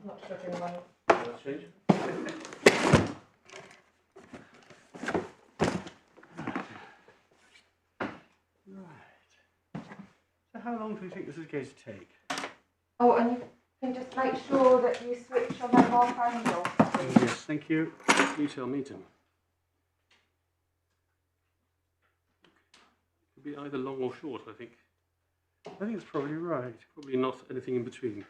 not sure if anyone. Let's change. Right. So how long do you think this is going to take? Oh, and you can just make sure that you switch your mobile phone off. Yes, thank you. You tell me to. Could be either long or short, I think. I think it's probably right. Probably not anything in between.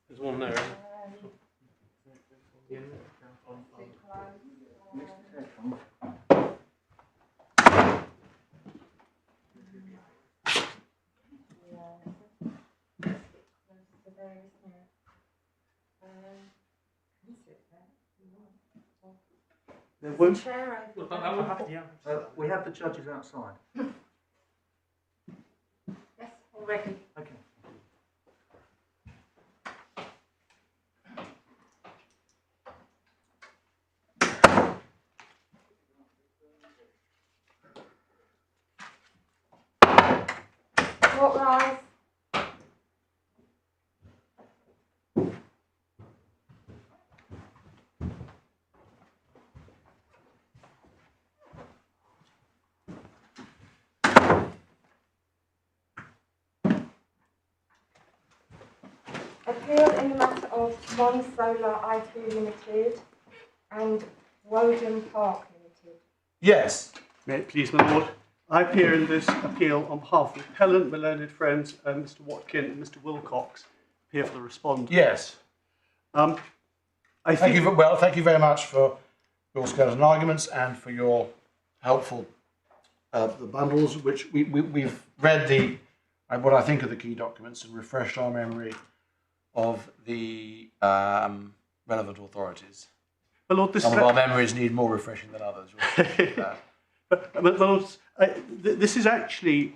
There's one there. We have the judges outside. Yes, already. Okay. What rise? Appeal in the matter of Monsolar IQ Ltd and Woden Park Ltd. Yes. May it please my lord, I appear in this appeal on behalf of the appellant, my learned friends, Mr. Watkin and Mr. Wilcox, appear for the respondent. Yes. Thank you very much for your skeleton arguments and for your helpful the bundles, which we've read what I think are the key documents and refreshed our memory of the relevant authorities. My lord, Some of our memories need more refreshing than others. But my lord, this is actually,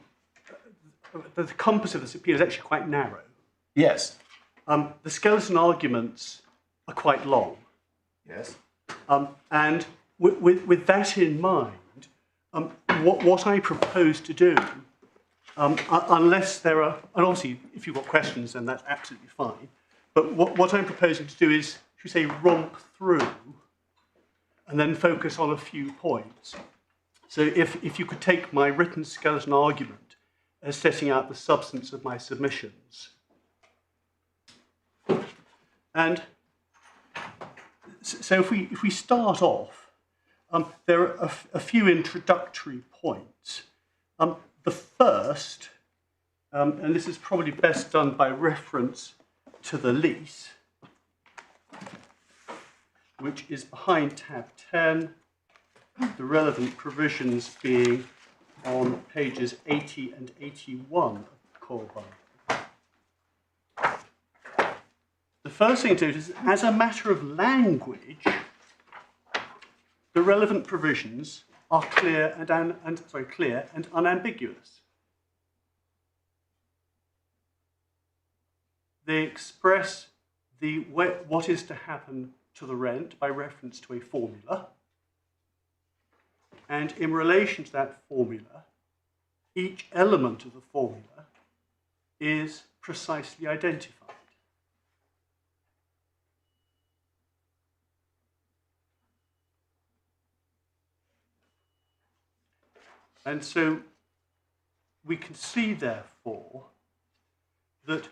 the compass of this appeal is actually quite narrow. Yes. The skeleton arguments are quite long. Yes. And with that in mind, what I propose to do, unless there are, and obviously if you've got questions then that's absolutely fine, but what I'm proposing to do is, should we say, romp through and then focus on a few points. So if you could take my written skeleton argument as setting out the substance of my submissions. And so if we start off, there are a few introductory points. The first, and this is probably best done by reference to the lease, which is behind tab 10, the relevant provisions being on pages 80 and 81 of the core bundle. The first thing to note is, as a matter of language, the relevant provisions are clear and unambiguous. They express what is to happen to the rent by reference to a formula. And in relation to that formula, each element of the formula is precisely identified. And so we can see, therefore, that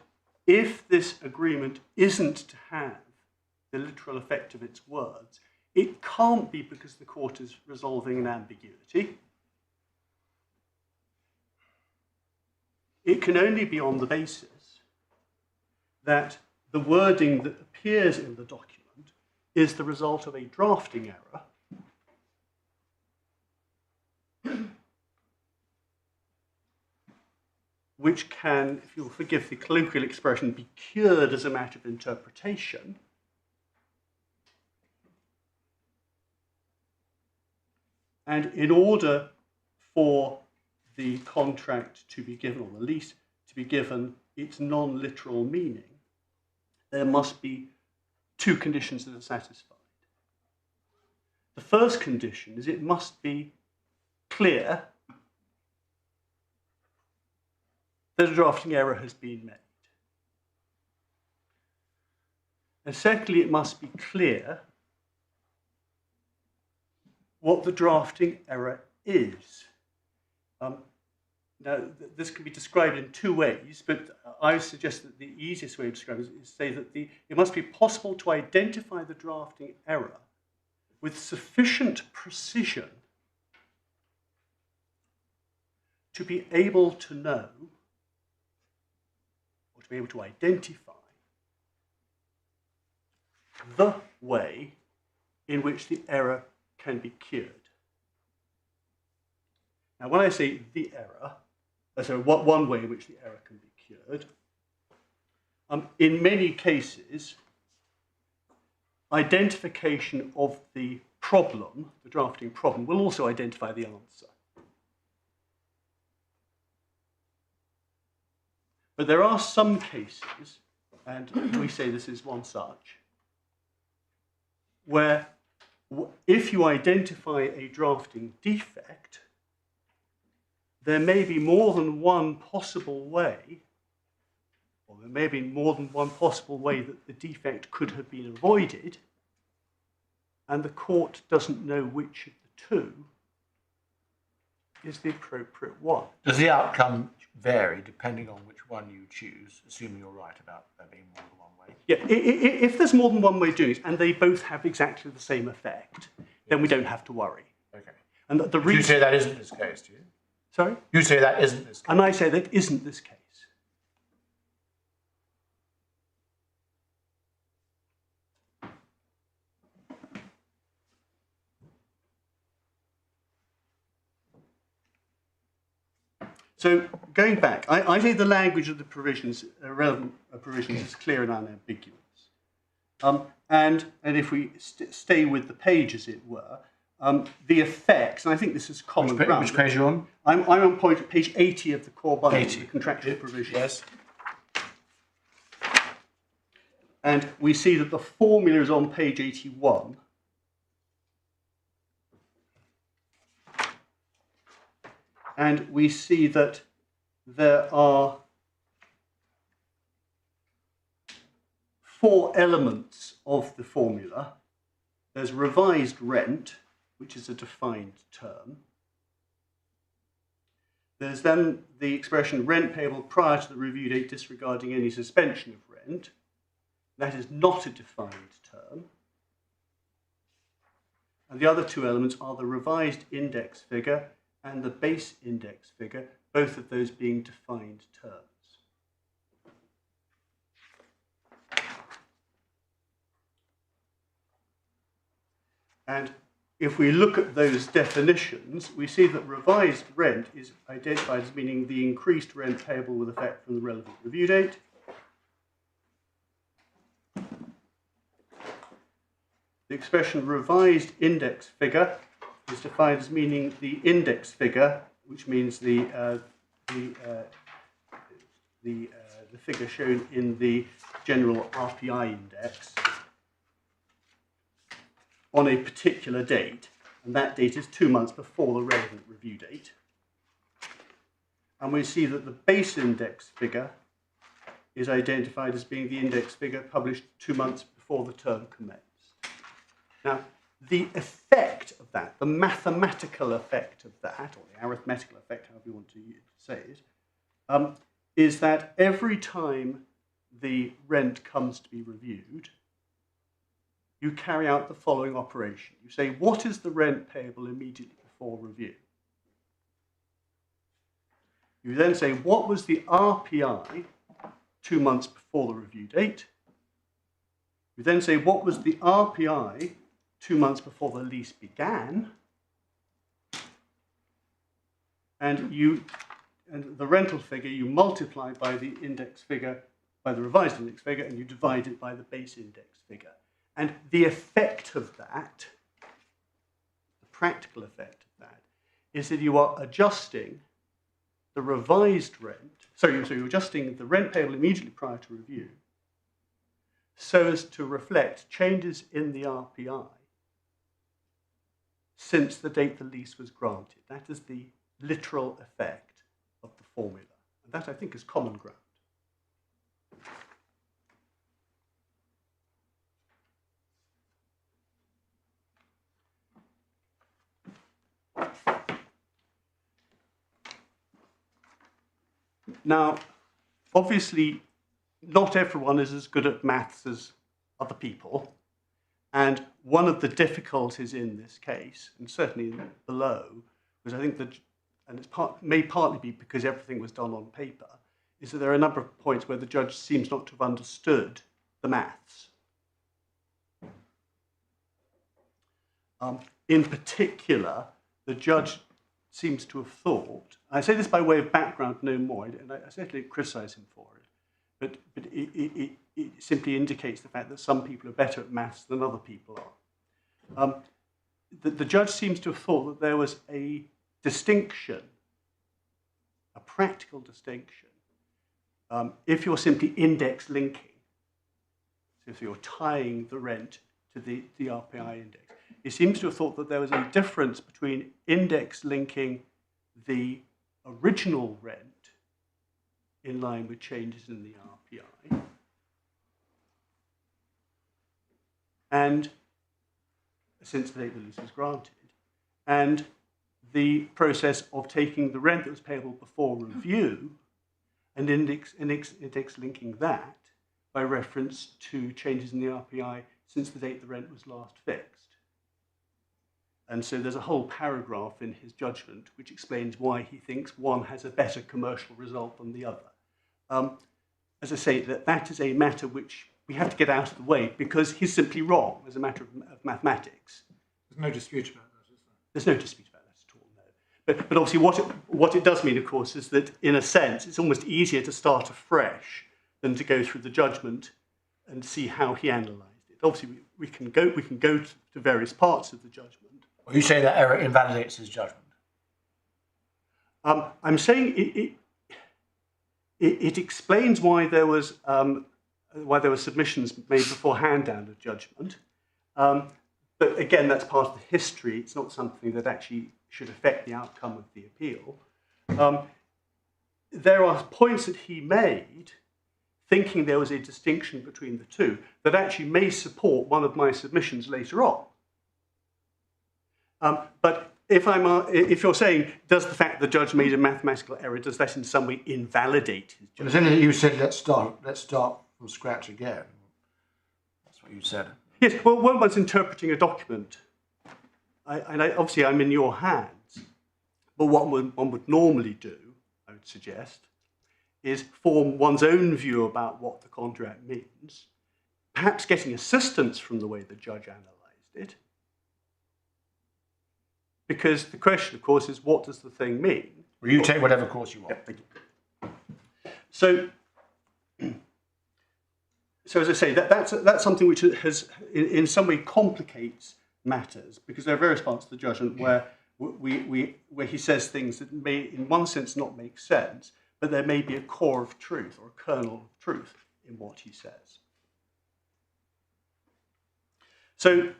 if this agreement isn't to have the literal effect of its words, it can't be because the court is resolving an ambiguity. It can only be on the basis that the wording that appears in the document is the result of a drafting error, which can, if you'll forgive the colloquial expression, be cured as a matter of interpretation. And in order for the contract to be given, or the lease to be given its non-literal meaning, there must be two conditions that are satisfied. The first condition is it must be clear that a drafting error has been made. And secondly, it must be clear what the drafting error is. Now, this can be described in two ways, but I suggest that the easiest way to describe it is to say that it must be possible to identify the drafting error with sufficient precision to be able to know, or to be able to identify, the way in which the error can be cured. Now, when I say the error, so one way in which the error can be cured, in many cases, identification of the problem, the drafting problem, will also identify the answer. But there are some cases, and we say this is one such, where if you identify a drafting defect, there may be more than one possible way, or there may be more than one possible way that the defect could have been avoided, and the court doesn't know which of the two is the appropriate one. Does the outcome vary depending on which one you choose, assuming you're right about there being more than one way? Yeah, if there's more than one way of doing it, and they both have exactly the same effect, then we don't have to worry. Okay. And the reason, you say that isn't this case, do you? Sorry? You say that isn't this case. And I say that isn't this case. So going back, I say the language of the provisions, relevant provisions, is clear and unambiguous. And if we stay with the page, as it were, the effects, and I think this is common ground. Which page are you on? I'm on page 80 of the core bundle, 80. the contractual provisions. Yes. And we see that the formula is on page 81. And we see that there are 4 elements of the formula. There's revised rent, which is a defined term. There's then the expression rent payable prior to the review date disregarding any suspension of rent. That is not a defined term. And the other 2 elements are the revised index figure and the base index figure, both of those being defined terms. And if we look at those definitions, we see that revised rent is identified as meaning the increased rent payable with effect from the relevant review date. The expression revised index figure is defined as meaning the index figure, which means the figure shown in the general RPI index on a particular date, and that date is 2 months before the relevant review date. And we see that the base index figure is identified as being the index figure published 2 months before the term commenced. Now, the effect of that, the mathematical effect of that, or the arithmetical effect, however you want to say it, is that every time the rent comes to be reviewed, you carry out the following operation. You say, what is the rent payable immediately before review? You then say, what was the RPI 2 months before the review date? You then say, what was the RPI 2 months before the lease began? And the rental figure you multiply by the index figure, by the revised index figure, and you divide it by the base index figure. And the effect of that, the practical effect of that, is that you are adjusting the revised rent, so you're adjusting the rent payable immediately prior to review so as to reflect changes in the RPI since the date the lease was granted. That is the literal effect of the formula. And that, I think, is common ground. Now, obviously, not everyone is as good at maths as other people. And one of the difficulties in this case, and certainly below, was I think that, and it may partly be because everything was done on paper, is that there are a number of points where the judge seems not to have understood the maths. In particular, the judge seems to have thought, I say this by way of background no more, and I certainly criticise him for it, but it simply indicates the fact that some people are better at maths than other people are. The judge seems to have thought that there was a distinction, a practical distinction, if you're simply index linking, so if you're tying the rent to the RPI index. He seems to have thought that there was a difference between index linking the original rent in line with changes in the RPI and since the date the lease was granted, and the process of taking the rent that was payable before review and index linking that by reference to changes in the RPI since the date the rent was last fixed. And so there's a whole paragraph in his judgment which explains why he thinks one has a better commercial result than the other. As I say, that is a matter which we have to get out of the way because he's simply wrong as a matter of mathematics. There's no dispute about that, is there? There's no dispute about that at all, no. But obviously what it does mean, of course, is that in a sense it's almost easier to start afresh than to go through the judgment and see how he analysed it. Obviously we can go to various parts of the judgment. Well, you say that error invalidates his judgment. I'm saying it explains why there was submissions made beforehand down to judgment. But again, that's part of the history. It's not something that actually should affect the outcome of the appeal. There are points that he made, thinking there was a distinction between the two, that actually may support one of my submissions later on. But if you're saying, does the fact the judge made a mathematical error, does that in some way invalidate his judgment? As soon as you said, let's start from scratch again. That's what you said. Yes, well, one was interpreting a document. Obviously, I'm in your hands. But what one would normally do, I would suggest, is form one's own view about what the contract means, perhaps getting assistance from the way the judge analysed it, because the question, of course, is what does the thing mean? Well, you take whatever course you want. Yeah, thank you. So, as I say, that's something which has, in some way, complicates matters, because there are various parts of the judgment where where he says things that may, in one sense, not make sense, but there may be a core of truth or a kernel of truth in what he says. So,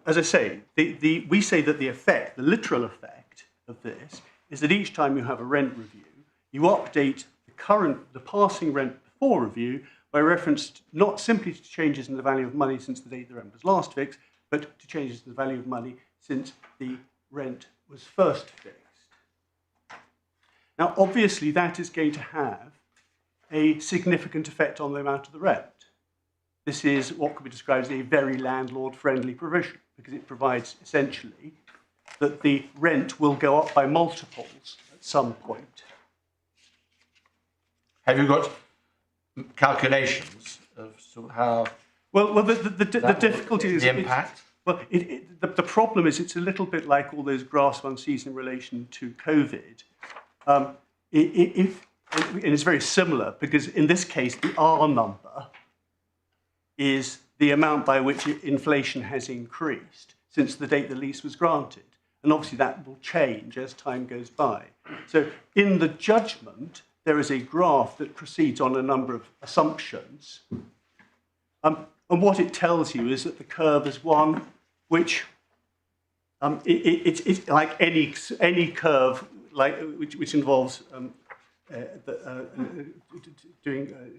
as I say, we say that the effect, the literal effect of this, is that each time you have a rent review, you update the passing rent before review by reference not simply to changes in the value of money since the date the rent was last fixed, but to changes in the value of money since the rent was first fixed. Now, obviously, that is going to have a significant effect on the amount of the rent. This is what could be described as a very landlord-friendly provision, because it provides essentially that the rent will go up by multiples at some point. Have you got calculations of sort of how? Well, the difficulty is the impact. Well, the problem is it's a little bit like all those graphs one sees in relation to COVID. And it's very similar, because in this case, the R number is the amount by which inflation has increased since the date the lease was granted. And obviously that will change as time goes by. So in the judgment, there is a graph that proceeds on a number of assumptions. And what it tells you is that the curve is one which, it's like any curve which involves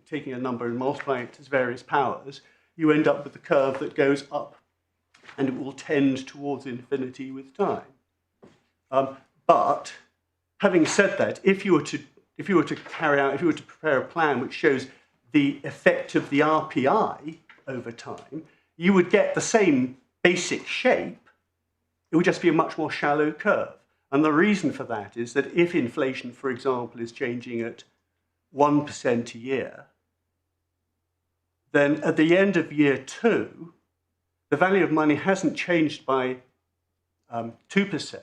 taking a number and multiplying it to various powers. You end up with the curve that goes up, and it will tend towards infinity with time. But having said that, if you were to prepare a plan which shows the effect of the RPI over time, you would get the same basic shape. It would just be a much more shallow curve. And the reason for that is that if inflation, for example, is changing at 1% a year, then at the end of year 2, the value of money hasn't changed by 2%.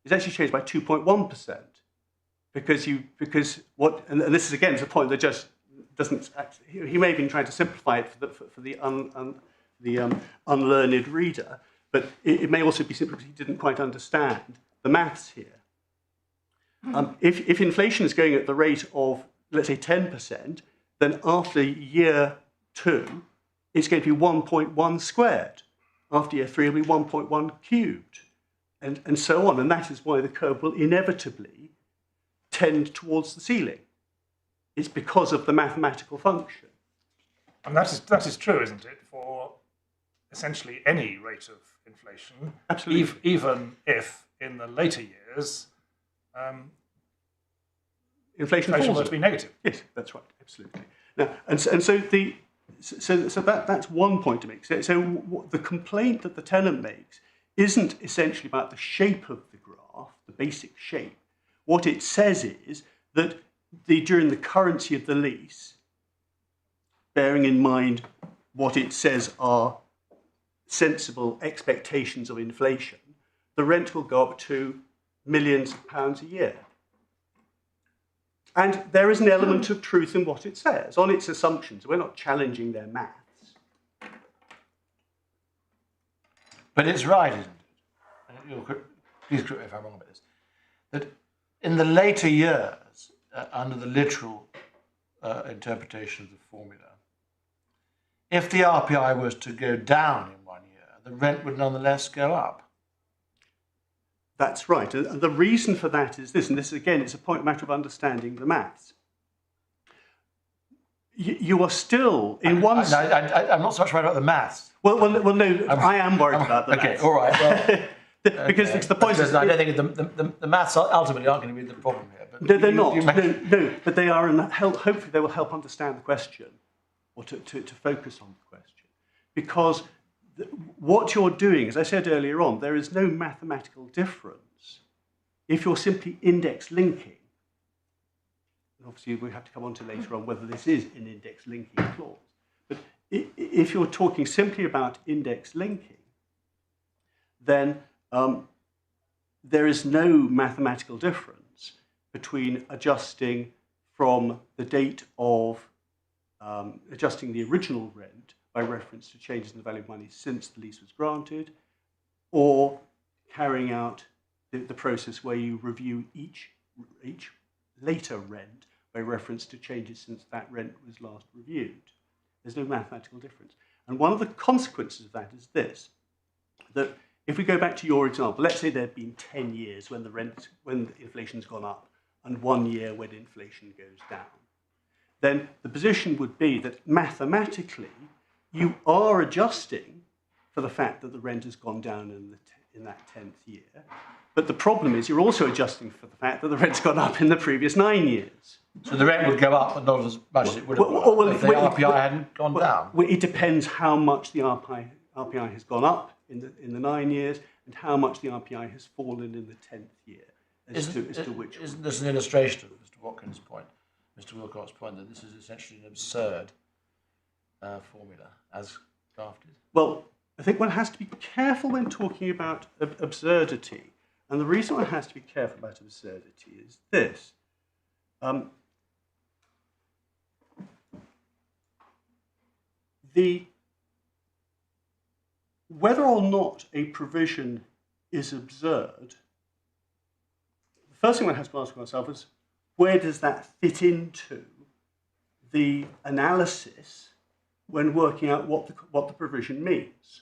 It's actually changed by 2.1%. And this is again a point that just doesn't actually, he may have been trying to simplify it for the unlearned reader, but it may also be simply because he didn't quite understand the maths here. If inflation is going at the rate of, let's say, 10%, then after year 2, it's going to be 1.1 squared. After year 3, it'll be 1.1 cubed, and so on. And that is why the curve will inevitably tend towards the ceiling. It's because of the mathematical function. And that is true, isn't it, for essentially any rate of inflation? Absolutely. Even if in the later years inflation must be negative. Yes, that's right, absolutely. Now, so that's one point to make. So what the complaint that the tenant makes isn't essentially about the shape of the graph, the basic shape. What it says is that during the currency of the lease, bearing in mind what it says are sensible expectations of inflation, the rent will go up to millions of pounds a year. And there is an element of truth in what it says, on its assumptions. We're not challenging their maths. But it's right, isn't it? Please correct me if I'm wrong about this. That in the later years, under the literal interpretation of the formula, if the RPI was to go down in 1 year, the rent would nonetheless go up. That's right. And the reason for that is this, and this again, it's a matter of understanding the maths. You are still in one. I'm not so much worried about the maths. Well, no, I am worried about the maths. Okay, all right. Well, because it's the point. I don't think the maths ultimately aren't going to be the problem here. But no, they're not. No, but they are, and hopefully they will help understand the question, or to focus on the question, because what you're doing, as I said earlier on, there is no mathematical difference if you're simply index linking. And obviously, we have to come on to later on whether this is an index linking clause. But if you're talking simply about index linking, then there is no mathematical difference between adjusting from the date of adjusting the original rent by reference to changes in the value of money since the lease was granted, or carrying out the process where you review each later rent by reference to changes since that rent was last reviewed. There's no mathematical difference. And one of the consequences of that is this, that if we go back to your example, let's say there have been 10 years when the inflation's gone up and 1 year when inflation goes down, then the position would be that mathematically you are adjusting for the fact that the rent has gone down in that 10th year. But the problem is you're also adjusting for the fact that the rent's gone up in the previous 9 years. So the rent would go up, but not as much as it would have gone up if the RPI hadn't gone down. Well, it depends how much the RPI has gone up in the 9 years and how much the RPI has fallen in the 10th year as to which. Isn't this an illustration of Mr. Watkins' point, Mr. Wilcox's point, that this is essentially an absurd formula as drafted? Well, I think one has to be careful when talking about absurdity. And the reason one has to be careful about absurdity is this. Whether or not a provision is absurd, the first thing one has to ask oneself is, where does that fit into the analysis when working out what the provision means?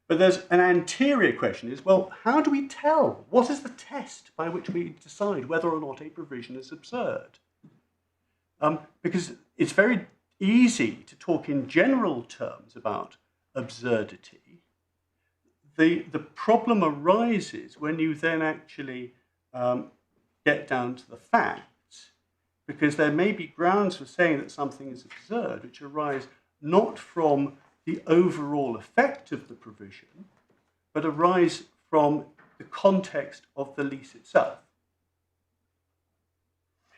But there's an anterior question is, well, how do we tell? What is the test by which we decide whether or not a provision is absurd? Because it's very easy to talk in general terms about absurdity. The problem arises when you then actually get down to the facts, because there may be grounds for saying that something is absurd which arise not from the overall effect of the provision, but arise from the context of the lease itself.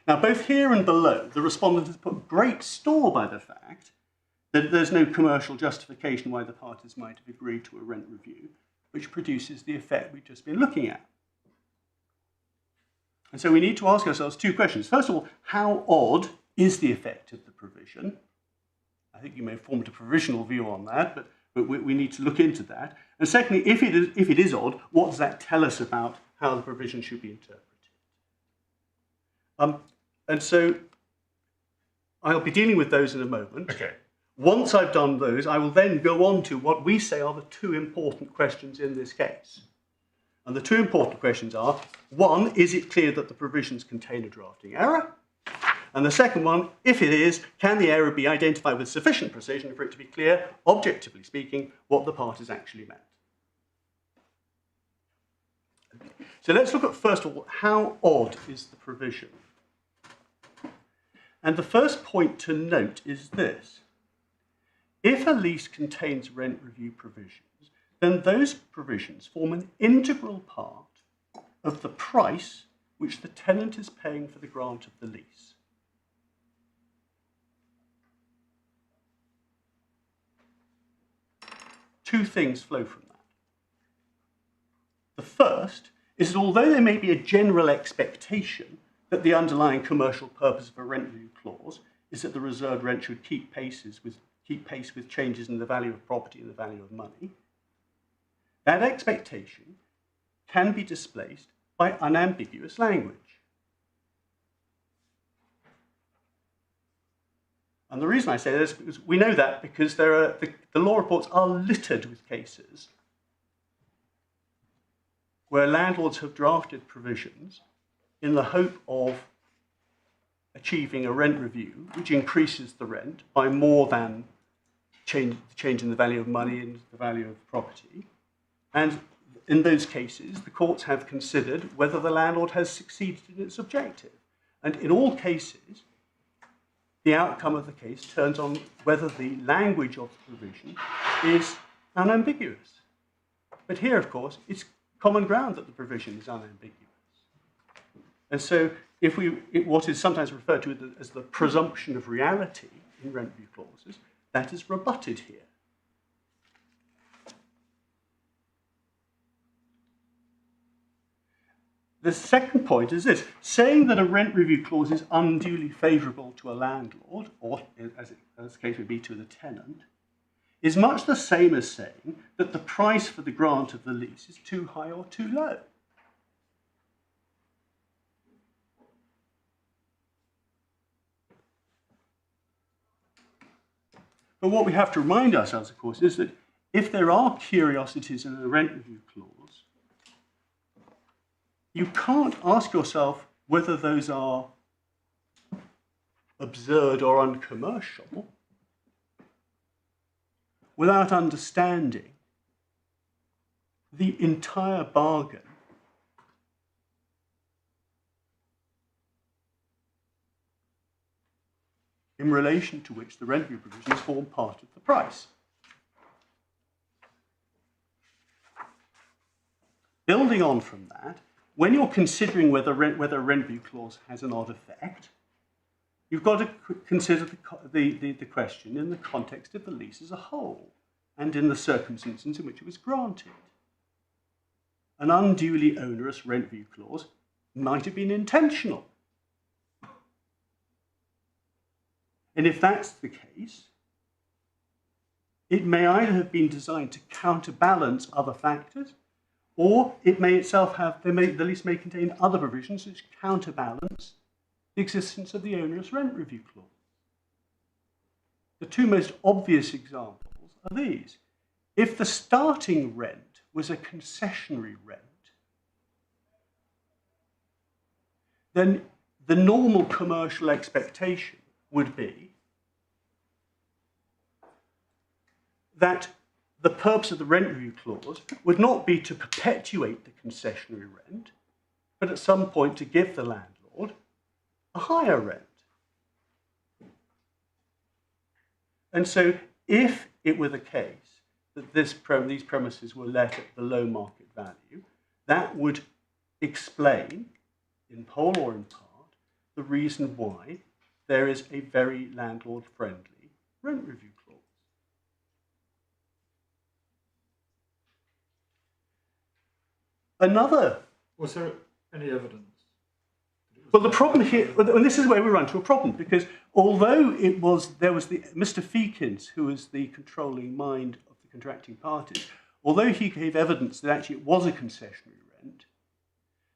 Now, both here and below, the respondent has put great store by the fact that there's no commercial justification why the parties might have agreed to a rent review, which produces the effect we've just been looking at. And so we need to ask ourselves two questions. First of all, how odd is the effect of the provision? I think you may have formed a provisional view on that, but we need to look into that. And secondly, if it is odd, what does that tell us about how the provision should be interpreted? And so I'll be dealing with those in a moment. Okay. Once I've done those, I will then go on to what we say are the two important questions in this case. And the two important questions are, one, is it clear that the provisions contain a drafting error? And the second one, if it is, can the error be identified with sufficient precision for it to be clear, objectively speaking, what the parties actually meant? So let's look at, first of all, how odd is the provision? And the first point to note is this. If a lease contains rent review provisions, then those provisions form an integral part of the price which the tenant is paying for the grant of the lease. Two things flow from that. The first is that although there may be a general expectation that the underlying commercial purpose of a rent review clause is that the reserved rent should keep pace with changes in the value of property and the value of money, that expectation can be displaced by unambiguous language. And the reason I say this is because we know that because the law reports are littered with cases where landlords have drafted provisions in the hope of achieving a rent review which increases the rent by more than change in the value of money and the value of property. And in those cases, the courts have considered whether the landlord has succeeded in its objective. And in all cases, the outcome of the case turns on whether the language of the provision is unambiguous. But here, of course, it's common ground that the provision is unambiguous. And so what is sometimes referred to as the presumption of reality in rent review clauses, that is rebutted here. the second point is this: saying that a rent review clause is unduly favourable to a landlord, or as the case would be to the tenant, is much the same as saying that the price for the grant of the lease is too high or too low. But what we have to remind ourselves, of course, is that if there are curiosities in a rent review clause, you can't ask yourself whether those are absurd or uncommercial without understanding the entire bargain in relation to which the rent review provisions form part of the price. Building on from that, when you're considering whether a rent review clause has an odd effect, you've got to consider the question in the context of the lease as a whole and in the circumstances in which it was granted. An unduly onerous rent review clause might have been intentional. And if that's the case, it may either have been designed to counterbalance other factors, or it may itself have, the lease may contain other provisions which counterbalance the existence of the onerous rent review clause. The two most obvious examples are these. If the starting rent was a concessionary rent, then the normal commercial expectation would be that the purpose of the rent review clause would not be to perpetuate the concessionary rent, but at some point to give the landlord a higher rent. And so if it were the case that these premises were let at below market value, that would explain, in whole or in part, the reason why there is a very landlord-friendly rent review clause. Another... Was there any evidence? Well, the problem here, and this is where we run to a problem, because although there was Mr. Feekins, who was the controlling mind of the contracting parties, although he gave evidence that actually it was a concessionary rent,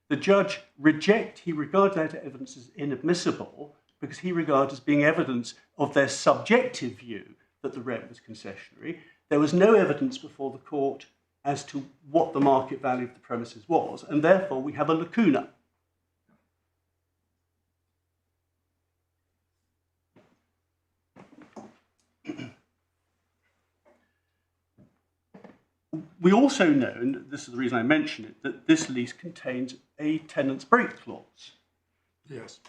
the judge regarded that evidence as inadmissible because he regarded as being evidence of their subjective view that the rent was concessionary. There was no evidence before the court as to what the market value of the premises was, and therefore we have a lacuna. We also know, and this is the reason I mention it, that this lease contains a tenant's break clause. Yes.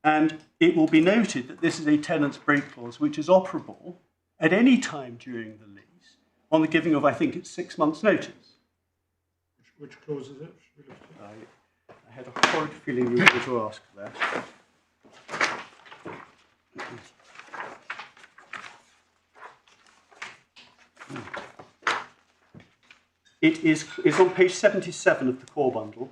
And it will be noted that this is a tenant's break clause which is operable at any time during the lease on the giving of, I think it's 6 months' notice. Which clause is it? I had a horrid feeling you were going to ask for that. It's on page 77 of the core bundle.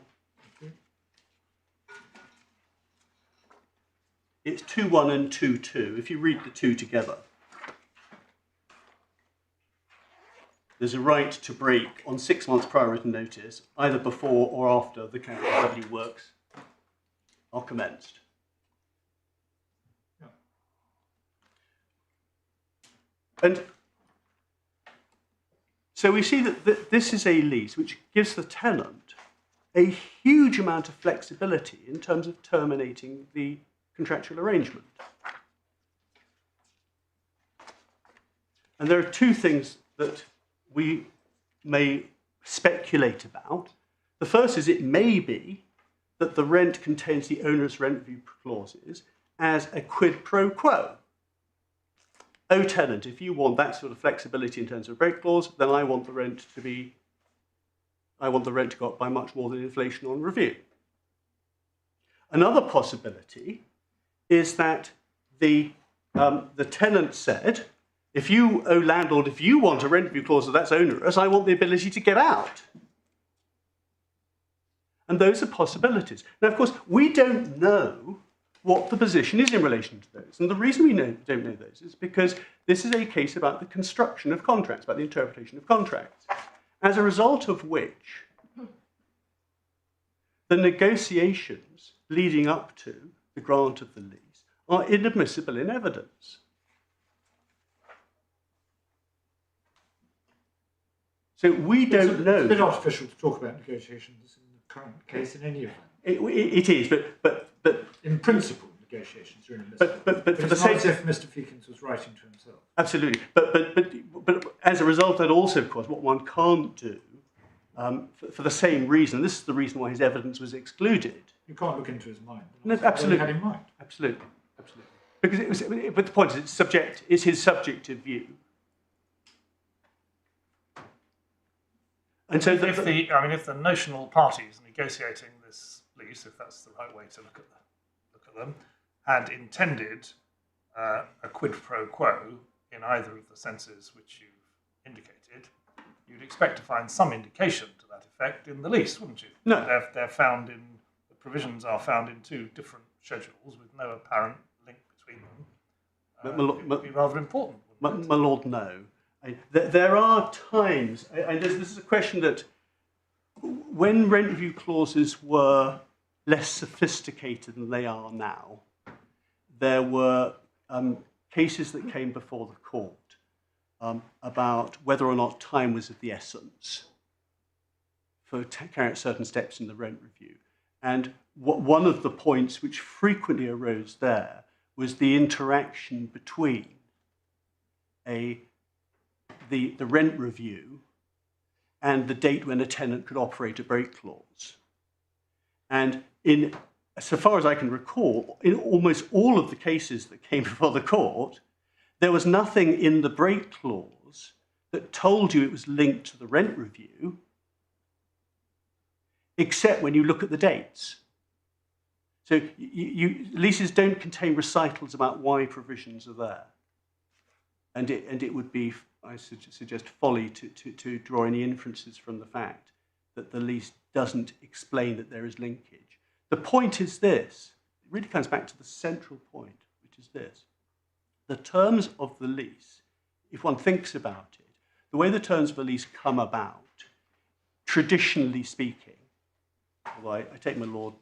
It's 2.1 and 2.2, if you read the two together. There's a right to break on 6 months prior written notice, either before or after the KW works are commenced. Yeah. And so we see that this is a lease which gives the tenant a huge amount of flexibility in terms of terminating the contractual arrangement. And there are two things that we may speculate about. The first is it may be that the rent contains the onerous rent review clauses as a quid pro quo. Oh, tenant, if you want that sort of flexibility in terms of a break clause, then I want the rent to go up by much more than inflation on review. Another possibility is that the tenant said, if you, oh landlord, if you want a rent review clause that's onerous, I want the ability to get out. And those are possibilities. Now, of course, we don't know what the position is in relation to those. And the reason we don't know those is because this is a case about the construction of contracts, about the interpretation of contracts, as a result of which the negotiations leading up to the grant of the lease are inadmissible in evidence. So we don't know. It's a bit artificial to talk about negotiations in the current case in any event. It is, but in principle, negotiations are inadmissible. but for the it's sake not as if Mr. Feekins was writing to himself. absolutely. But as a result, that also, of course, what one can't do, for the same reason. This is the reason why his evidence was excluded. You can't look into his mind. No, What absolutely. he had in mind. Absolutely. Because but the point is, it's his subjective view. And so, If the notional parties negotiating this lease, if that's the right way to look at them, had intended a quid pro quo in either of the senses which you've indicated, you'd expect to find some indication to that effect in the lease, wouldn't you? No. They're found in, the provisions are found in two different schedules with no apparent link between them. It would be rather important. my lord, no. There are times, and this is a question that when rent review clauses were less sophisticated than they are now, there were cases that came before the court about whether or not time was of the essence for carrying out certain steps in the rent review. And one of the points which frequently arose there was the interaction between the rent review and the date when a tenant could operate a break clause. And so far as I can recall, in almost all of the cases that came before the court, there was nothing in the break clause that told you it was linked to the rent review, except when you look at the dates. So leases don't contain recitals about why provisions are there. And it would be, I suggest, folly to draw any inferences from the fact that the lease doesn't explain that there is linkage. The point is this, it really comes back to the central point, which is this. The terms of the lease, if one thinks about it, the way the terms of the lease come about, traditionally speaking, although I take my Lord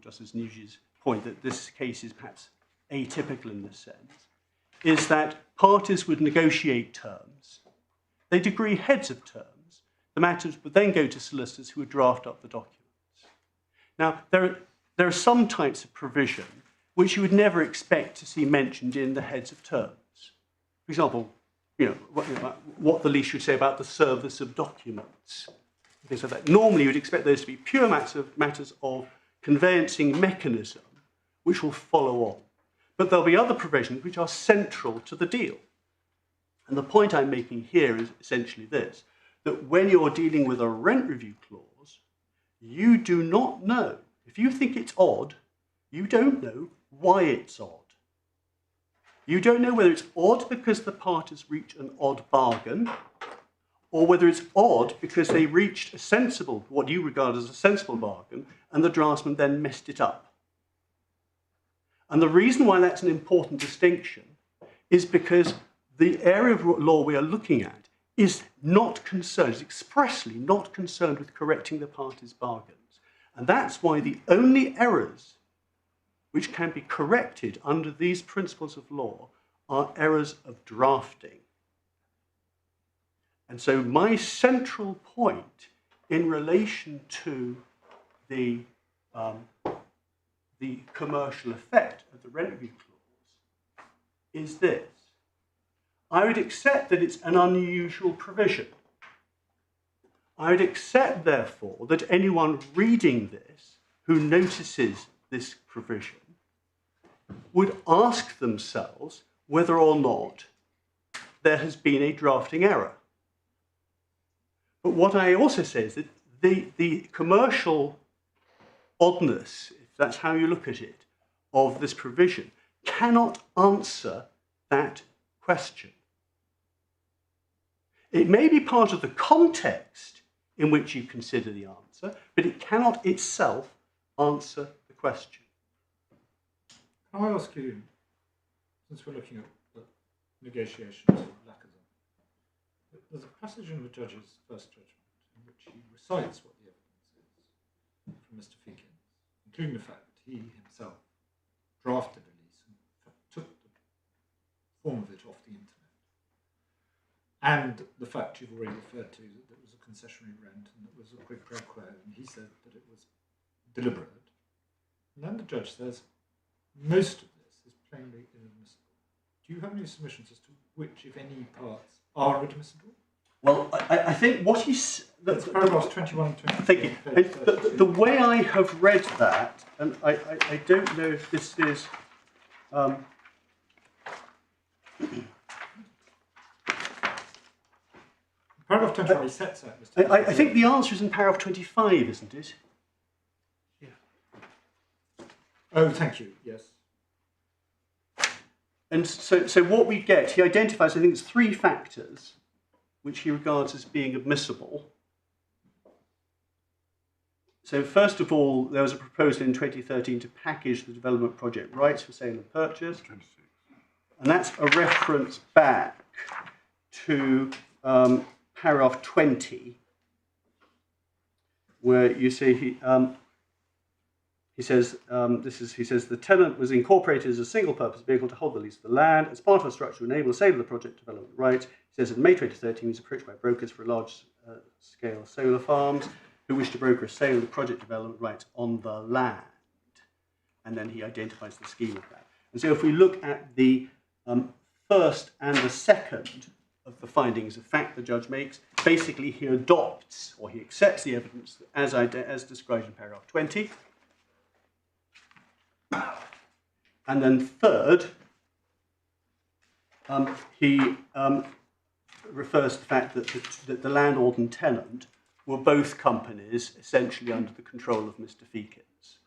Justice Nugee's point that this case is perhaps atypical in this sense, is that parties would negotiate terms, they'd agree heads of terms, the matters would then go to solicitors who would draft up the documents. Now, there are some types of provision which you would never expect to see mentioned in the heads of terms. For example, what the lease should say about the service of documents, things like that. Normally, you'd expect those to be pure matters of conveyancing mechanism, which will follow on. But there'll be other provisions which are central to the deal. And the point I'm making here is essentially this, that when you're dealing with a rent review clause, you do not know. If you think it's odd, you don't know why it's odd. You don't know whether it's odd because the parties reach an odd bargain, or whether it's odd because they reached a sensible, what you regard as a sensible bargain, and the draftsman then messed it up. And the reason why that's an important distinction is because the area of law we are looking at is not concerned, is expressly not concerned with correcting the parties' bargains. And that's why the only errors which can be corrected under these principles of law are errors of drafting. And so my central point in relation to the commercial effect of the rent review clause is this. I would accept that it's an unusual provision. I would accept, therefore, that anyone reading this who notices this provision would ask themselves whether or not there has been a drafting error. But what I also say is that the commercial oddness, if that's how you look at it, of this provision cannot answer that question. It may be part of the context in which you consider the answer, but it cannot itself answer the question. Can I ask you, since we're looking at the negotiations or lack of them, there's a passage in the judge's first judgment in which he recites what the evidence is from Mr. Feakins, including the fact that he himself drafted a lease and took the form of it off the internet, and the fact you've already referred to, that there was a concessionary rent and there was a quid pro quo, and he said that it was deliberate. And then the judge says, most of this is plainly inadmissible. Do you have any submissions as to which, if any, parts are admissible? Well, I think what he's... That's paragraphs 21 and 22. Thank you. The way I have read that, and I don't know if this is... Paragraph 21 sets out, Mr. I think the answer is in paragraph 25, isn't it? Yeah. Oh, thank you, yes. And so what we get, he identifies, I think it's 3 factors which he regards as being admissible. So first of all, there was a proposal in 2013 to package the development project rights for sale and purchase. 26. And that's a reference back to paragraph 20, where you see he says the tenant was incorporated as a single-purpose vehicle to hold the lease of the land as part of a structure to enable the sale of the project development rights. He says in May 2013 he was approached by brokers for large-scale solar farms who wished to broker a sale of the project development rights on the land, and then he identifies the scheme of that. And so if we look at the first and the second of the findings of fact the judge makes, basically he adopts or he accepts the evidence as described in paragraph 20. And then third, he refers to the fact that the landlord and tenant were both companies essentially under the control of Mr. Feakins.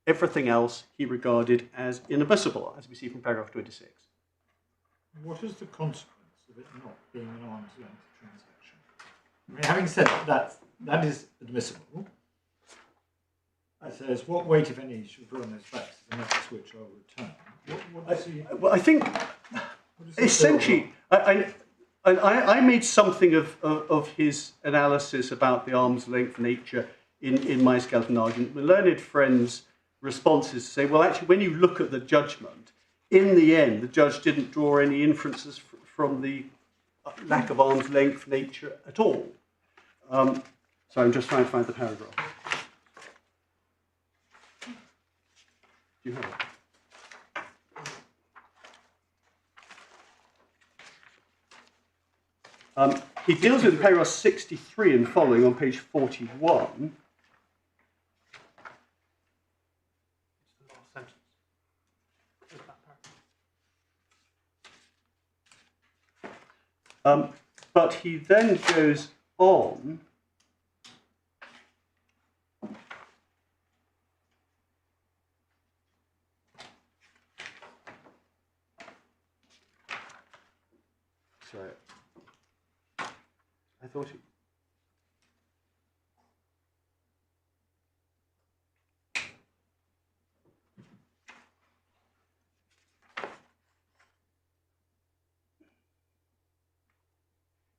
Everything else he regarded as inadmissible, as we see from paragraph 26. What is the consequence of it not being an arm's length transaction? I mean, having said that is admissible. It says, what weight, if any, should be on those facts, and that's which I'll return. What does he... Well, I think essentially, I made something of his analysis about the arm's length nature in my skeleton argument. My learned friend's response is to say, well, actually, when you look at the judgment, in the end, the judge didn't draw any inferences from the lack of arm's length nature at all. So I'm just trying to find the paragraph. Do you have it? He deals with paragraph 63 and following on page 41. But he then goes on sorry, I thought it.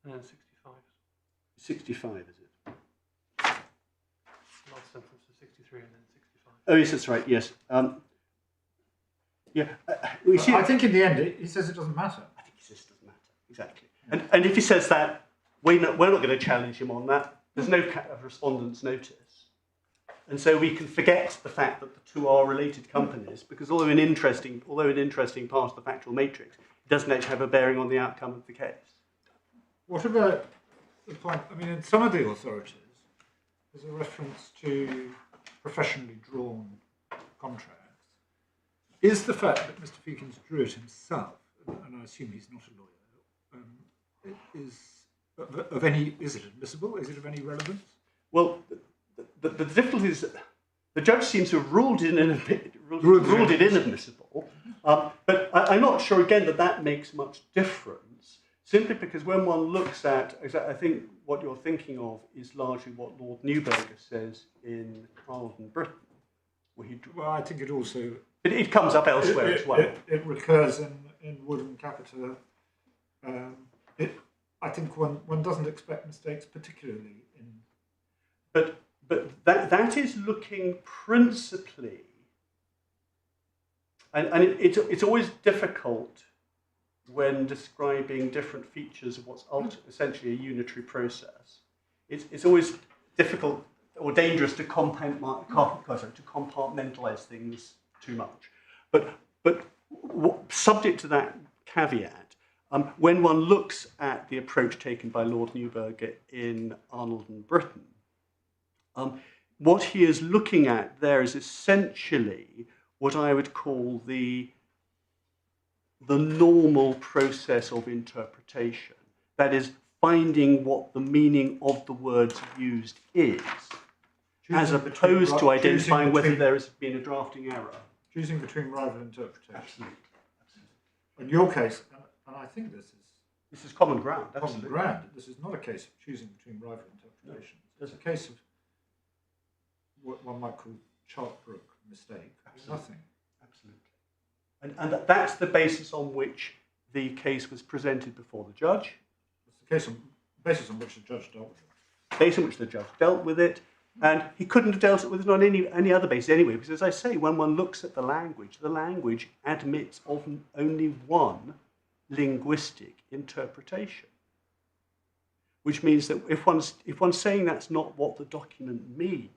No, 65. 65, is it? Last sentence is 63 and then 65. Oh, yes, that's right, yes. Yeah, we see. I think in the end, he says it doesn't matter. I think he says it doesn't matter, exactly. And if he says that, we're not going to challenge him on that. There's no respondent's notice. And so we can forget the fact that the two are related companies, because although an interesting part of the factual matrix, it doesn't actually have a bearing on the outcome of the case. What about the point, I mean, in some of the authorities, there's a reference to professionally drawn contracts. Is the fact that Mr. Feakins drew it himself, and I assume he's not a lawyer, is it admissible? Is it of any relevance? Well, the difficulty is that the judge seems to have ruled it inadmissible, but I'm not sure, again, that makes much difference, Simply because when one looks at, I think what you're thinking of is largely what Lord Neuberger says in Arnold and Britain. Well, I think it also... But it comes up elsewhere as well. It recurs in Woden Capita. I think one doesn't expect mistakes, particularly in... But that is looking principally... And it's always difficult when describing different features of what's essentially a unitary process. It's always difficult or dangerous to compartmentalize things too much. But subject to that caveat, when one looks at the approach taken by Lord Neuberger in Arnold and Britain, what he is looking at there is essentially what I would call the normal process of interpretation. That is, finding what the meaning of the words used is, as opposed to identifying whether there has been a drafting error. Choosing between rival interpretation. Absolutely. In your case, and I think this is common ground. Common Absolutely. ground. This is not a case of choosing between rival interpretations. No, it's a case of what one might call Chartbrook mistake. Absolutely. Nothing. Absolutely. And that's the basis on which the case was presented before the judge. It's the basis on which the judge dealt with it. Basis on which the judge dealt with it, and he couldn't have dealt with it on any other basis anyway, because as I say, when one looks at the language admits of only one linguistic interpretation. Which means that if one's saying that's not what the document means,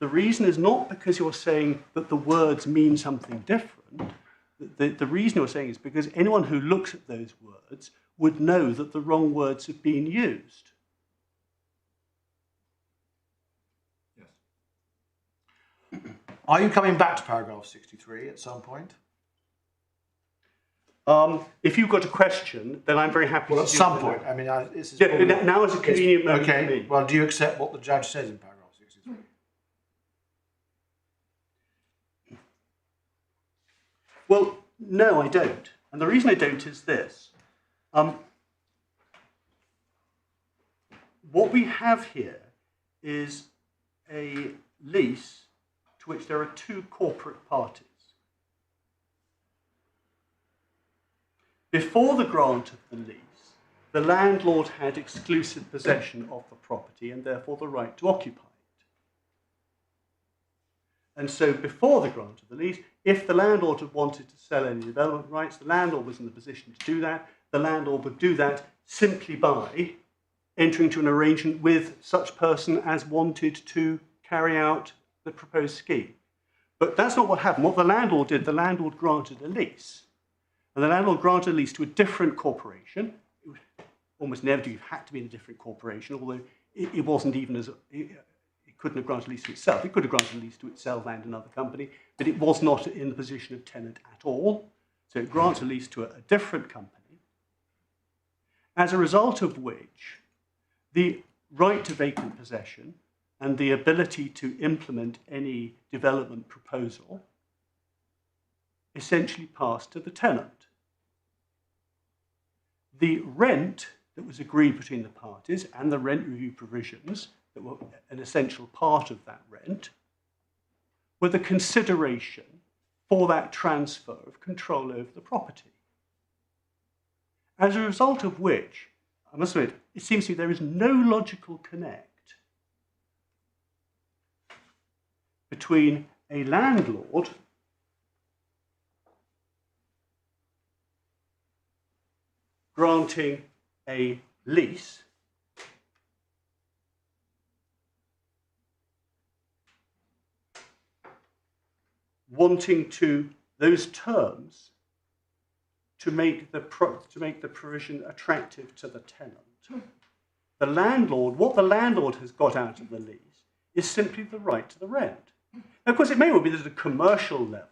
the reason is not because you're saying that the words mean something different. The reason you're saying is because anyone who looks at those words would know that the wrong words have been used. Yes. Are you coming back to paragraph 63 at some point? If you've got a question, then I'm very happy to at some point. I mean, this is now is a convenient moment for me. Well, do you accept what the judge says in paragraph 63? Well, no, I don't. And the reason I don't is this. What we have here is a lease to which there are two corporate parties. Before the grant of the lease, the landlord had exclusive possession of the property and therefore the right to occupy it. And so before the grant of the lease, if the landlord had wanted to sell any development rights, the landlord was in the position to do that. The landlord would do that simply by entering into an arrangement with such person as wanted to carry out the proposed scheme. But that's not what happened. What the landlord did, the landlord granted a lease. And the landlord granted a lease to a different corporation. It would almost never do, you had to be in a different corporation, although it wasn't even as, it couldn't have granted a lease to itself. It could have granted a lease to itself and another company, but it was not in the position of tenant at all. So it grants a lease to a different company, as a result of which the right to vacant possession and the ability to implement any development proposal essentially passed to the tenant. The rent that was agreed between the parties and the rent review provisions that were an essential part of that rent were the consideration for that transfer of control over the property. As a result of which, I must admit, it seems to me there is no logical connect between a landlord granting a lease wanting to those terms to make the provision attractive to the tenant. The landlord, what the landlord has got out of the lease is simply the right to the rent. Now, of course, it may well be that at a commercial level,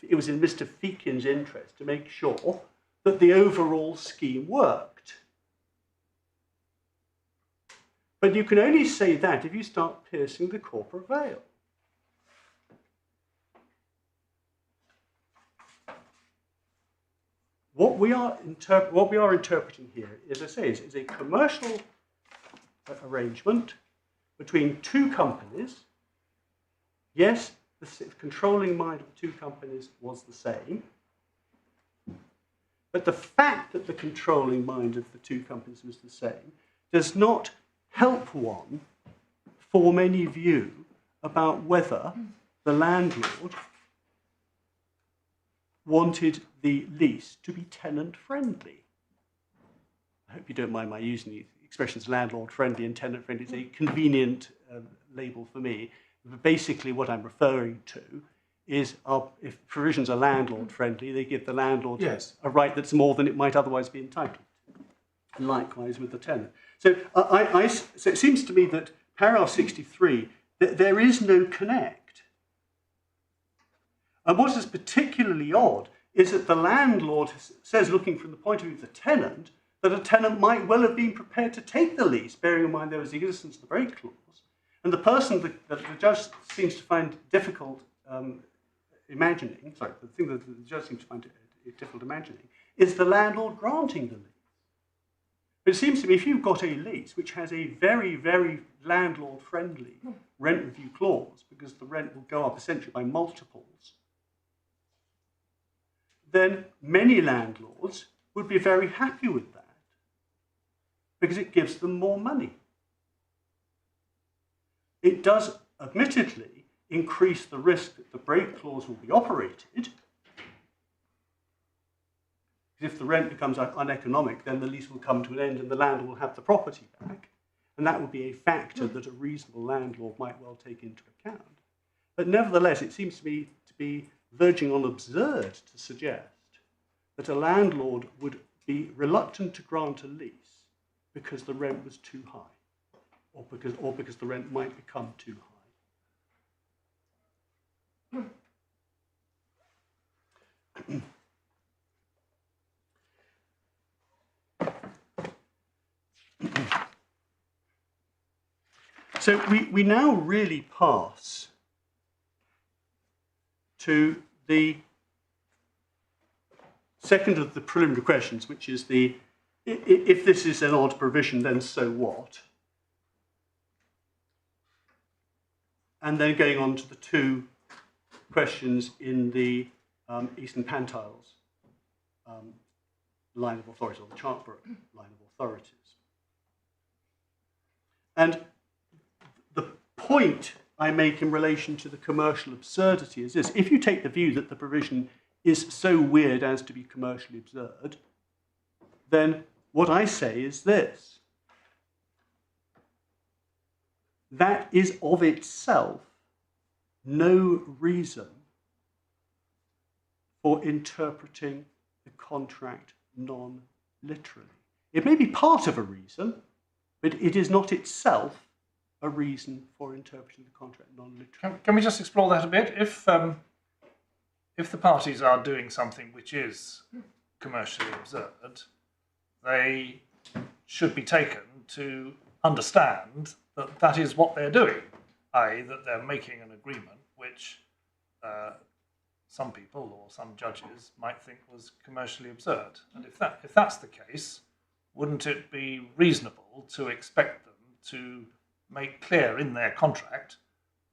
it was in Mr. Feakin's interest to make sure that the overall scheme worked. But you can only say that if you start piercing the corporate veil. what we are interpreting here, as I say, is a commercial arrangement between two companies. Yes, the controlling mind of the two companies was the same, but the fact that the controlling mind of the two companies was the same does not help one form any view about whether the landlord wanted the lease to be tenant-friendly. I hope you don't mind my using the expressions landlord-friendly and tenant-friendly. It's a convenient label for me. But basically, what I'm referring to is if provisions are landlord-friendly, they give the landlord Yes. a right that's more than it might otherwise be entitled to. And likewise with the tenant. So, so it seems to me that paragraph 63, there is no connect. And what is particularly odd is that the landlord says, looking from the point of view of the tenant, that a tenant might well have been prepared to take the lease, bearing in mind there was the existence of the break clause. And the person that the judge seems to find difficult imagining, sorry, the thing that the judge seems to find difficult imagining, is the landlord granting the lease. But it seems to me if you've got a lease which has a very, very landlord-friendly rent review clause, because the rent will go up essentially by multiples, then many landlords would be very happy with that because it gives them more money. It does, admittedly, increase the risk that the break clause will be operated. If the rent becomes uneconomic, then the lease will come to an end and the landlord will have the property back. And that would be a factor that a reasonable landlord might well take into account. But nevertheless, it seems to me to be verging on absurd to suggest that a landlord would be reluctant to grant a lease because the rent was too high, or because the rent might become too high. So we now really pass to the second of the preliminary questions, which is if this is an odd provision, then so what? And then going on to the two questions in the Eastern Pantiles line of authority, or the Chartbrook line of authorities. And the point I make in relation to the commercial absurdity is this: if you take the view that the provision is so weird as to be commercially absurd, then what I say is this: that is of itself no reason for interpreting the contract non-literally. It may be part of a reason, but it is not itself a reason for interpreting the contract non-literally. Can we just explore that a bit? If the parties are doing something which is commercially absurd, they should be taken to understand that that is what they're doing, i.e. that they're making an agreement which some people or some judges might think was commercially absurd. And if that's the case, wouldn't it be reasonable to expect them to make clear in their contract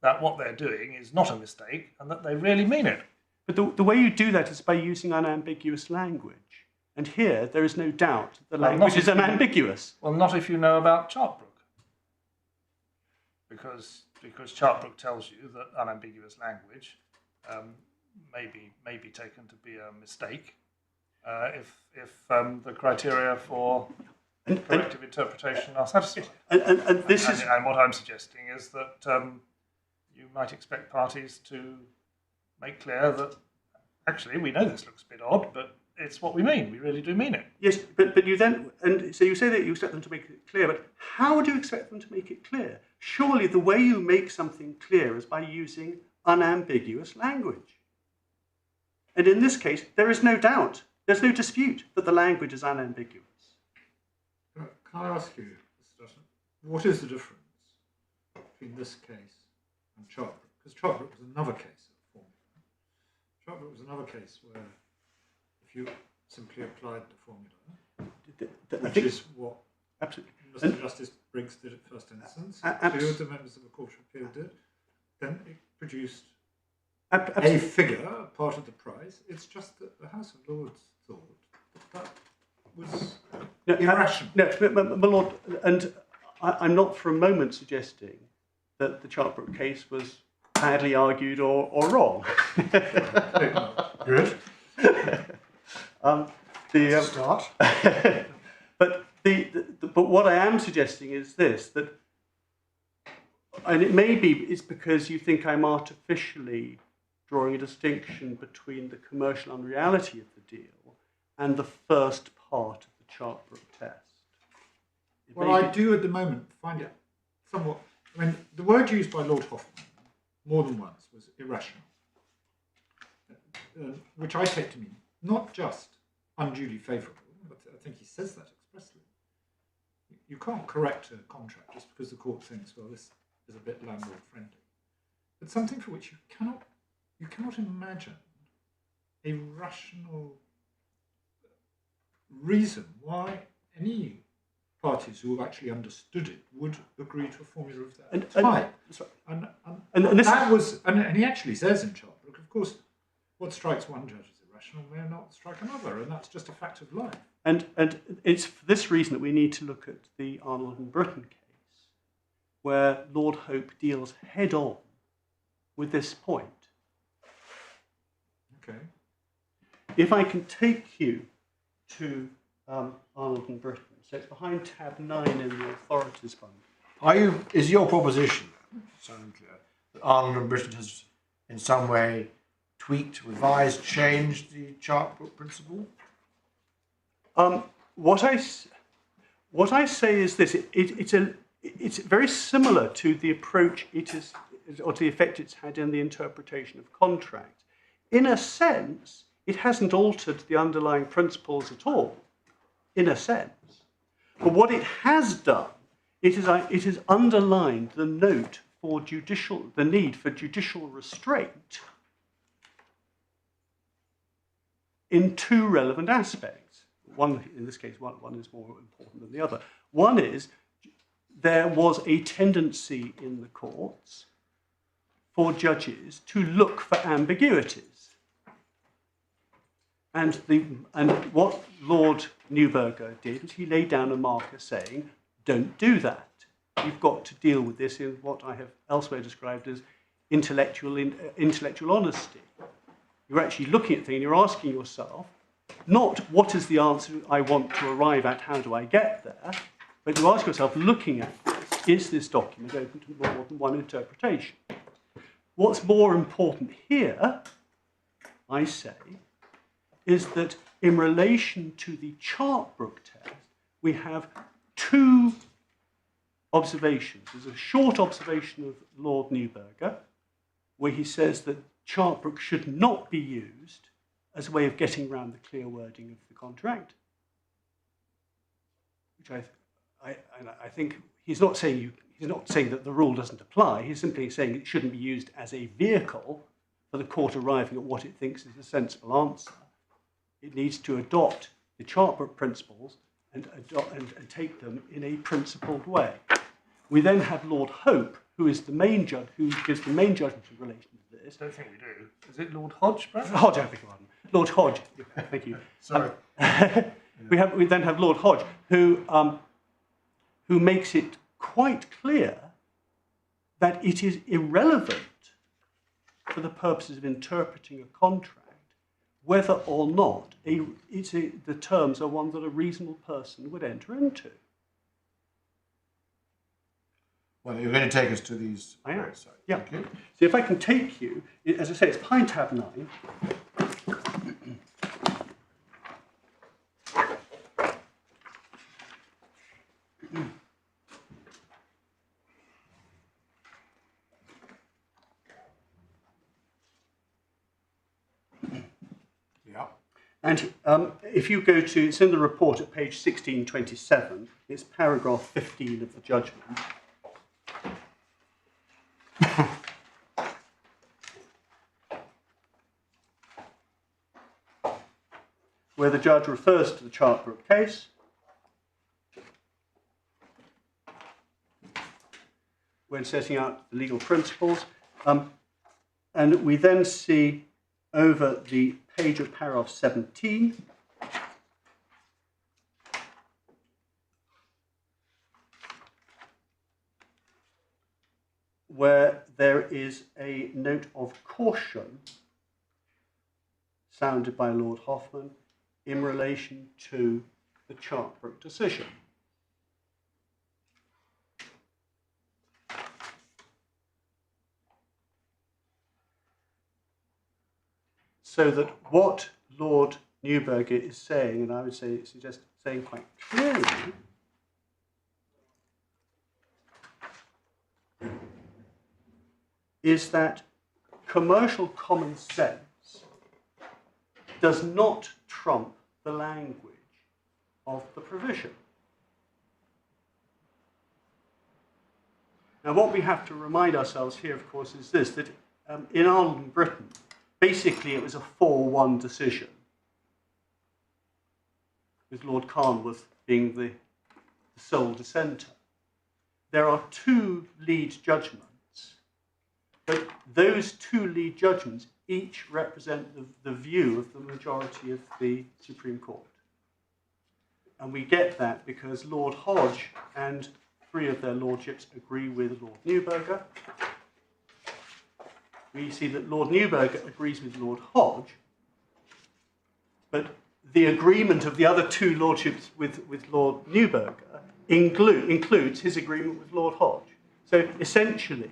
that what they're doing is not a mistake and that they really mean it? But the way you do that is by using unambiguous language. And here, there is no doubt the language is unambiguous. Well, not if you know about Chartbrook. Because Chartbrook tells you that unambiguous language may be taken to be a mistake if the criteria for corrective interpretation are satisfied. And what I'm suggesting is that you might expect parties to make clear that actually we know this looks a bit odd, but it's what we mean. We really do mean it. Yes, but you then, and so you say that you expect them to make it clear, but how do you expect them to make it clear? Surely the way you make something clear is by using unambiguous language. And in this case, there is no doubt, there's no dispute that the language is unambiguous. Can I ask you, Mr. Dutton, what is the difference between this case and Chartbrook? Because Chartbrook was another case of formula. Chartbrook was another case where if you simply applied the formula, I which think is what absolutely. Mr. Justice Briggs did at first instance, two of the members of the Court of Appeal did, then it produced a figure, part of the price. It's just that the House of Lords thought that was irrational. No, my lord, and I'm not for a moment suggesting that the Chartbrook case was badly argued or wrong. Good. Start. But but what I am suggesting is this, that, and it may be it's because you think I'm artificially drawing a distinction between the commercial unreality of the deal and the first part of the Chartbrook test. Well, I do at the moment find it somewhat. I mean, the word used by Lord Hoffman more than once was irrational, which I take to mean not just unduly favourable, but I think he says that expressly. You can't correct a contract just because the court thinks, well, this is a bit landlord friendly. But something for which you cannot imagine a rational reason why any parties who have actually understood it would agree to a formula of that type. And he actually says in Chartbrook, of course, what strikes one judge as irrational may not strike another, and that's just a fact of life. And it's for this reason that we need to look at the Arnold and Britton case, where Lord Hope deals head on with this point. Okay. If I can take you to Arnold and Britton, so it's behind tab 9 in the authorities fund. Is your proposition, sound clear, that Arnold and Britton has in some way tweaked, revised, changed the Chartbrook principle? What I say is this: it's very similar to the approach or to the effect it's had in the interpretation of contracts. In a sense, it hasn't altered the underlying principles at all. In a sense, but what it has done, it has underlined the note for the need for judicial restraint in two relevant aspects. One, in this case, one is more important than the other. One is there was a tendency in the courts for judges to look for ambiguities. And what Lord Neuberger did is he laid down a marker saying, don't do that. You've got to deal with this in what I have elsewhere described as intellectual honesty. You're actually looking at things and you're asking yourself, not what is the answer I want to arrive at, how do I get there, but you ask yourself, looking at this, is this document open to more than one interpretation? What's more important here, I say, is that in relation to the Chartbrook test, we have two observations. There's a short observation of Lord Neuberger, where he says that Chartbrook should not be used as a way of getting around the clear wording of the contract, which I think he's not saying that the rule doesn't apply. He's simply saying it shouldn't be used as a vehicle for the court arriving at what it thinks is a sensible answer. It needs to adopt the Chartbrook principles and take them in a principled way. We then have Lord Hope, who is the main judge, who gives the main judgment in relation to this. I don't think we do. Is it Lord Hodge, perhaps? Hodge, I beg your pardon. Lord Hodge. Thank you. Sorry. We then have Lord Hodge, who makes it quite clear that it is irrelevant for the purposes of interpreting a contract whether or not the terms are one that a reasonable person would enter into. Well, you're going to take us to these. I am. Sorry. Yeah. Okay. So if I can take you, as I say, it's behind tab 9. Yeah. And if you go to, it's in the report at page 1627, it's paragraph 15 of the judgment. where the judge refers to the Chartbrook case, when setting out the legal principles. And we then see over the page of paragraph 17, where there is a note of caution sounded by Lord Hoffman in relation to the Chartbrook decision. So that what Lord Neuberger is saying, and I would say suggest saying quite clearly, is that commercial common sense does not trump the language of the provision. Now, what we have to remind ourselves here, of course, is this, that in Ireland and Britain, basically it was a 4-1 decision, with Lord Carnwath being the sole dissenter. There are 2 lead judgments, but those 2 lead judgments each represent the view of the majority of the Supreme Court. And we get that because Lord Hodge and 3 of their lordships agree with Lord Neuberger. We see that Lord Neuberger agrees with Lord Hodge, but the agreement of the other 2 lordships with Lord Neuberger includes his agreement with Lord Hodge. So essentially,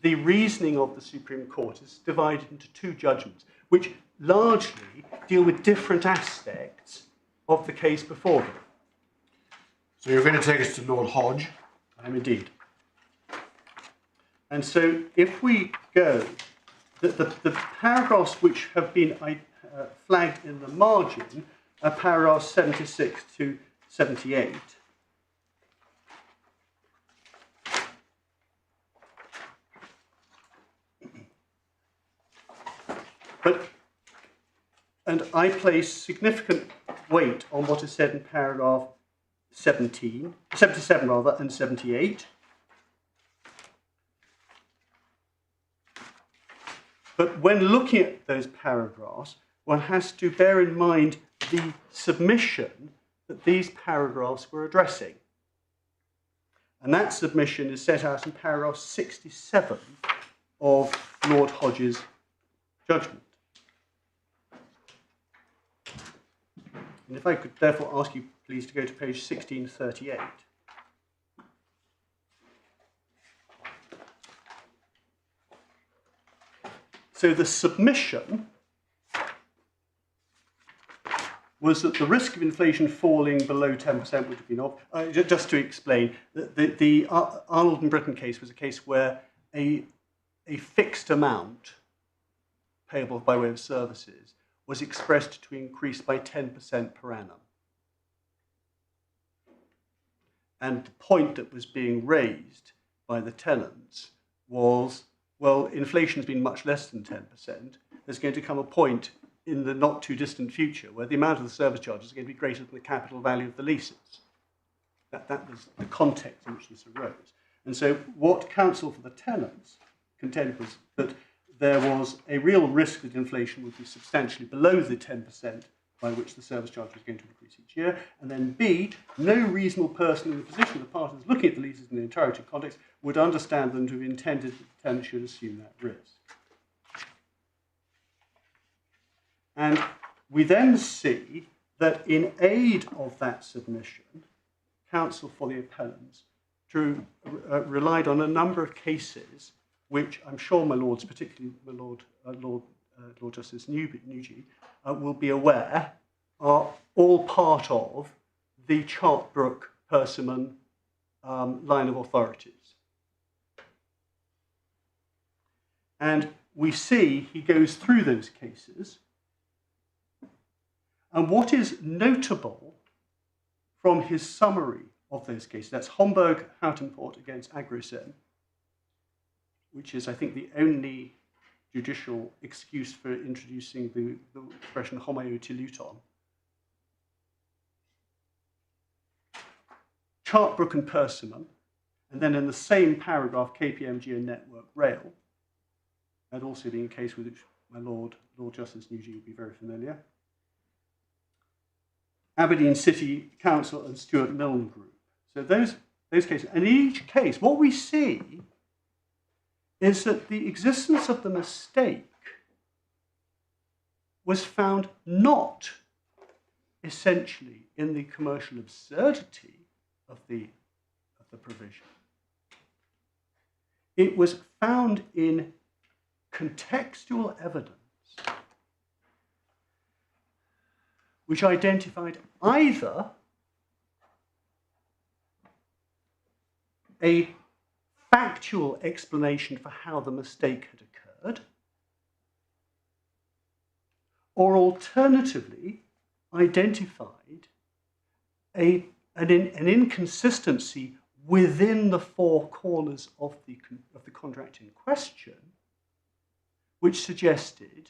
the reasoning of the Supreme Court is divided into 2 judgments, which largely deal with different aspects of the case before them. So you're going to take us to Lord Hodge. I am indeed. And so if we go, the paragraphs which have been flagged in the margin are paragraphs 76 to 78. And I place significant weight on what is said in paragraph 77 and 78. But when looking at those paragraphs, one has to bear in mind the submission that these paragraphs were addressing. And that submission is set out in paragraph 67 of Lord Hodge's judgment. And if I could therefore ask you please to go to page 1638. So the submission was that the risk of inflation falling below 10% would have been off. Just to explain, the Arnold and Britton case was a case where a fixed amount payable by way of services was expressed to increase by 10% per annum. And the point that was being raised by the tenants was, well, inflation has been much less than 10%. There's going to come a point in the not too distant future where the amount of the service charges is going to be greater than the capital value of the leases. That was the context in which this arose. And so what counsel for the tenants contended was that there was a real risk that inflation would be substantially below the 10% by which the service charge was going to increase each year, and then B, no reasonable person in the position of the parties looking at the leases in the entirety of context would understand them to have intended that the tenant should assume that risk. And we then see that in aid of that submission, counsel for the appellants relied on a number of cases which I'm sure my lords, particularly my Lord Justice Nugee, will be aware are all part of the Chartbrook-Persimmon line of authorities. And we see he goes through those cases. And what is notable from his summary of those cases, that's Homburg-Houtenport against Agrocem, which is, I think, the only judicial excuse for introducing the expression homo utiluton Chartbrook and Persimmon, and then in the same paragraph, KPMG and Network Rail. That also being a case with which my Lord Justice Nugee would be very familiar. Aberdeen City Council and Stuart Milne Group. So those cases. And in each case, what we see is that the existence of the mistake was found not essentially in the commercial absurdity of the provision. It was found in contextual evidence which identified either a factual explanation for how the mistake had occurred, or alternatively identified an inconsistency within the four corners of the contract in question, which suggested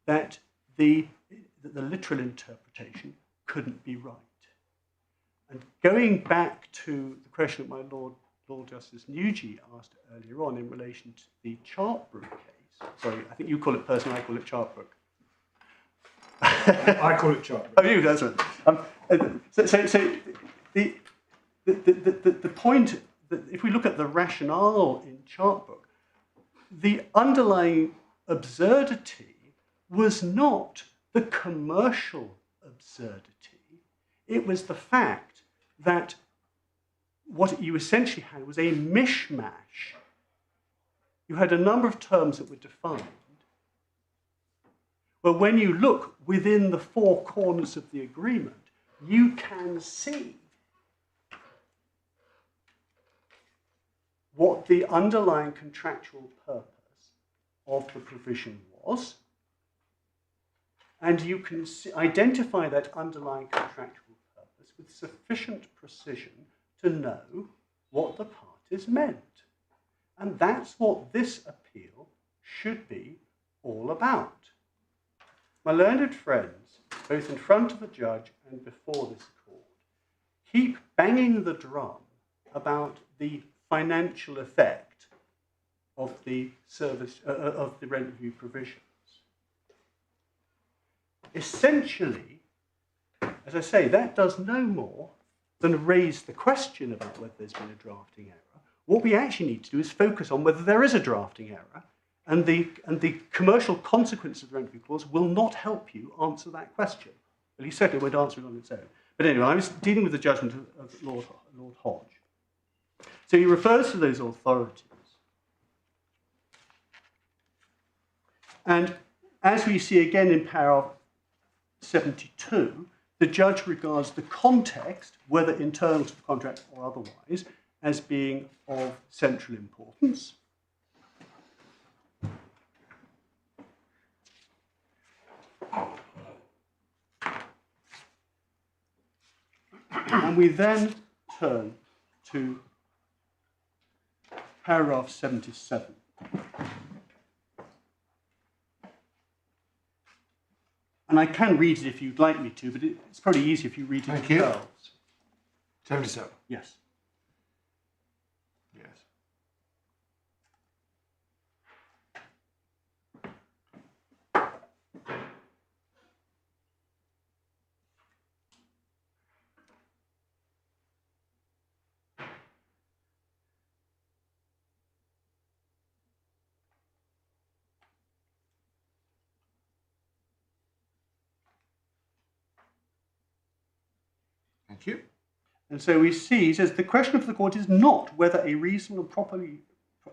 that the literal interpretation couldn't be right. And going back to the question that my Lord Justice Nugee asked earlier on in relation to the Chartbrook case, sorry, I think you call it Persimmon, I call it Chartbrook. I call it Chartbrook. Oh, you, that's right. So the point that if we look at the rationale in Chartbrook, the underlying absurdity was not the commercial absurdity. It was the fact that what you essentially had was a mishmash. You had a number of terms that were defined, but when you look within the four corners of the agreement, you can see what the underlying contractual purpose of the provision was, and you can identify that underlying contractual purpose with sufficient precision to know what the parties meant. And that's what this appeal should be all about. My learned friends, both in front of the judge and before this court, keep banging the drum about the financial effect of the service of the rent review provisions. Essentially, as I say, that does no more than raise the question about whether there's been a drafting error. What we actually need to do is focus on whether there is a drafting error, and the commercial consequences of the rent review clause will not help you answer that question. Well, he certainly won't answer it on its own. But anyway, I was dealing with the judgment of Lord Hodge. So he refers to those authorities. And as we see again in paragraph 72, the judge regards the context, whether internal to the contract or otherwise, as being of central importance. And we then turn to paragraph 77. And I can read it if you'd like me to, but it's probably easier if you read it Thank you. yourselves. 77. Yes. Yes. Thank you. And so we see, he says, the question for the court is not whether a reasonable and properly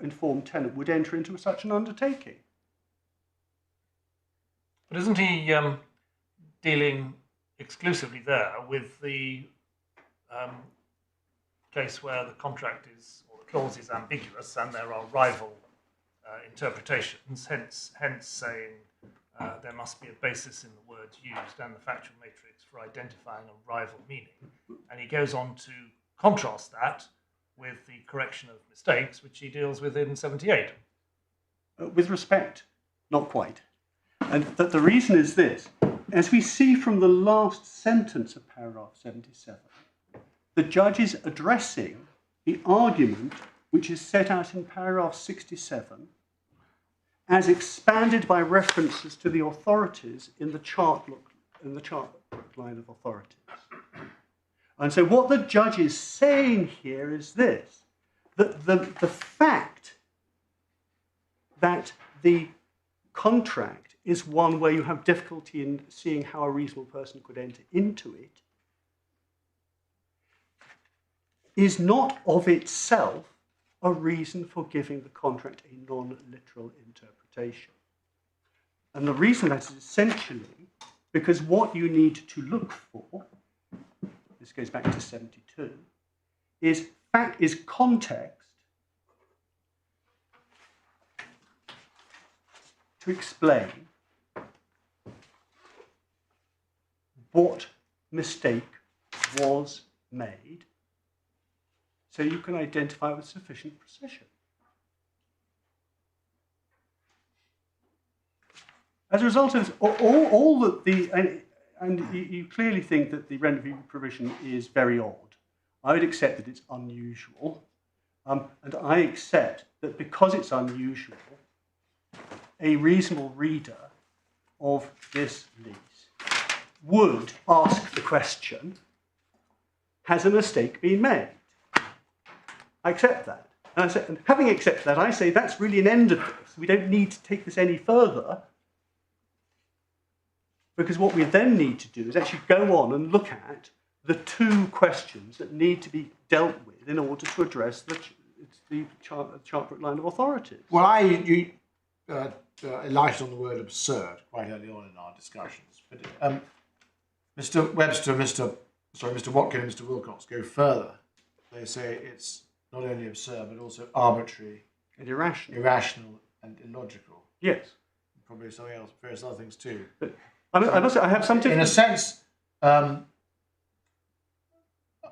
informed tenant would enter into such an undertaking. But isn't he dealing exclusively there with the case where the contract is, or the clause is ambiguous and there are rival interpretations, hence saying there must be a basis in the words used and the factual matrix for identifying a rival meaning. And he goes on to contrast that with the correction of mistakes, which he deals with in 78. With respect, not quite. And that the reason is this. As we see from the last sentence of paragraph 77, the judge is addressing the argument which is set out in paragraph 67 as expanded by references to the authorities in the chart line of authorities. And so what the judge is saying here is this, that the fact that the contract is one where you have difficulty in seeing how a reasonable person could enter into it is not of itself a reason for giving the contract a non-literal interpretation. And the reason that is essentially because what you need to look for, this goes back to 72, is context to explain what mistake was made so you can identify with sufficient precision. As a result of this, all that and you clearly think that the rent review provision is very odd. I would accept that it's unusual, and I accept that because it's unusual, a reasonable reader of this lease would ask the question, has a mistake been made? I accept that. And having accepted that, I say that's really an end of this. We don't need to take this any further, because what we then need to do is actually go on and look at the two questions that need to be dealt with in order to address the chart line of authorities. Well, you enlightened on the word absurd quite early on in our discussions. But Mr. Webster, Mr. Watkin and Mr. Wilcox go further. They say it's not only absurd, but also arbitrary And irrational. Irrational and illogical. Yes. Probably something else, various other things too. But I must say, I have some In a sense,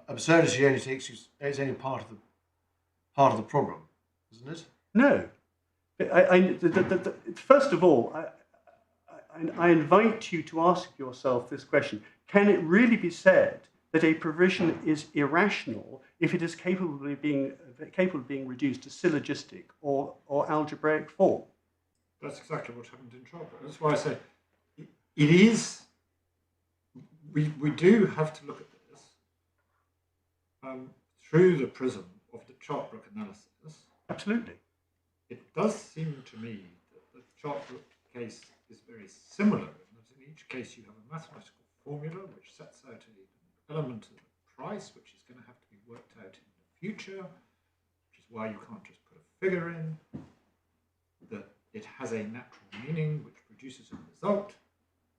absurdity only it's only part of the problem, isn't it? No. First of all, I invite you to ask yourself this question. Can it really be said that a provision is irrational if it is capable of being reduced to syllogistic or algebraic form? That's exactly what happened in Chartbrook. That's why I say it is. We do have to look at this through the prism of the Chartbrook analysis. Absolutely. It does seem to me that the Chartbrook case is very similar in that in each case you have a mathematical formula which sets out an element of the price which is going to have to be worked out in the future, which is why you can't just put a figure in, that it has a natural meaning which produces a result,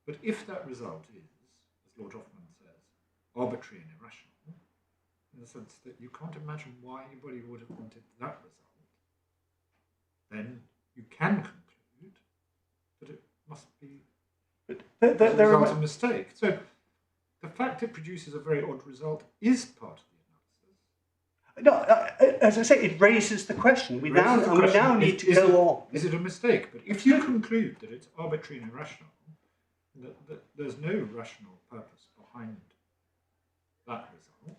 but if that result is, as Lord Hoffman says, arbitrary and irrational, in the sense that you can't imagine why anybody would have wanted that result, then you can conclude that it must be a result of mistake. So the fact it produces a very odd result is part of the analysis. No, as I say, it raises the question. We now need to go on. Is it a mistake? But if you conclude that it's arbitrary and irrational, that there's no rational purpose behind that result,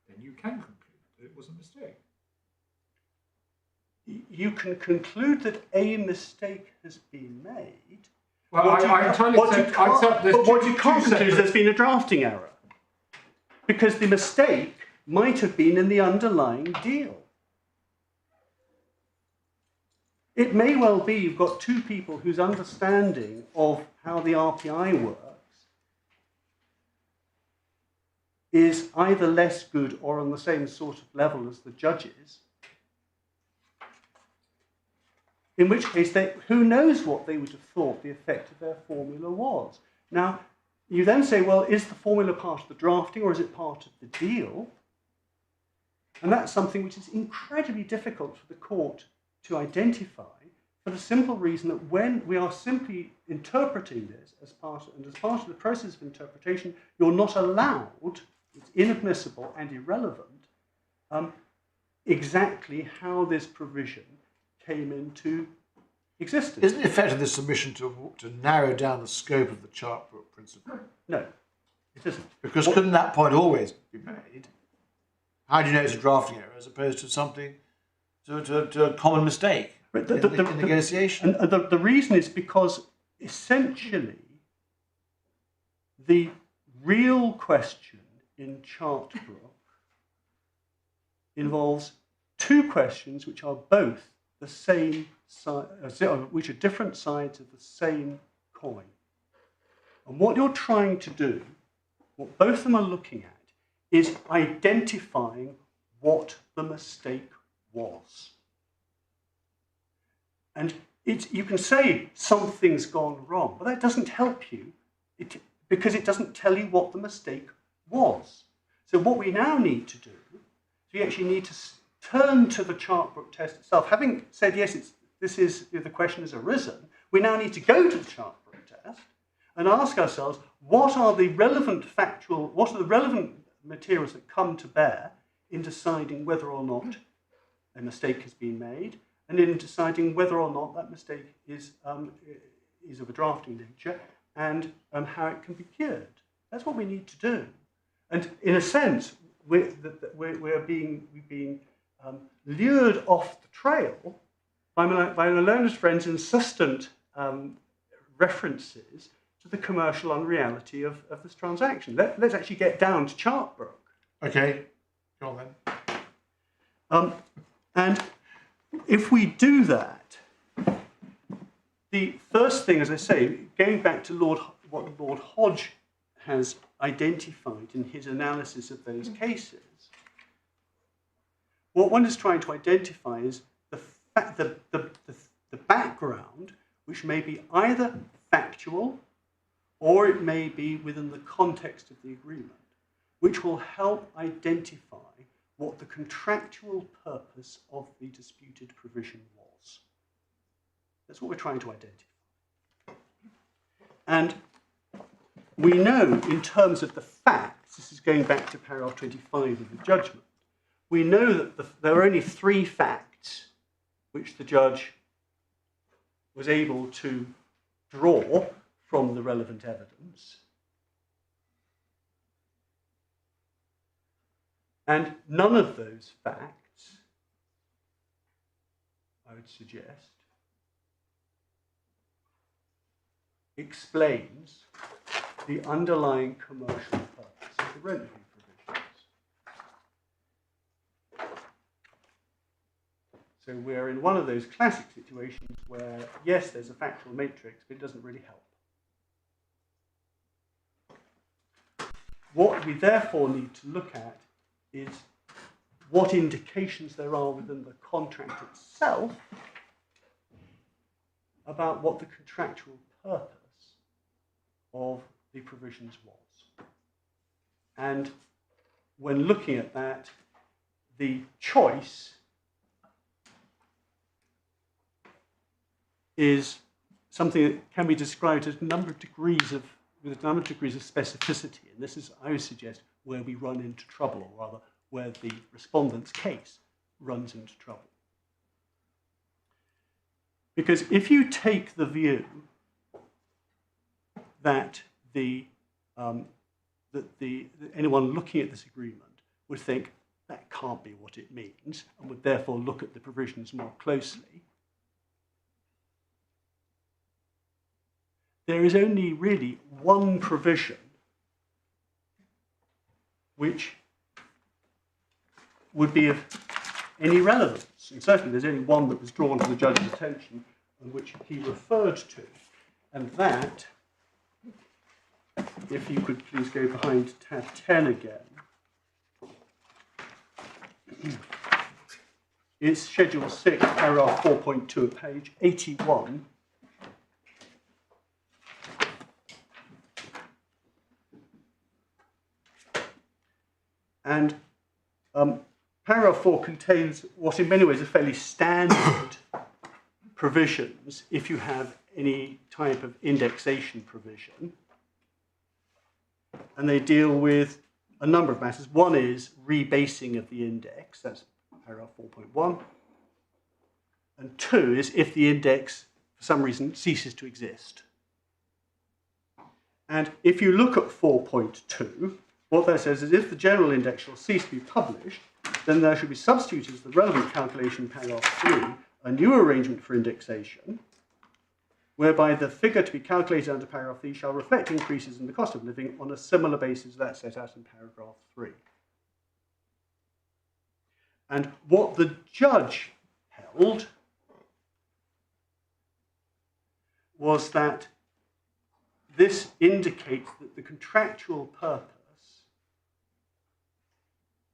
then you can conclude that it was a mistake. You can conclude that a mistake has been made. Well, I entirely accept this. But what you can't conclude is there's been a drafting error, because the mistake might have been in the underlying deal. It may well be you've got two people whose understanding of how the RPI works is either less good or on the same sort of level as the judges, in which case, who knows what they would have thought the effect of their formula was. Now, you then say, well, is the formula part of the drafting or is it part of the deal? And that's something which is incredibly difficult for the court to identify, for the simple reason that when we are simply interpreting this as part of the process of interpretation, you're not allowed, it's inadmissible and irrelevant, exactly how this provision came into existence. Isn't the effect of this submission to narrow down the scope of the Chartbrook principle? No, it isn't. Because couldn't that point always be made How do you know it's a drafting error as opposed to something, to a common mistake in negotiation? And the reason is because essentially the real question in Chartbrook involves two questions which are both the same side, which are different sides of the same coin. And what you're trying to do, what both of them are looking at, is identifying what the mistake was. And you can say something's gone wrong, but that doesn't help you because it doesn't tell you what the mistake was. So what we now need to do is we actually need to turn to the Chartbrook test itself. Having said, yes, the question has arisen, we now need to go to the Chartbrook test and ask ourselves, what are the relevant materials that come to bear in deciding whether or not a mistake has been made, and in deciding whether or not that mistake is of a drafting nature, and how it can be cured. That's what we need to do. And in a sense, we're being lured off the trail by my learned friend's insistent references to the commercial unreality of this transaction. Let's actually get down to Chartbrook. Okay, go on then. And if we do that, the first thing, as I say, going back to what Lord Hodge has identified in his analysis of those cases, what one is trying to identify is the background, which may be either factual or it may be within the context of the agreement, which will help identify what the contractual purpose of the disputed provision was. That's what we're trying to identify. And we know in terms of the facts, this is going back to paragraph 25 of the judgment, we know that there are only 3 facts which the judge was able to draw from the relevant evidence. And none of those facts, I would suggest, explains the underlying commercial purpose of the rent review provisions. So we're in one of those classic situations where, yes, there's a factual matrix, but it doesn't really help. What we therefore need to look at is what indications there are within the contract itself about what the contractual purpose of the provisions was. And when looking at that, the choice is something that can be described as with a number of degrees of specificity. And this is, I would suggest, where we run into trouble, or rather, where the respondent's case runs into trouble. Because if you take the view that anyone looking at this agreement would think that can't be what it means, and would therefore look at the provisions more closely, there is only really one provision which would be of any relevance. And certainly there's only one that was drawn to the judge's attention and which he referred to. And that, if you could please go behind tab 10 again, is Schedule 6, paragraph 4.2 of page 81. And paragraph 4 contains what in many ways are fairly standard provisions if you have any type of indexation provision. And they deal with a number of matters. One is rebasing of the index, that's paragraph 4.1. And 2 is if the index, for some reason, ceases to exist. And if you look at 4.2, what that says is if the general index shall cease to be published, then there should be substituted as the relevant calculation in paragraph 3 a new arrangement for indexation, whereby the figure to be calculated under paragraph 3 shall reflect increases in the cost of living on a similar basis to that set out in paragraph 3. And what the judge held was that this indicates that the contractual purpose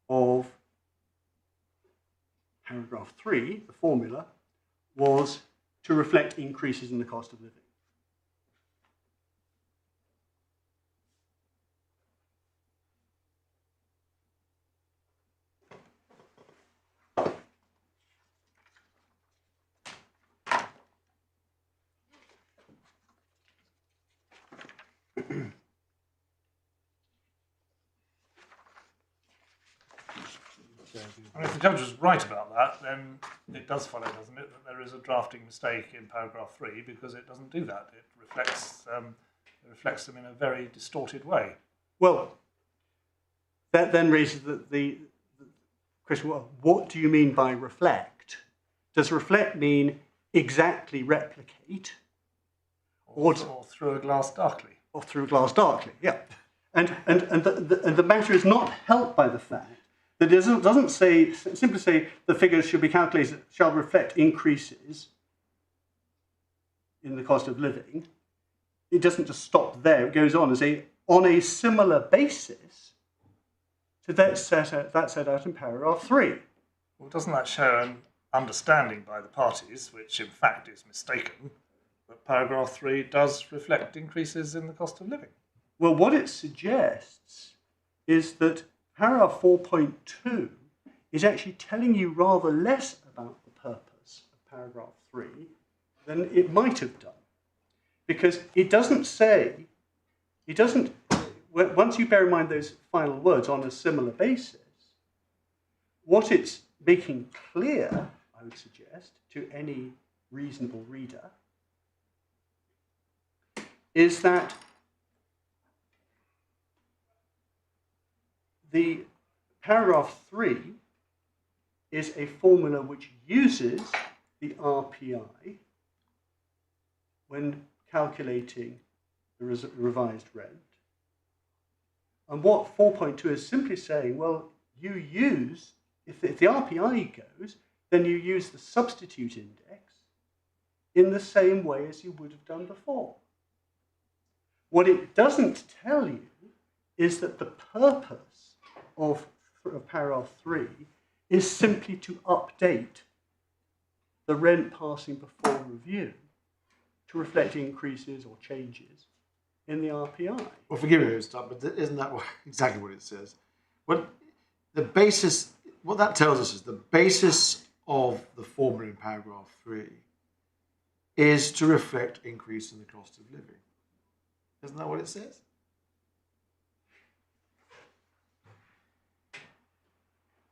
of paragraph 3, the formula, was to reflect increases in the cost of living. And if the judge was right about that, then it does follow, doesn't it, that there is a drafting mistake in paragraph 3 because it doesn't do that. It reflects them in a very distorted way. Well, that then raises the question, well, what do you mean by reflect? Does reflect mean exactly replicate? Or through a glass darkly. Or through a glass darkly, yeah. And the matter is not helped by the fact that it doesn't say, simply say the figures should be calculated, shall reflect increases in the cost of living. It doesn't just stop there. It goes on and say, on a similar basis to that set out in paragraph 3. Well, doesn't that show an understanding by the parties, which in fact is mistaken, that paragraph 3 does reflect increases in the cost of living? Well, what it suggests is that paragraph 4.2 is actually telling you rather less about the purpose of paragraph 3 than it might have done. Because it doesn't say, once you bear in mind those final words, on a similar basis, what it's making clear, I would suggest, to any reasonable reader, is that the paragraph 3 is a formula which uses the RPI when calculating the revised rent. And what 4.2 is simply saying, well, you use, if the RPI goes, then you use the substitute index in the same way as you would have done before. What it doesn't tell you is that the purpose of paragraph 3 is simply to update the rent passing before review to reflect increases or changes in the RPI. Well, forgive me, but isn't that exactly what it says? What that tells us is the basis of the formula in paragraph 3 is to reflect increase in the cost of living. Isn't that what it says?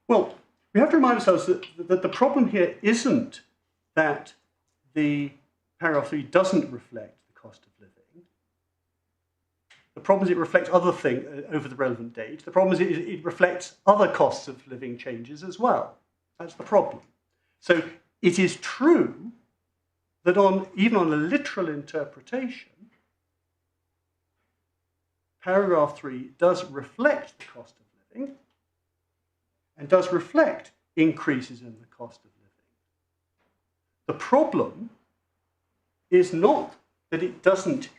Well, we have to remind ourselves that the problem here isn't that the paragraph 3 doesn't reflect the cost of living. The problem is it reflects other things over the relevant date. The problem is it reflects other costs of living changes as well. That's the problem. So it is true that even on a literal interpretation, paragraph 3 does reflect the cost of living and does reflect increases in the cost of living. The problem is not that it doesn't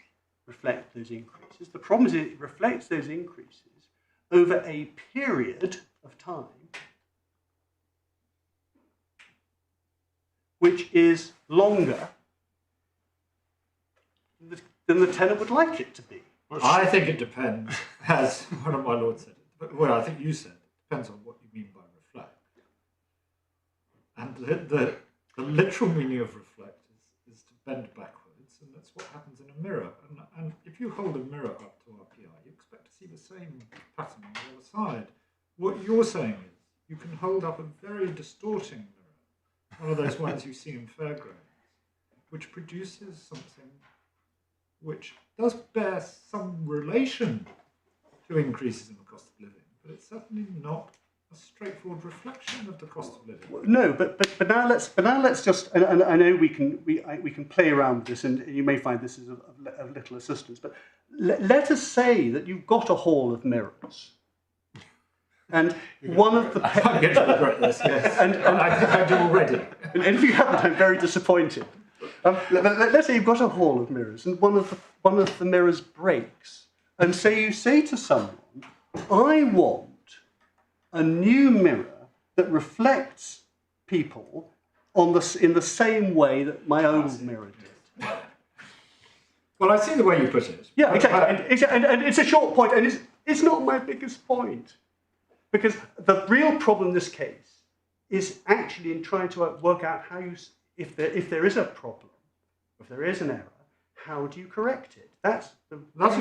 reflect those increases. The problem is it reflects those increases over a period of time which is longer than the tenant would like it to be. I think it depends, as one of my lords said. Well, I think you said, it depends on what you mean by reflect. And the literal meaning of reflect is to bend backwards, and that's what happens in a mirror. And if you hold a mirror up to RPI, you expect to see the same pattern on the other side. What you're saying is, you can hold up a very distorting mirror, one of those ones you see in fairgrounds, which produces something which does bear some relation to increases in the cost of living, but it's certainly not a straightforward reflection of the cost of living? No, but now let's just, and I know we can play around with this, and you may find this is of little assistance. But let us say that you've got a hall of mirrors, and one of the I'm going to regret this. Yes, and I think I do already. And if you haven't, I'm very disappointed. Let's say you've got a hall of mirrors, and one of the mirrors breaks, and you say to someone, "I want a new mirror that reflects people in the same way that my old mirror did." Well, I see the way you put it. Yeah, exactly. And it's a short point, and it's not my biggest point, because the real problem in this case is actually in trying to work out how if there is a problem, if there is an error, how do you correct it? That's a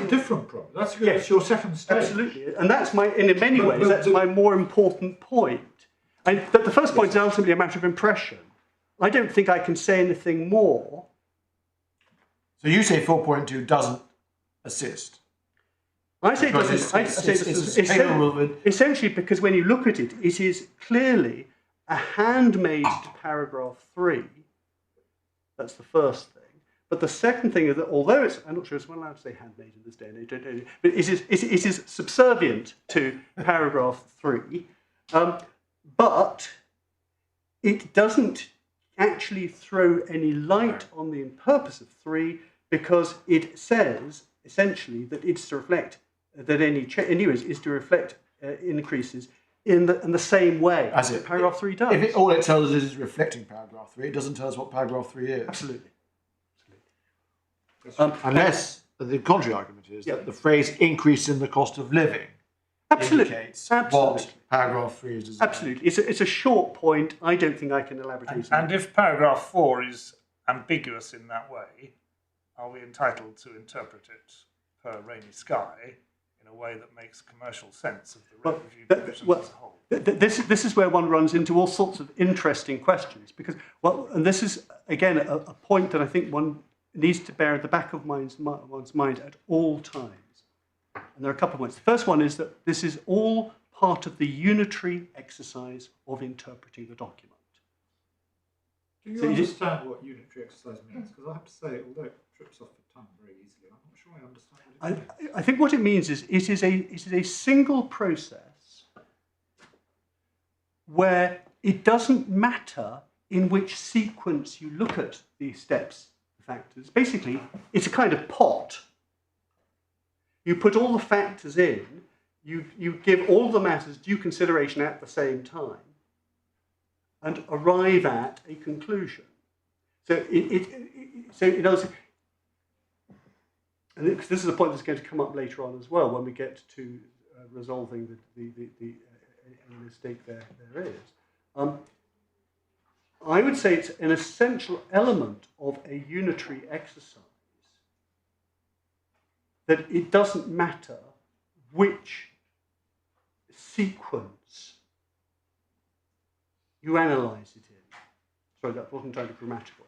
different problem. That's your second stage. Absolutely, and that's in many ways that's my more important point. And the first point is ultimately a matter of impression. I don't think I can say anything more. So you say 4.2 doesn't assist? I say it doesn't. Essentially, because when you look at it, it is clearly a handmade to paragraph 3. That's the first thing. But the second thing is that although I'm not sure it's allowed to say handmade in this day and age, but it is subservient to paragraph 3, but it doesn't actually throw any light on the purpose of 3, because it says essentially that it's to reflect that any is to reflect increases in the same way as paragraph 3 does. If all it tells us is reflecting paragraph 3, it doesn't tell us what paragraph 3 is. Absolutely. Unless the contrary argument is that the phrase "increase in the cost of living" indicates what paragraph 3 is designed. Absolutely. It's a short point. I don't think I can elaborate. And if paragraph 4 is ambiguous in that way, are we entitled to interpret it per rainy sky in a way that makes commercial sense of the rent review provisions as a whole? This is where one runs into all sorts of interesting questions, because, and this is, again, a point that I think one needs to bear at the back of one's mind at all times. And there are a couple of points. The first one is that this is all part of the unitary exercise of interpreting the document. Do you understand what unitary exercise means? Because I have to say, although it trips off the tongue very easily, I'm not sure I understand what it means. I think what it means is it is a single process where it doesn't matter in which sequence you look at the steps, the factors. Basically, it's a kind of pot. You put all the factors in, you give all the matters due consideration at the same time, and arrive at a conclusion. So it does. And this is a point that's going to come up later on as well when we get to resolving the mistake there is. I would say it's an essential element of a unitary exercise that it doesn't matter which sequence you analyse it in. Sorry, that wasn't entirely grammatical.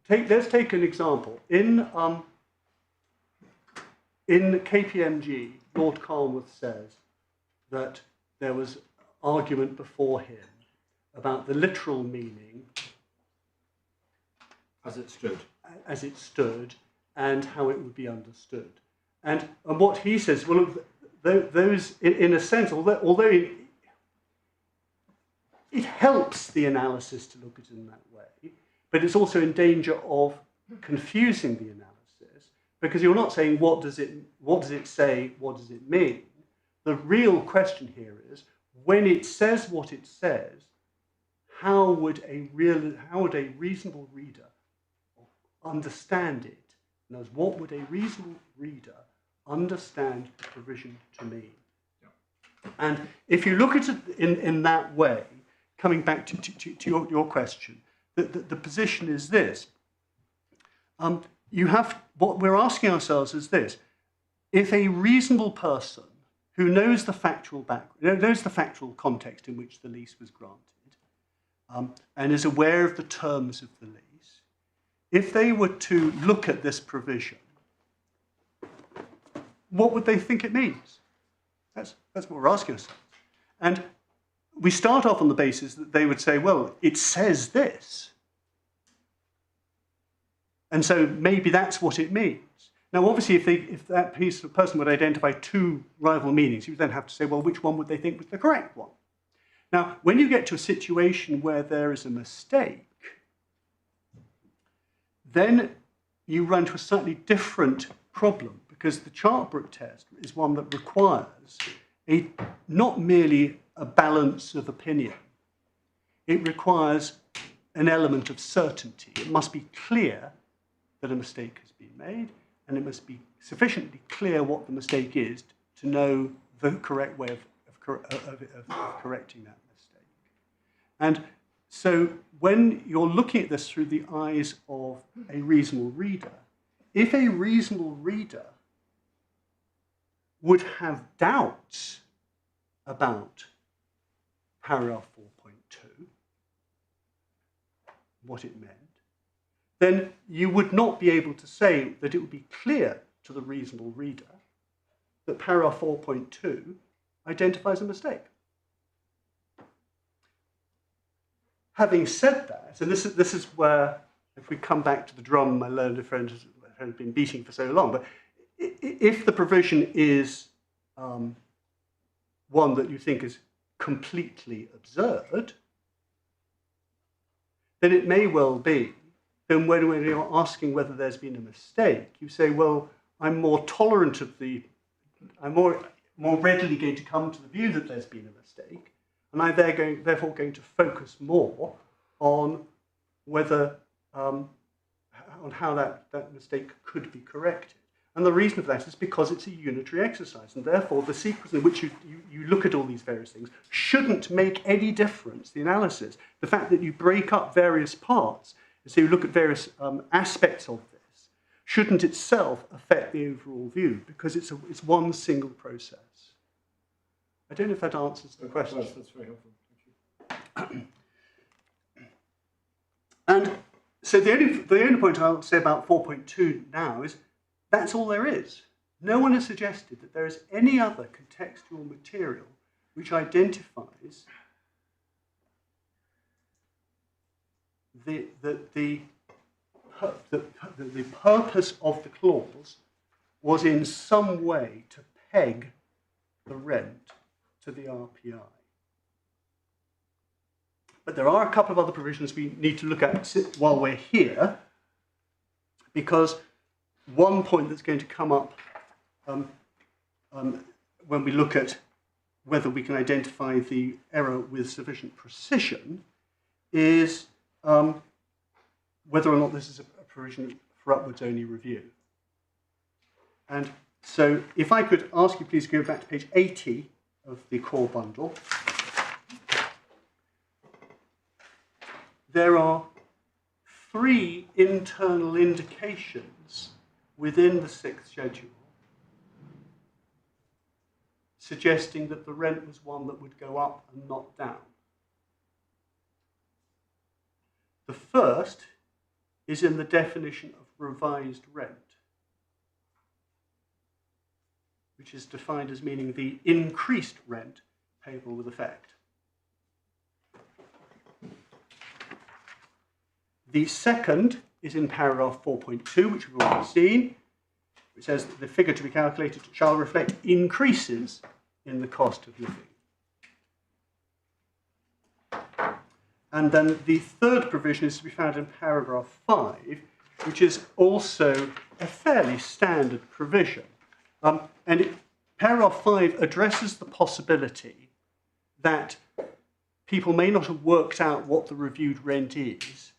Let's take an example. In KPMG, Lord Carlworth says that there was argument before him about the literal meaning as it stood, and how it would be understood. And what he says, well, those, in a sense, although it helps the analysis to look at it in that way, but it's also in danger of confusing the analysis, because you're not saying what does it say, what does it mean. The real question here is, when it says what it says, how would a reasonable reader understand it? In other words, what would a reasonable reader understand the provision to mean? Yeah. And if you look at it in that way, coming back to your question, the position is this. What we're asking ourselves is this: if a reasonable person who knows the factual context in which the lease was granted, and is aware of the terms of the lease, if they were to look at this provision, what would they think it means? That's what we're asking ourselves. And we start off on the basis that they would say, well, it says this. And so maybe that's what it means. Now, obviously, if that person would identify two rival meanings, you would then have to say, well, which one would they think was the correct one? Now, when you get to a situation where there is a mistake, then you run to a slightly different problem, because the Chartbrook test is one that requires not merely a balance of opinion. It requires an element of certainty. It must be clear that a mistake has been made, and it must be sufficiently clear what the mistake is to know the correct way of correcting that mistake. And so when you're looking at this through the eyes of a reasonable reader, if a reasonable reader would have doubts about paragraph 4.2, what it meant, then you would not be able to say that it would be clear to the reasonable reader that paragraph 4.2 identifies a mistake. Having said that, and this is where, if we come back to the drum my learned friend has been beating for so long, but if the provision is one that you think is completely absurd, then it may well be, then when you're asking whether there's been a mistake, you say, well, I'm more tolerant of I'm more readily going to come to the view that there's been a mistake, and I'm therefore going to focus more on whether, on how that mistake could be corrected. And the reason for that is because it's a unitary exercise, and therefore the sequence in which you look at all these various things shouldn't make any difference, the analysis. The fact that you break up various parts, and so you look at various aspects of this, shouldn't itself affect the overall view, because it's one single process. I don't know if that answers the question. That's very helpful. Thank you. And so the only point I'll say about 4.2 now is that's all there is. No one has suggested that there is any other contextual material which identifies the purpose of the clause was in some way to peg the rent to the RPI. But there are a couple of other provisions we need to look at while we're here, because one point that's going to come up when we look at whether we can identify the error with sufficient precision is whether or not this is a provision for upwards only review. And so if I could ask you please go back to page 80 of the core bundle. There are 3 internal indications within the 6th schedule suggesting that the rent was one that would go up and not down. The first is in the definition of revised rent, which is defined as meaning the increased rent payable with effect. The second is in paragraph 4.2, which we've already seen, which says that the figure to be calculated shall reflect increases in the cost of living. And then the third provision is to be found in paragraph 5, which is also a fairly standard provision. Paragraph 5 addresses the possibility that people may not have worked out what the reviewed rent is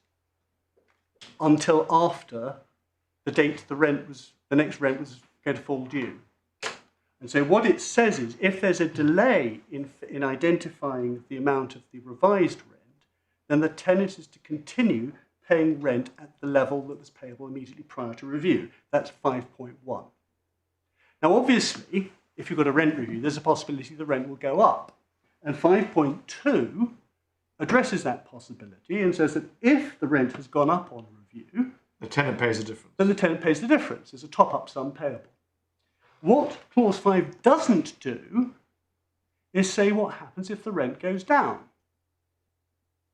until after the date the next rent was going to fall due. And so what it says is, if there's a delay in identifying the amount of the revised rent, then the tenant is to continue paying rent at the level that was payable immediately prior to review. That's 5.1. Now, obviously, if you've got a rent review, there's a possibility the rent will go up. And 5.2 addresses that possibility and says that if the rent has gone up on review, the tenant pays the difference. Then the tenant pays the difference. There's a top-up sum payable. What clause 5 doesn't do is say what happens if the rent goes down.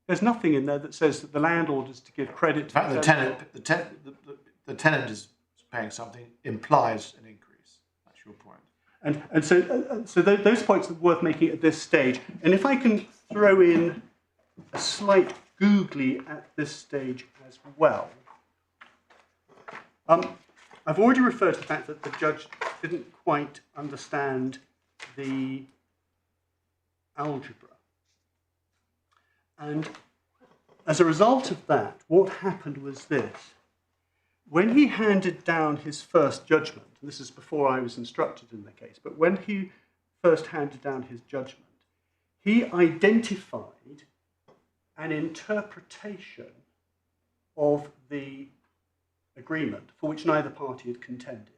There's nothing in there that says that the landlord is to give credit to In fact, the tenant is paying something implies an increase. That's your point. And so those points are worth making at this stage. And if I can throw in a slight googly at this stage as well. I've already referred to the fact that the judge didn't quite understand the algebra. And as a result of that, what happened was this. When he handed down his first judgment, and this is before I was instructed in the case, but when he first handed down his judgment, he identified an interpretation of the agreement for which neither party had contended.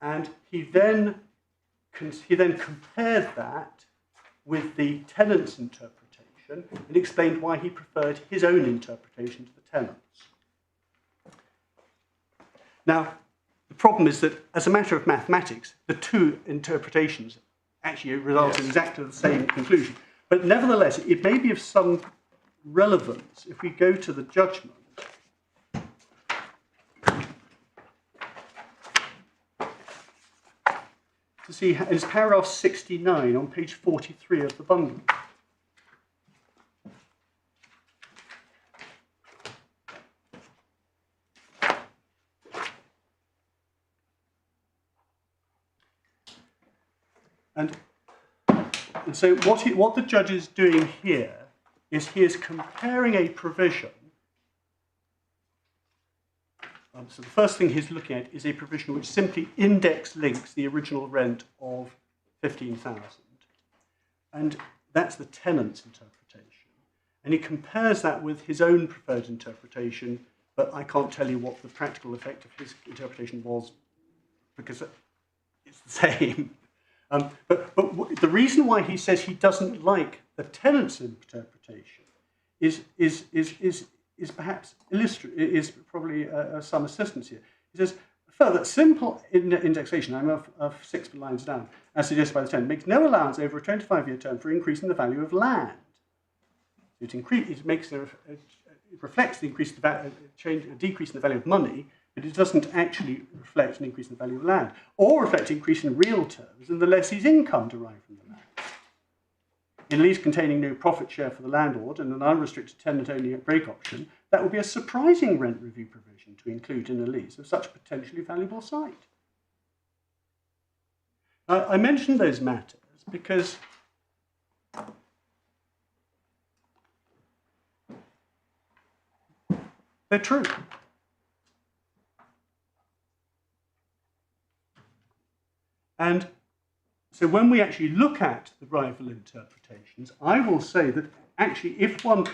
And he then compared that with the tenant's interpretation and explained why he preferred his own interpretation to the tenant's. Now, the problem is that as a matter of mathematics, the two interpretations actually result in exactly the same conclusion. But nevertheless, it may be of some relevance if we go to the judgment. To see, it's paragraph 69 on page 43 of the bundle. And so what the judge is doing here is he is comparing a provision. So the first thing he's looking at is a provision which simply index links the original rent of 15,000. And that's the tenant's interpretation. And he compares that with his own preferred interpretation, but I can't tell you what the practical effect of his interpretation was because it's the same. But the reason why he says he doesn't like the tenant's interpretation is perhaps is probably some assistance here. He says further, simple indexation, I'm of 6 lines down, as suggested by the tenant, makes no allowance over a 25-year term for increasing the value of land. It reflects the increase decrease in the value of money, but it doesn't actually reflect an increase in the value of land, or reflect an increase in real terms in the lessee's income derived from the land. In a lease containing no profit share for the landlord and an unrestricted tenant-only break option, that would be a surprising rent review provision to include in a lease of such potentially valuable site. I mention those matters because they're true. And so when we actually look at the rival interpretations, I will say that actually if one,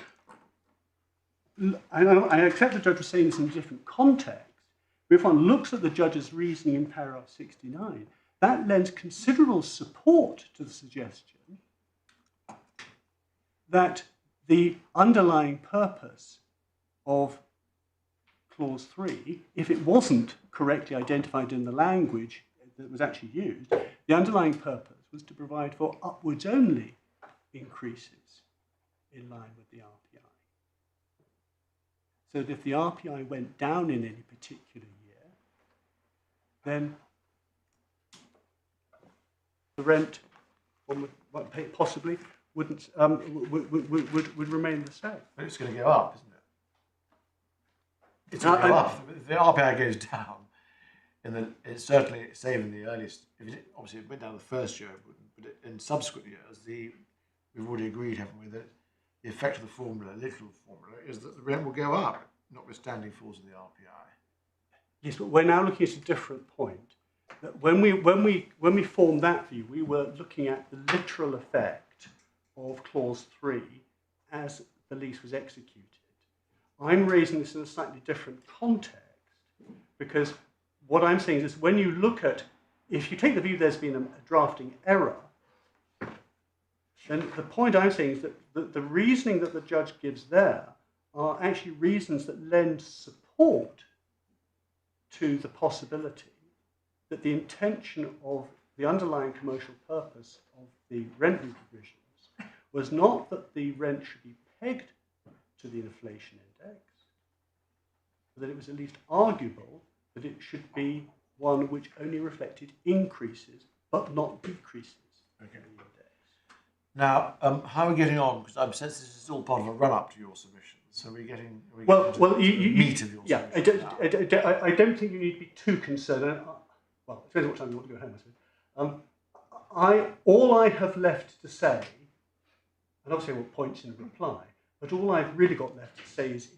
I accept the judge was saying this in a different context, but if one looks at the judge's reasoning in paragraph 69, that lends considerable support to the suggestion that the underlying purpose of clause 3, if it wasn't correctly identified in the language that was actually used, the underlying purpose was to provide for upwards only increases in line with the RPI. So that if the RPI went down in any particular year, then the rent possibly wouldn't would remain the same. But it's going to go up, isn't it? It's going to go up. If the RPI goes down, and it's certainly, say in the earliest, obviously it went down the first year, but in subsequent years, we've already agreed, haven't we, that the effect of the formula, literal formula, is that the rent will go up, notwithstanding falls in the RPI. Yes, but we're now looking at a different point. That when we formed that view, we were looking at the literal effect of clause 3 as the lease was executed. I'm raising this in a slightly different context because what I'm saying is when you look at, if you take the view there's been a drafting error, then the point I'm saying is that the reasoning that the judge gives there are actually reasons that lend support to the possibility that the intention of the underlying commercial purpose of the rent review provisions was not that the rent should be pegged to the inflation index, but that it was at least arguable that it should be one which only reflected increases but not decreases in the index. Now, how are we getting on? Because I'm sensing this is all part of a run-up to your submission. So we're getting to the meat of your submission. I don't think you need to be too concerned. Well, it depends what time you want to go home, I suppose. All I have left to say, and obviously I will point in reply, but all I've really got left to say is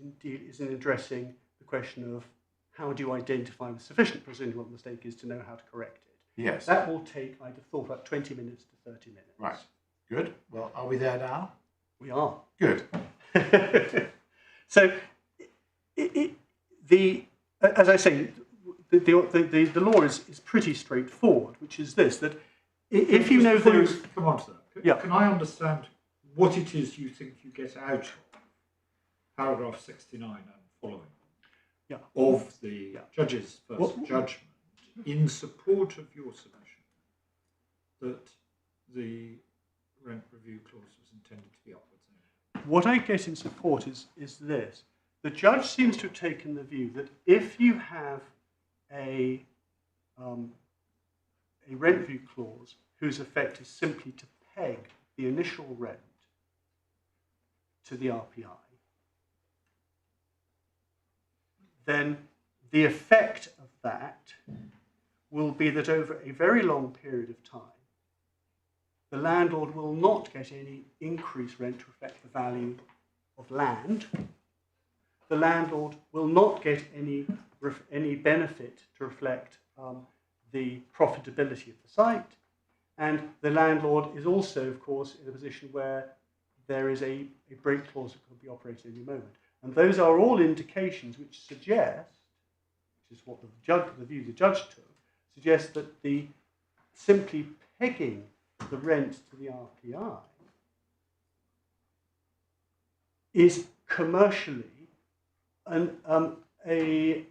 in addressing the question of how do you identify with sufficient precision what the mistake is to know how to correct it. Yes. That will take, I'd have thought, about 20 minutes to 30 minutes. Right. Good. Well, are we there now? We are. Good. So, as I say, the law is pretty straightforward, which is this, that if you know there is... Come on to that. Yeah. Can I understand what it is you think you get out of paragraph 69 and following of the judge's first judgment in support of your submission that the rent review clause was intended to be upwards only? What I get in support is this. The judge seems to have taken the view that if you have a rent review clause whose effect is simply to peg the initial rent to the RPI, then the effect of that will be that over a very long period of time, the landlord will not get any increased rent to reflect the value of land. The landlord will not get any benefit to reflect the profitability of the site. And the landlord is also, of course, in a position where there is a break clause that could be operated at any moment. And those are all indications which suggest, which is what the view the judge took, suggests that the simply pegging the rent to the RPI is commercially a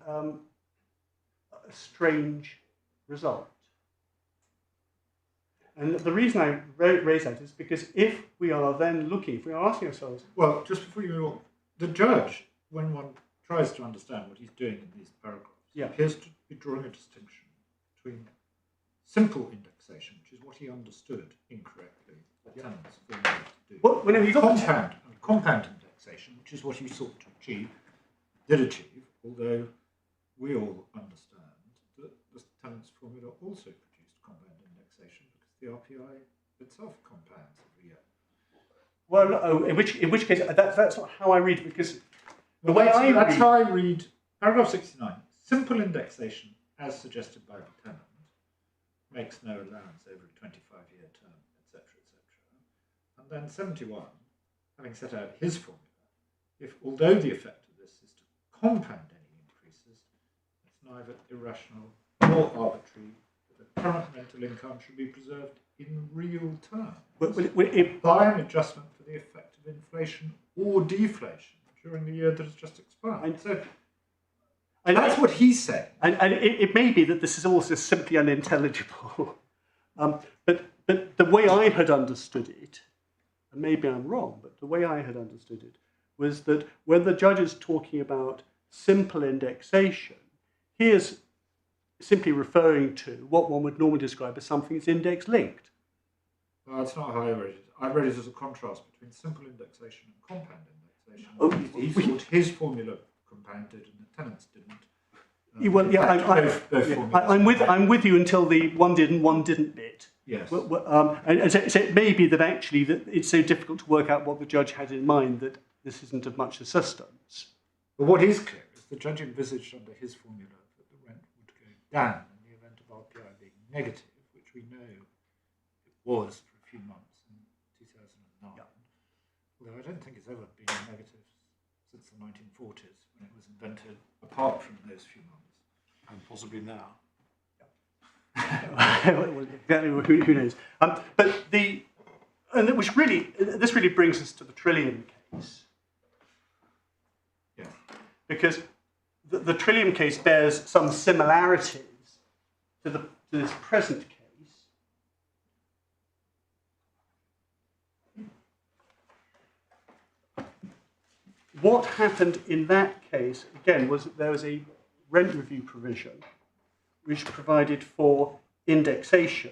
strange result. And the reason I raise that is because if we are asking ourselves... Well, just before you move on, the judge, when one tries to understand what he's doing in these paragraphs, appears to be drawing a distinction between simple indexation, which is what he understood incorrectly the tenants were meant to do, compound indexation, which is what he sought to achieve, did achieve, although we all understand that the tenants' formula also produced compound indexation because the RPI itself compounds every year. Well, no, in which case, that's not how I read it, because that's how I read paragraph 69. Simple indexation, as suggested by the tenant, makes no allowance over a 25-year term, etc., etc. And then 71, having set out his formula, although the effect of this is to compound any increases, it's neither irrational nor arbitrary that the current rental income should be preserved in real terms by an adjustment for the effect of inflation or deflation during the year that has just expired. That's what he said. And it may be that this is also simply unintelligible. But the way I had understood it, and maybe I'm wrong, but the way I had understood it was that when the judge is talking about simple indexation, he is simply referring to what one would normally describe as something that's index linked. Well, that's not how I read it. I read it as a contrast between simple indexation and compound indexation. He thought his formula compounded and the tenants didn't. I'm with you until the one did and one didn't bit. Yes. And so it may be that actually that it's so difficult to work out what the judge had in mind that this isn't of much assistance. But what is clear is the judge envisaged under his formula that the rent would go down in the event of RPI being negative, which we know it was for a few months in 2009. Yeah. Although I don't think it's ever been negative since the 1940s when it was invented, apart from those few months. And possibly now. Who knows? This really brings us to the Trillium case. Yeah. Because the Trillium case bears some similarities to to this present case, what happened in that case, again, was that there was a rent review provision which provided for indexation.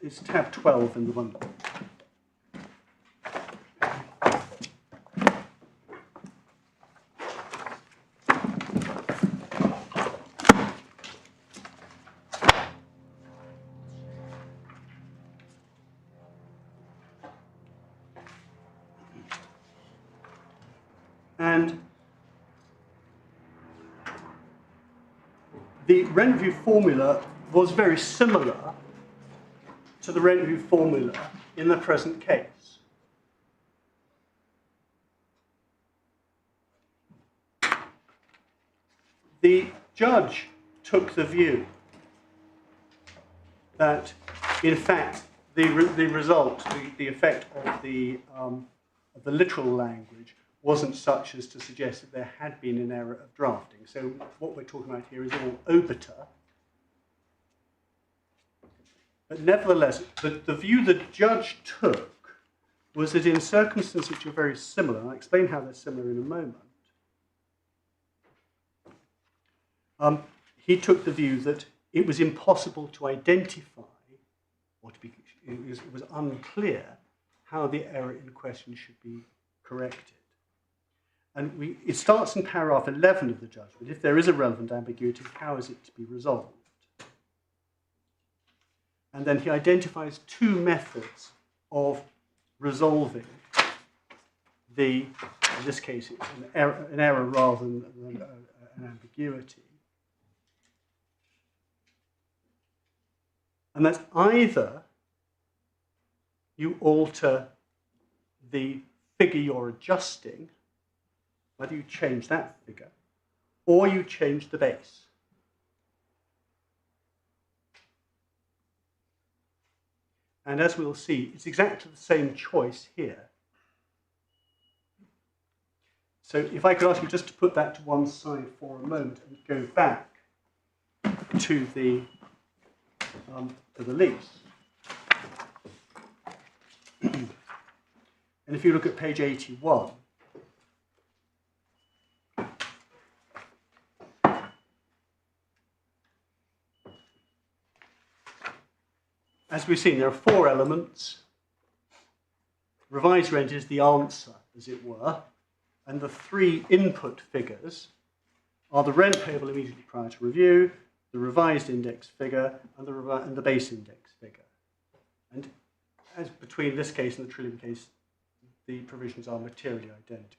It's tab 12 in the bundle. And the rent review formula was very similar to the rent review formula in the present case. The judge took the view that, in fact, the result, the effect of the literal language wasn't such as to suggest that there had been an error of drafting. So what we're talking about here is all obiter. But nevertheless, the view the judge took was that in circumstances which are very similar, and I'll explain how they're similar in a moment, he took the view that it was impossible to identify, or it was unclear how the error in question should be corrected. And it starts in paragraph 11 of the judgment. If there is a relevant ambiguity, how is it to be resolved? And then he identifies two methods of resolving in this case, it's an error rather than an ambiguity. And that's either you alter the figure you're adjusting, whether you change that figure, or you change the base. And as we'll see, it's exactly the same choice here. So if I could ask you just to put that to one side for a moment and go back to the lease. And if you look at page 81, as we've seen, there are four elements. Revised rent is the answer, as it were, and the three input figures are the rent payable immediately prior to review, the revised index figure, and the base index figure. And as between this case and the Trillium case, the provisions are materially identical.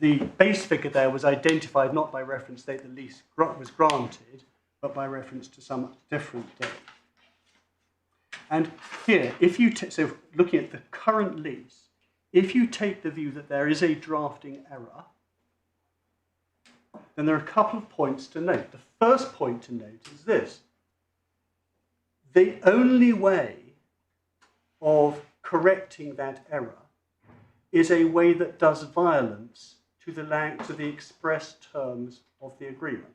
The base figure there was identified not by reference date the lease was granted, but by reference to some different date. And here, so looking at the current lease, if you take the view that there is a drafting error, then there are a couple of points to note. The first point to note is this. The only way of correcting that error is a way that does violence to the express terms of the agreement.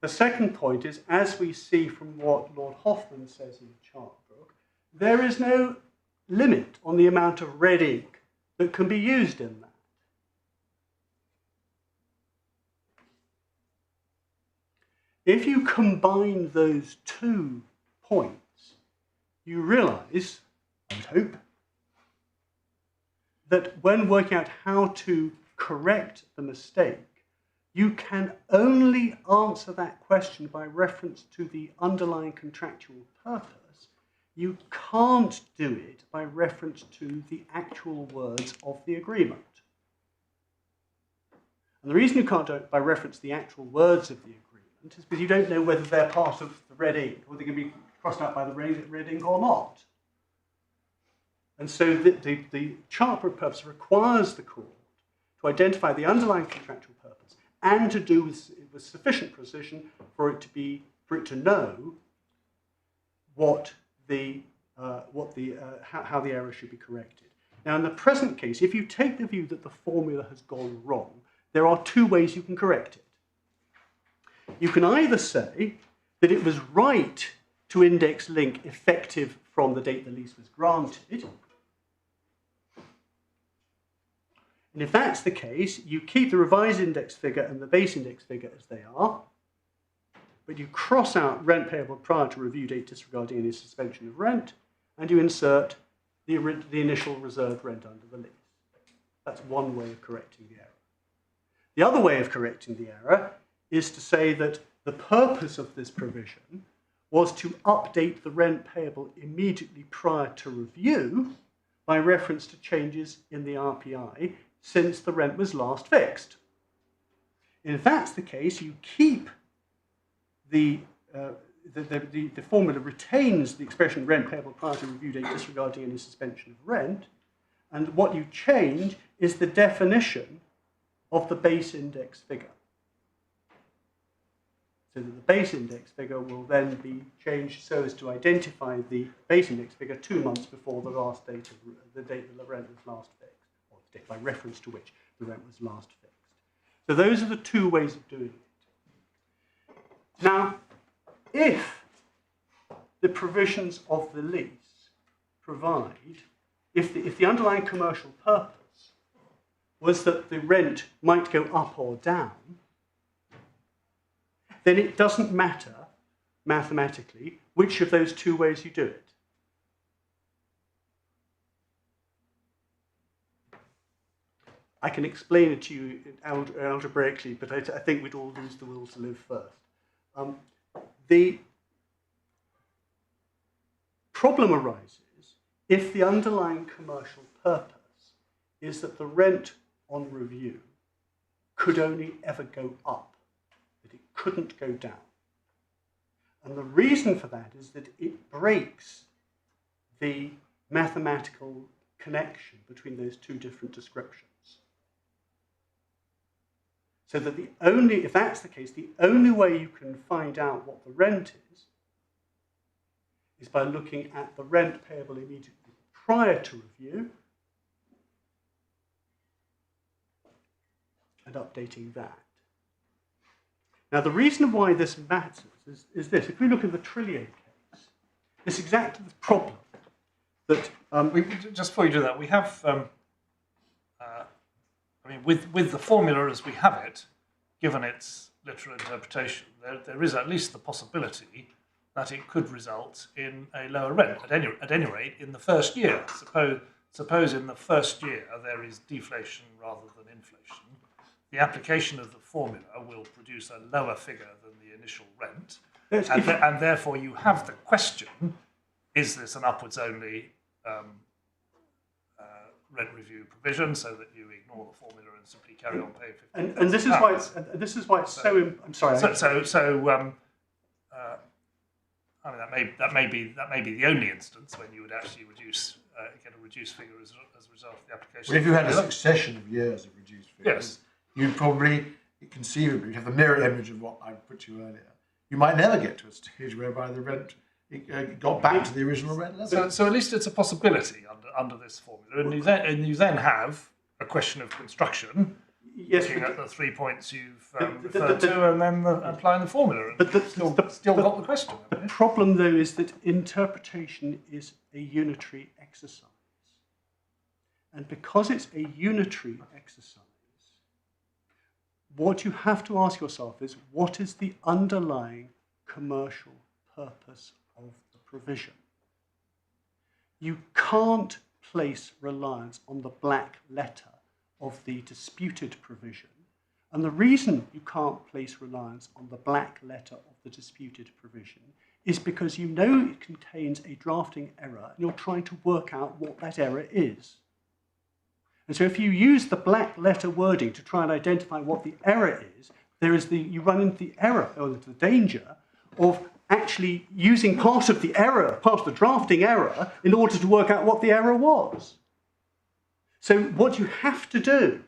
The second point is, as we see from what Lord Hoffman says in the chart book, there is no limit on the amount of red ink that can be used in that. If you combine those 2 points, you realize, I would hope, that when working out how to correct the mistake, you can only answer that question by reference to the underlying contractual purpose. You can't do it by reference to the actual words of the agreement. And the reason you can't do it by reference to the actual words of the agreement is because you don't know whether they're part of the red ink, or they're going to be crossed out by the red ink or not. And so the chart book purpose requires the court to identify the underlying contractual purpose and to do with sufficient precision for it to know how the error should be corrected. Now, in the present case, if you take the view that the formula has gone wrong, there are two ways you can correct it. You can either say that it was right to index link effective from the date the lease was granted. And if that's the case, you keep the revised index figure and the base index figure as they are, but you cross out rent payable prior to review date disregarding any suspension of rent, and you insert the initial reserved rent under the lease. That's one way of correcting the error. The other way of correcting the error is to say that the purpose of this provision was to update the rent payable immediately prior to review by reference to changes in the RPI since the rent was last fixed. And if that's the case, you keep the formula retains the expression rent payable prior to review date disregarding any suspension of rent, and what you change is the definition of the base index figure. So that the base index figure will then be changed so as to identify the base index figure 2 months before the last date of the date that the rent was last fixed, or the date by reference to which the rent was last fixed. So those are the two ways of doing it. Now, if the provisions of the lease provide, if the underlying commercial purpose was that the rent might go up or down, then it doesn't matter mathematically which of those two ways you do it. I can explain it to you algebraically, but I think we'd all lose the will to live first. The problem arises if the underlying commercial purpose is that the rent on review could only ever go up, that it couldn't go down. And the reason for that is that it breaks the mathematical connection between those two different descriptions. So that if that's the case, the only way you can find out what the rent is by looking at the rent payable immediately prior to review and updating that. Now, the reason why this matters is this. If we look at the Trillier case, it's exactly the problem that... just before you do that, we have... with the formula as we have it, given its literal interpretation, there is at least the possibility that it could result in a lower rent, at any rate, in the first year. Suppose in the first year there is deflation rather than inflation. The application of the formula will produce a lower figure than the initial rent, and therefore you have the question, is this an upwards-only rent review provision, so that you ignore the formula and simply carry on paying 50. And this is why it's so. I'm sorry. That may be the only instance when you would actually get a reduced figure as a result of the application. Well, if you had a succession of years of reduced figures, you'd probably conceivably have the mirror image of what I put to you earlier. You might never get to a stage whereby the rent got back to the original rent level. So at least it's a possibility under this formula, and you then have a question of construction. Yes, looking at the 3 points you've referred to, and then applying the formula. But still got the question. The problem, though, is that interpretation is a unitary exercise, and because it's a unitary exercise, what you have to ask yourself is, what is the underlying commercial purpose of the provision? You can't place reliance on the black letter of the disputed provision. And the reason you can't place reliance on the black letter of the disputed provision is because you know it contains a drafting error and you're trying to work out what that error is. And so if you use the black letter wording to try and identify what the error is, you run into the error, or into the danger of actually using part of the error, part of the drafting error, in order to work out what the error was. So what you have to do,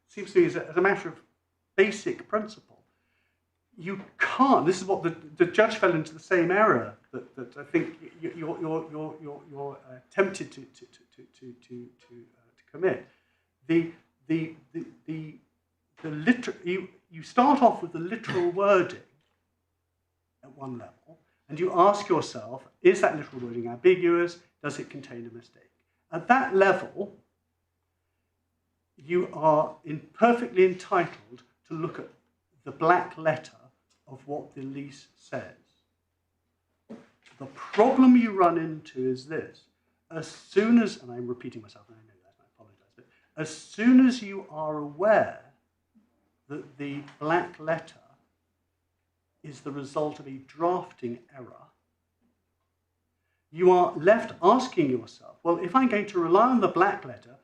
seems to me as a matter of basic principle, you can't. This is what the judge fell into the same error that I think you're tempted to commit. you start off with the literal wording at one level, and you ask yourself, is that literal wording ambiguous? Does it contain a mistake? At that level, you are perfectly entitled to look at the black letter of what the lease says. The problem you run into is this. As soon as, and I'm repeating myself, and I know that, I apologize, but as soon as you are aware that the black letter is the result of a drafting error, you are left asking yourself, well, if I'm going to rely on the black letter,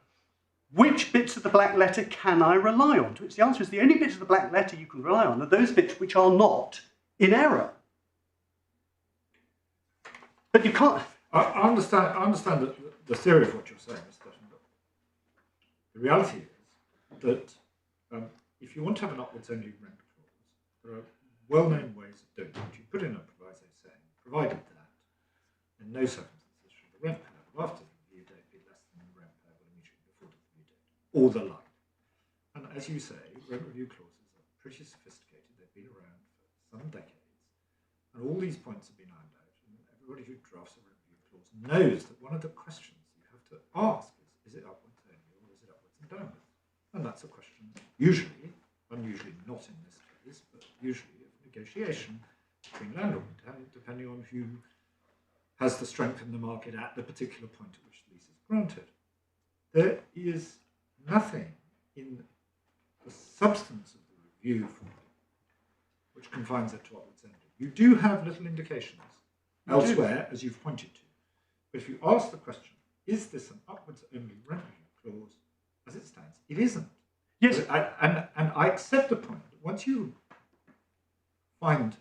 which bits of the black letter can I rely on? To which the answer is the only bits of the black letter you can rely on are those bits which are not in error. But you can't. I understand the theory of what you're saying, Mr. Dutton, but the reality is that if you want to have an upwards only rent clause, there are well-known ways of doing it. You put in a proviso saying, provided that in no circumstances should the rent payable after the review date be less than the rent payable immediately before the review date, or the like. And as you say, rent review clauses are pretty sophisticated. They've been around for some decades, and all these points have been ironed out. And everybody who drafts a rent review clause knows that one of the questions you have to ask is it upwards only or is it upwards and downwards? And that's a question usually, unusually not in this case, but usually of negotiation between landlord and tenant, depending on who has the strength in the market at the particular point at which the lease is granted. There is nothing in the substance of the review form which confines it to upwards only. You do have little indications elsewhere, as you've pointed to. But if you ask the question, is this an upwards only rent review clause, as it stands, it isn't. Yes. And I accept the point that once you find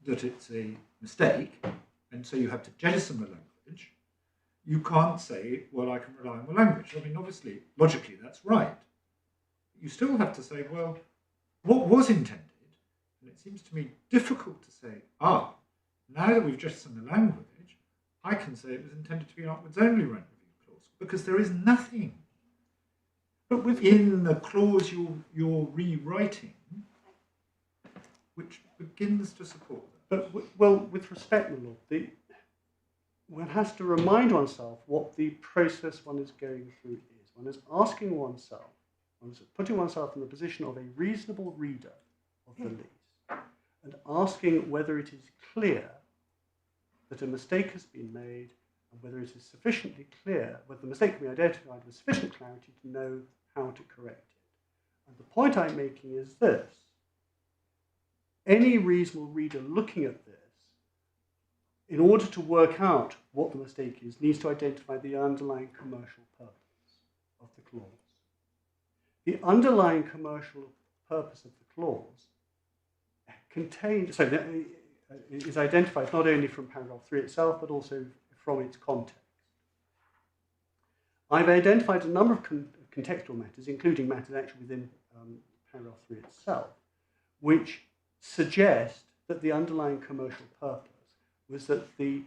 that it's a mistake, and so you have to jettison the language, you can't say, well, I can rely on the language. I mean, obviously, logically, that's right. You still have to say, well, what was intended? And it seems to me difficult to say, now that we've jettisoned the language, I can say it was intended to be an upwards only rent review clause, because there is nothing in the clause you're rewriting which begins to support that. But, well, with respect, my lord, one has to remind oneself what the process one is going through is. One is asking oneself, one is putting oneself in the position of a reasonable reader of the lease, and asking whether it is clear that a mistake has been made, and whether it is sufficiently clear, whether the mistake can be identified with sufficient clarity to know how to correct it. And the point I'm making is this. Any reasonable reader looking at this, in order to work out what the mistake is, needs to identify the underlying commercial purpose of the clause. The underlying commercial purpose of the clause is identified not only from paragraph 3 itself, but also from its context. I've identified a number of contextual matters, including matters actually within paragraph 3 itself, which suggest that the underlying commercial purpose was that the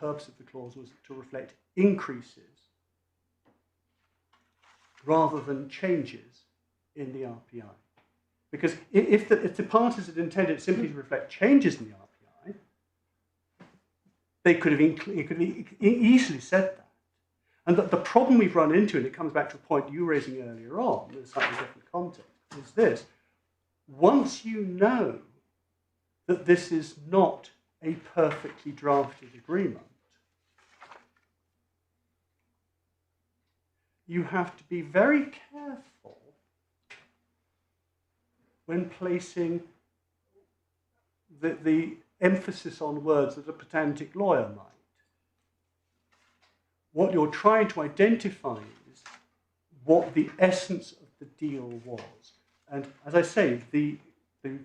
purpose of the clause was to reflect increases rather than changes in the RPI. Because if the parties had intended simply to reflect changes in the RPI, they could have easily said that. And the problem we've run into, and it comes back to a point you were raising earlier on, in a slightly different context, is this. Once you know that this is not a perfectly drafted agreement, you have to be very careful when placing the emphasis on words that a pedantic lawyer might. What you're trying to identify is what the essence of the deal was. And as I say, the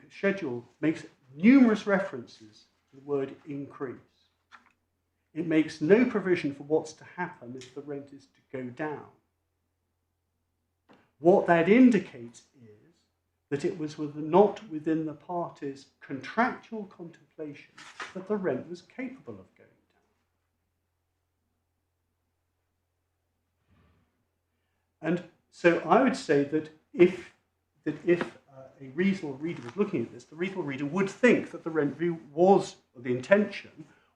schedule makes numerous references to the word increase. It makes no provision for what's to happen if the rent is to go down. What that indicates is that it was not within the parties' contractual contemplation that the rent was capable of going down. And So I would say that if a reasonable reader was looking at this, the reasonable reader would think that the rent review was, or the intention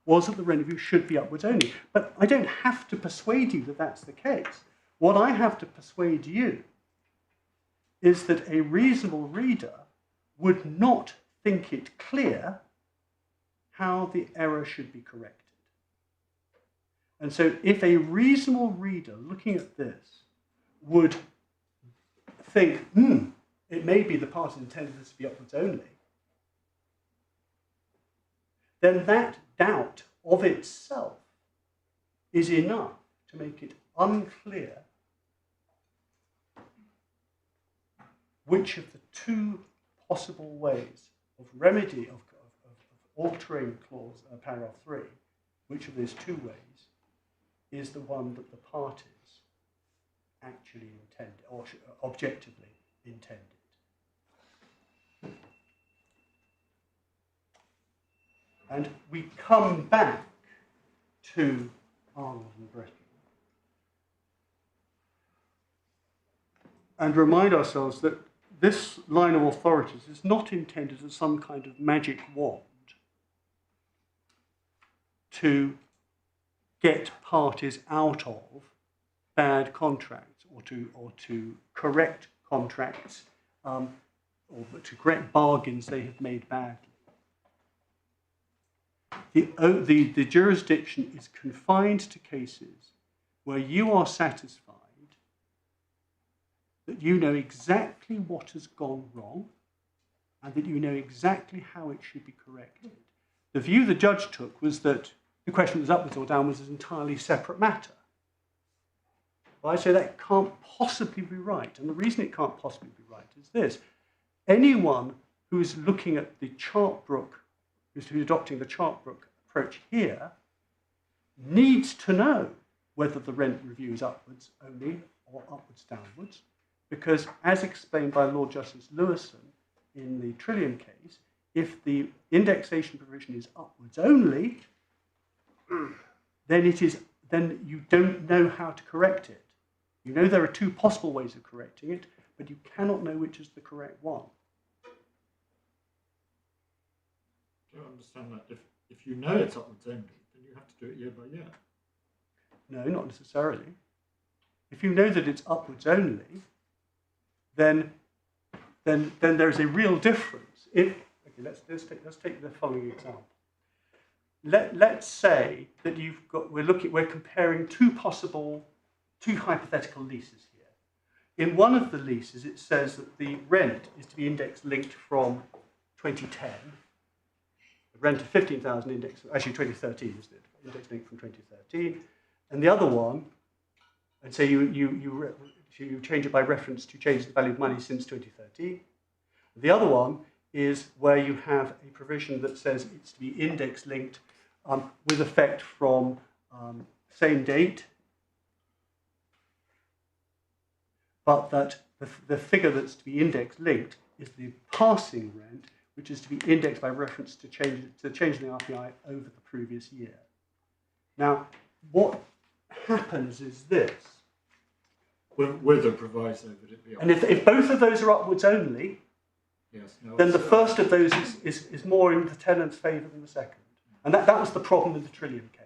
was that the rent review should be upwards only. But I don't have to persuade you that that's the case. What I have to persuade you is that a reasonable reader would not think it clear how the error should be corrected. And so if a reasonable reader looking at this would think, it may be the parties intended this to be upwards only, then that doubt of itself is enough to make it unclear which of the two possible ways of remedy, of altering clause paragraph 3, which of those two ways is the one that the parties actually intended, or objectively intended. And we come back to Arnold and Brittle and remind ourselves that this line of authorities is not intended as some kind of magic wand to get parties out of bad contracts, or to correct contracts, or to correct bargains they have made badly. The jurisdiction is confined to cases where you are satisfied that you know exactly what has gone wrong and that you know exactly how it should be corrected. The view the judge took was that the question was upwards or downwards is an entirely separate matter. Well, I say that can't possibly be right. And the reason it can't possibly be right is this. Anyone who is looking at the Chartbrook, who's adopting the Chartbrook approach here, needs to know whether the rent review is upwards only or upwards downwards, because as explained by Lord Justice Lewison in the Trillium case, if the indexation provision is upwards only, then you don't know how to correct it. You know there are two possible ways of correcting it, but you cannot know which is the correct one. Do you understand that if you know it's upwards only, then you have to do it year by year? No, not necessarily. If you know that it's upwards only, then there's a real difference. Let's take the following example. Let's say that we're comparing two hypothetical leases here. In one of the leases, it says that the rent is to be index linked from 2010. The rent of 15,000 index, actually 2013 is it? Index linked from 2013. And the other one, and so you change it by reference to change the value of money since 2013. The other one is where you have a provision that says it's to be index linked with effect from same date, but that the figure that's to be index linked is the passing rent, which is to be indexed by reference to change in the RPI over the previous year. Now, what happens is this. With a proviso that it be upwards. And if both of those are upwards only, Yes, no, then the first of those is more in the tenant's favour than the second. And that was the problem with the Trillium case.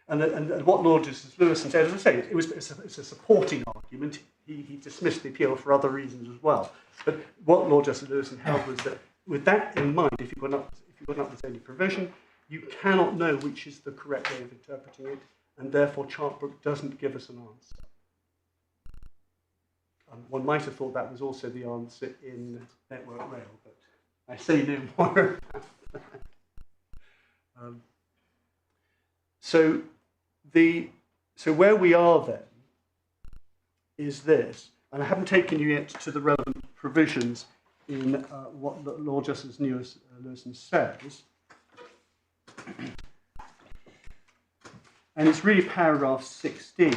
And what Lord Justice Lewison said, as I say, it's a supporting argument. He dismissed the appeal for other reasons as well. But what Lord Justice Lewison held was that with that in mind, if you've got an upwards only provision, you cannot know which is the correct way of interpreting it, and therefore Chartbrook doesn't give us an answer. One might have thought that was also the answer in Network Rail, but I say no more about that. So where we are then is this, and I haven't taken you yet to the relevant provisions in what Lord Justice Lewison says, and it's really paragraph 16.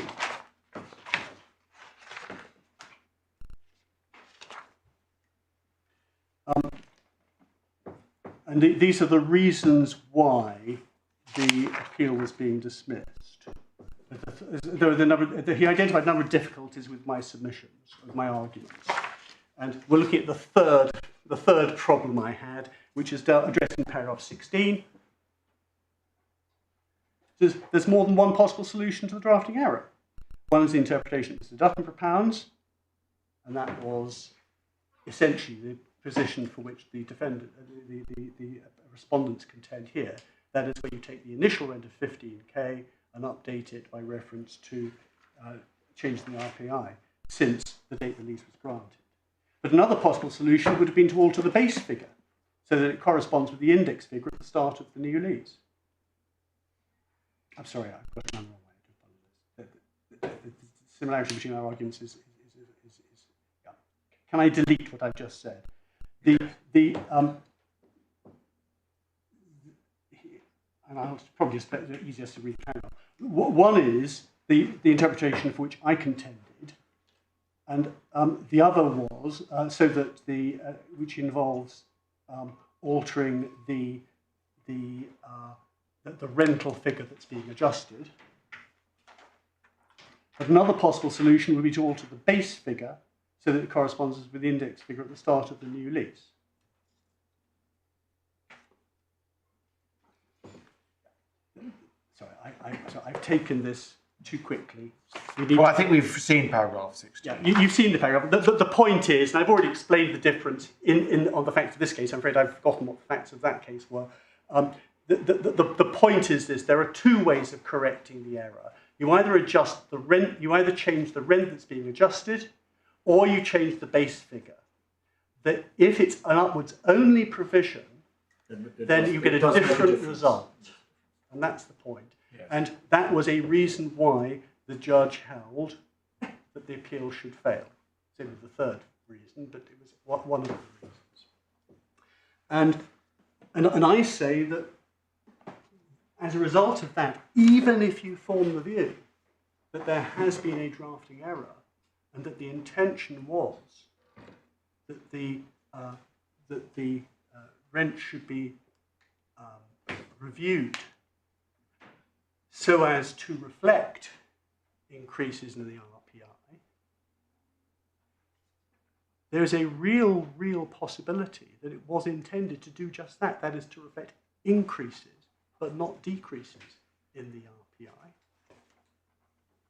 And these are the reasons why the appeal was being dismissed. he identified a number of difficulties with my submissions, with my arguments. And we're looking at the third problem I had, which is addressed in paragraph 16. There's more than one possible solution to the drafting error. One is the interpretation of Mr. Dutton propounds, and that was essentially the position for which the defendant, the respondents contend here. That is where you take the initial rent of 15k and update it by reference to changing the RPI since the date the lease was granted. But another possible solution would have been to alter the base figure so that it corresponds with the index figure at the start of the new lease. I'm sorry, I've got it wrong way. The similarity between our arguments is yeah. Can I delete what I've just said? And I'll probably just the easiest to read paragraph. One is the interpretation for which I contended, and the other was so that which involves altering the rental figure that's being adjusted. But another possible solution would be to alter the base figure so that it corresponds with the index figure at the start of the new lease. Sorry, I've taken this too quickly. Well, I think we've seen paragraph 16. Yeah, you've seen the paragraph. The point is, and I've already explained the difference on the facts of this case. I'm afraid I've forgotten what the facts of that case were. The point is this: there are two ways of correcting the error. You either adjust the rent, you either change the rent that's being adjusted, or you change the base figure. That if it's an upwards only provision, then you get a different result. And that's the point. Yes. And that was a reason why the judge held that the appeal should fail. It was the third reason, but it was one of the reasons. And I say that as a result of that, even if you form the view that there has been a drafting error and that the intention was that the rent should be reviewed so as to reflect increases in the RPI, there is a real possibility that it was intended to do just that. That is to reflect increases, but not decreases in the RPI.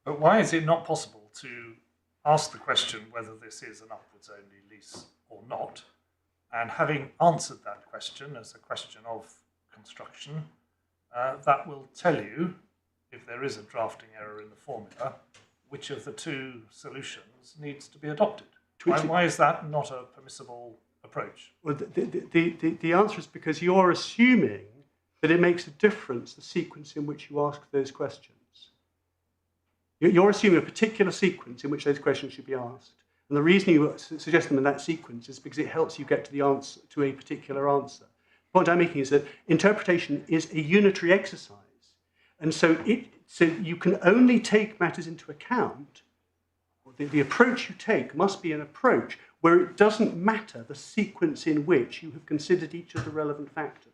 But why is it not possible to ask the question whether this is an upwards-only lease or not, and having answered that question as a question of construction, that will tell you, if there is a drafting error in the formula, which of the two solutions needs to be adopted? Why is that not a permissible approach? Well, the answer is because you're assuming that it makes a difference, the sequence in which you ask those questions. You're assuming a particular sequence in which those questions should be asked. And the reason you suggest them in that sequence is because it helps you get to the answer, to a particular answer. The point I'm making is that interpretation is a unitary exercise. And so you can only take matters into account. The approach you take must be an approach where it doesn't matter the sequence in which you have considered each of the relevant factors.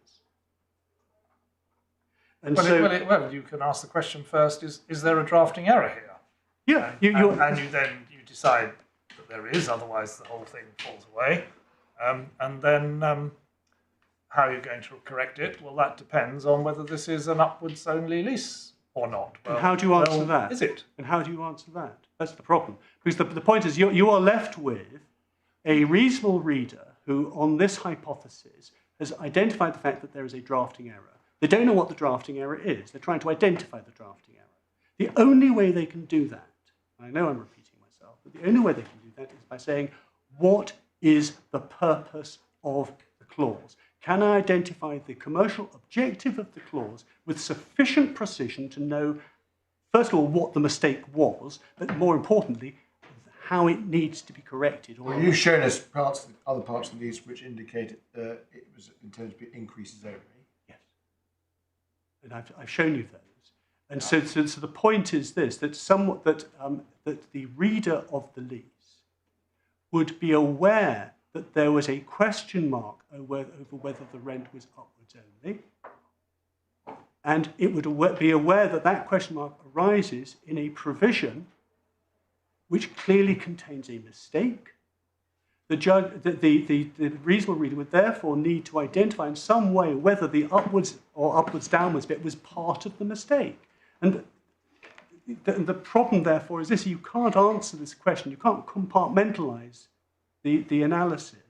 And well, you can ask the question first, is there a drafting error here? Yeah. And you decide that there is, otherwise the whole thing falls away. And then how you're going to correct it, well, that depends on whether this is an upwards-only lease or not. Well, and how do you answer that? Is it? And how do you answer that? That's the problem. Because the point is you are left with a reasonable reader who, on this hypothesis, has identified the fact that there is a drafting error. They don't know what the drafting error is. They're trying to identify the drafting error. The only way they can do that, and I know I'm repeating myself, but the only way they can do that is by saying, what is the purpose of the clause? Can I identify the commercial objective of the clause with sufficient precision to know, first of all, what the mistake was, but more importantly, how it needs to be corrected? Well, you've shown us other parts of the lease which indicated it was intended to be increases only. Yes. And I've shown you those. And so the point is this, that that the reader of the lease would be aware that there was a question mark over whether the rent was upwards only, And it would be aware that that question mark arises in a provision which clearly contains a mistake. The reasonable reader would therefore need to identify in some way whether the upwards or upwards-downwards bit was part of the mistake. And the problem, therefore, is this: you can't answer this question. You can't compartmentalize the analysis.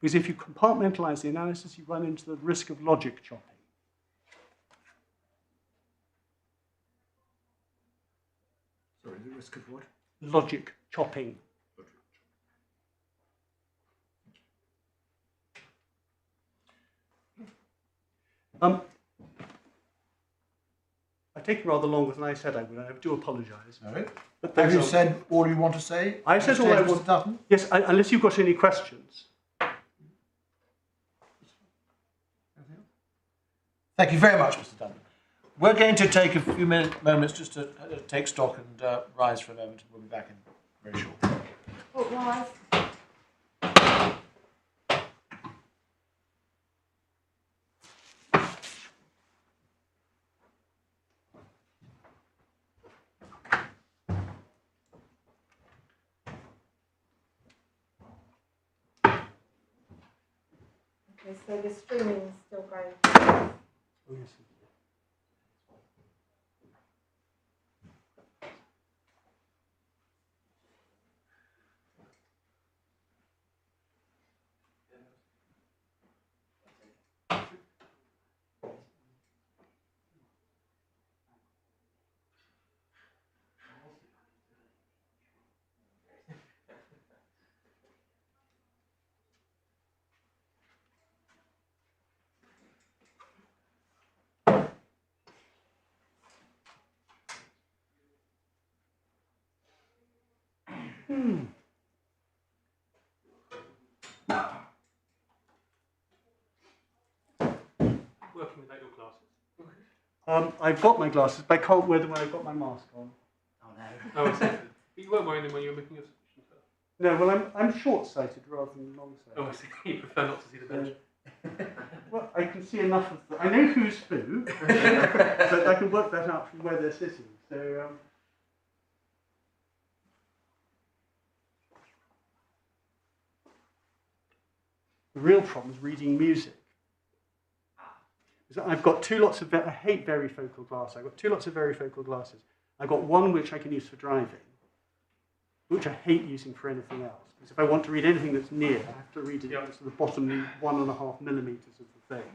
Because if you compartmentalize the analysis, you run into the risk of logic chopping. Sorry, the risk of what? Logic chopping. I've taken rather longer than I said I would. I do apologise. No. But Have you said all you want to say? I said all I Mr. want. Dutton? Yes, unless you've got any questions. Thank you very much, Mr. Dutton. We're going to take a few moments just to take stock and rise for a moment. We'll be back in very short. Court rise. Okay, so the streaming is still going. Oh, yes. Working without your glasses. I've got my glasses, but I can't wear them when I've got my mask on. Oh, no. Oh, I see. But you weren't wearing them when you were making your submission, sir. No, well, I'm short-sighted rather than long-sighted. Oh, I see. You prefer not to see the bench. Well, I can see enough of them. I know who's who, but I can work that out from where they're sitting. So, the real problem is reading music. I've got two lots of, I hate varifocal glasses. I've got two lots of varifocal glasses. I've got one which I can use for driving, which I hate using for anything else. Because if I want to read anything that's near, I have to read it to the bottom 1.5 millimeters of the thing.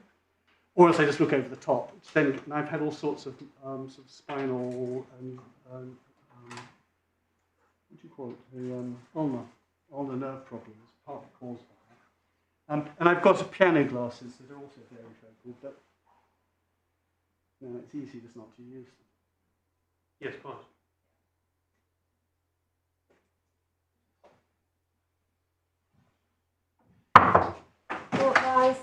Or else I just look over the top. And I've had all sorts of sort of spinal and what do you call it? The ulnar nerve problems, partly caused by that. And I've got piano glasses that are also varifocal, but no, it's easy just not to use them. Yes, quite. Court rise.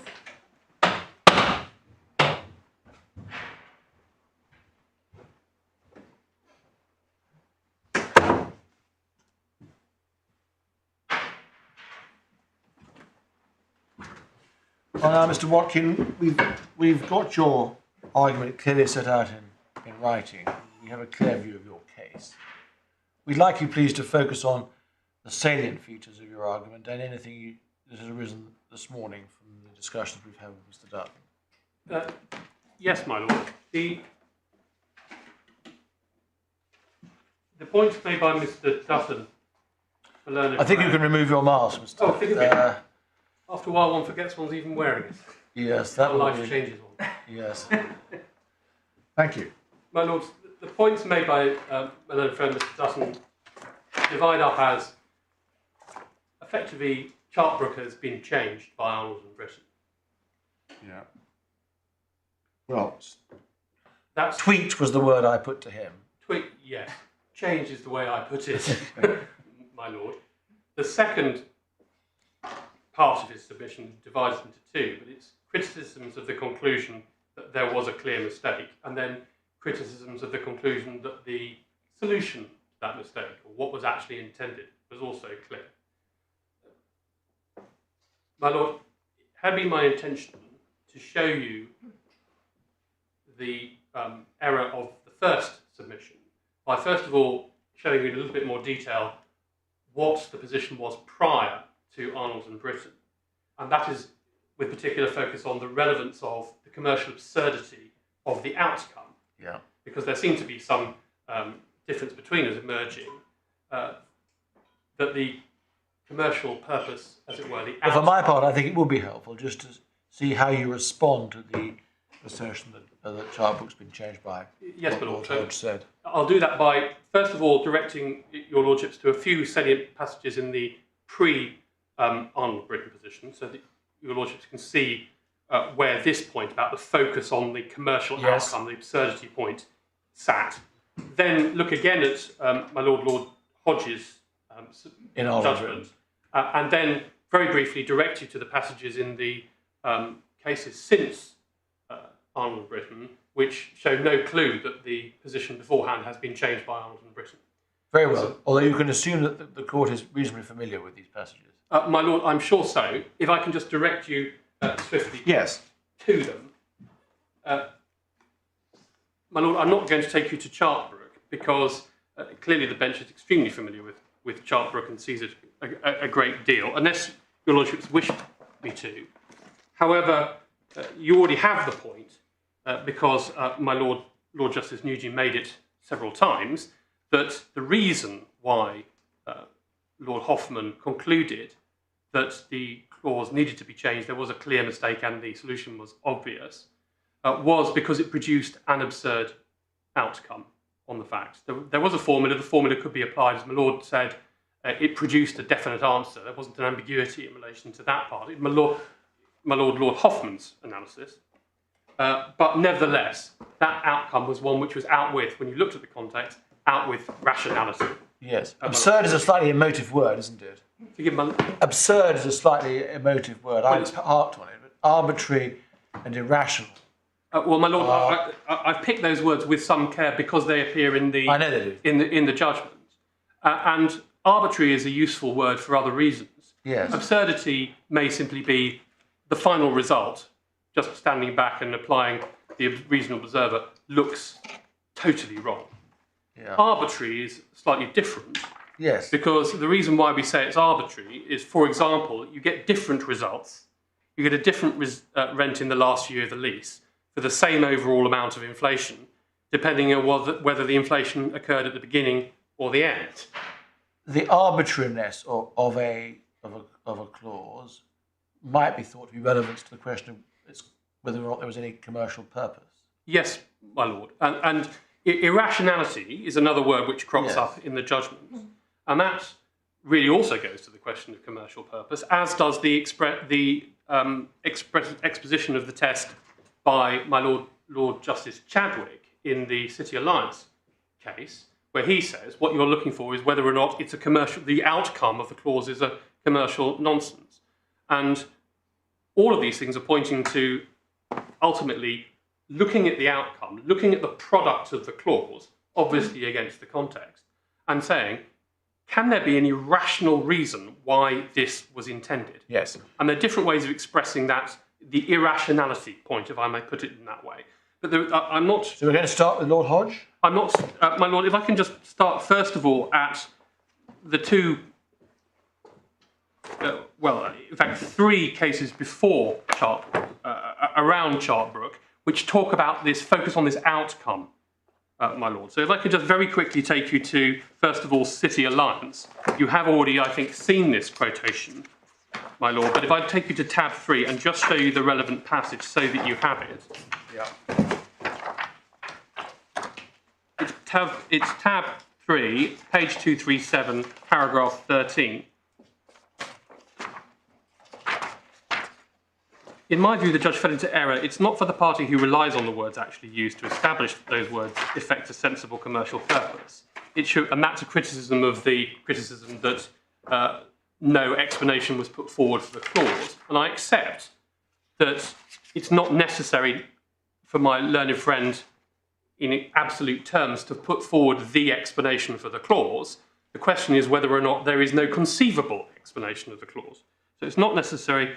Well, now, Mr. Watkin, we've got your argument clearly set out in writing. We have a clear view of your case. We'd like you, please, to focus on the salient features of your argument and anything that has arisen this morning from the discussions we've had with Mr. Dutton. Yes, my lord. The points made by Mr. Dutton for learned. I think you can remove your mask, Mr. Oh, forgive me. After a while, one forgets one's even wearing it. Yes, that How will life be. changes one. Yes. Thank you. My lords, the points made by my learned friend Mr. Dutton divide up as effectively Chartbrook has been changed by Arnold and Britain. Yeah. Well, That's tweaked was the word I put to him. yes. Change is the way I put it, my lord. The second part of his submission divides into two, but it's criticisms of the conclusion that there was a clear mistake, and then criticisms of the conclusion that the solution to that mistake, or what was actually intended, was also clear. My lord, it had been my intention to show you the error of the first submission by first of all showing you in a little bit more detail what the position was prior to Arnold and Britton. And that is with particular focus on the relevance of the commercial absurdity of the outcome. Yeah. Because there seemed to be some difference between us emerging, that the commercial purpose, as it were, the Well, for my part, I think it would be helpful just to see how you respond to the assertion that child book's been changed by yes, what Lord. Hodge said. I'll do that by, first of all, directing your lordships to a few salient passages in the pre-Arnold Britton position, so that your lordships can see where this point about the focus on the commercial outcome, the absurdity point, sat. Then look again at my Lord Hodge's judgment, and then very briefly direct you to the passages in the cases since Arnold and Britton, which show no clue that the position beforehand has been changed by Arnold and Britton. Very well, although you can assume that the court is reasonably familiar with these passages. My Lord, I'm sure so. If I can just direct you swiftly to them. My Lord, I'm not going to take you to Chartbrook because clearly the bench is extremely familiar with Chartbrook and sees it a great deal, unless your lordships wish me to. However, you already have the point because my Lord Justice Nugee made it several times that the reason why Lord Hoffman concluded that the clause needed to be changed, there was a clear mistake and the solution was obvious, was because it produced an absurd outcome on the facts. There was a formula, the formula could be applied, as my Lord said, it produced a definite answer. There wasn't an ambiguity in relation to that part. Lord Hoffman's analysis. But nevertheless, that outcome was one which was out with, when you looked at the context, out with rationality. Yes. Absurd is a slightly emotive word, isn't it? Absurd is a slightly emotive word. I harked on it, but arbitrary and irrational. Well, my Lord, I've picked those words with some care because they appear in the I know they do. in the judgment. And arbitrary is a useful word for other reasons. Yes. Absurdity may simply be the final result, just standing back and applying the reasonable observer looks totally wrong. Yeah. Arbitrary is slightly different. Yes. Because the reason why we say it's arbitrary is, for example, you get different results. You get a different rent in the last year of the lease for the same overall amount of inflation, depending on whether the inflation occurred at the beginning or the end. The arbitrariness of a clause might be thought to be relevant to the question of whether or not there was any commercial purpose. Yes, my Lord. And irrationality is another word which crops up in the judgment. And that really also goes to the question of commercial purpose, as does the exposition of the test by my Lord Justice Chadwick in the City Alliance case, where he says what you're looking for is whether or not it's a commercial, the outcome of the clause is a commercial nonsense. And all of these things are pointing to ultimately looking at the outcome, looking at the product of the clause, obviously against the context, and saying, can there be any rational reason why this was intended? Yes. And there are different ways of expressing that, the irrationality point, if I may put it in that way. But I'm not... So we're going to start with Lord Hodge? I'm not... my Lord, if I can just start, first of all, at the two... in fact, three cases before around Chartbrook, which talk about this, focus on this outcome, my Lord. So if I could just very quickly take you to, first of all, City Alliance. You have already, I think, seen this quotation, my Lord, but if I take you to tab 3 and just show you the relevant passage so that you have it. Yeah. It's tab 3, page 237, paragraph 13. In my view, the judge fell into error. It's not for the party who relies on the words actually used to establish that those words effect a sensible commercial purpose. And that's a criticism of the criticism that no explanation was put forward for the clause. And I accept that it's not necessary for my learned friend in absolute terms to put forward the explanation for the clause. The question is whether or not there is no conceivable explanation of the clause. So it's not necessary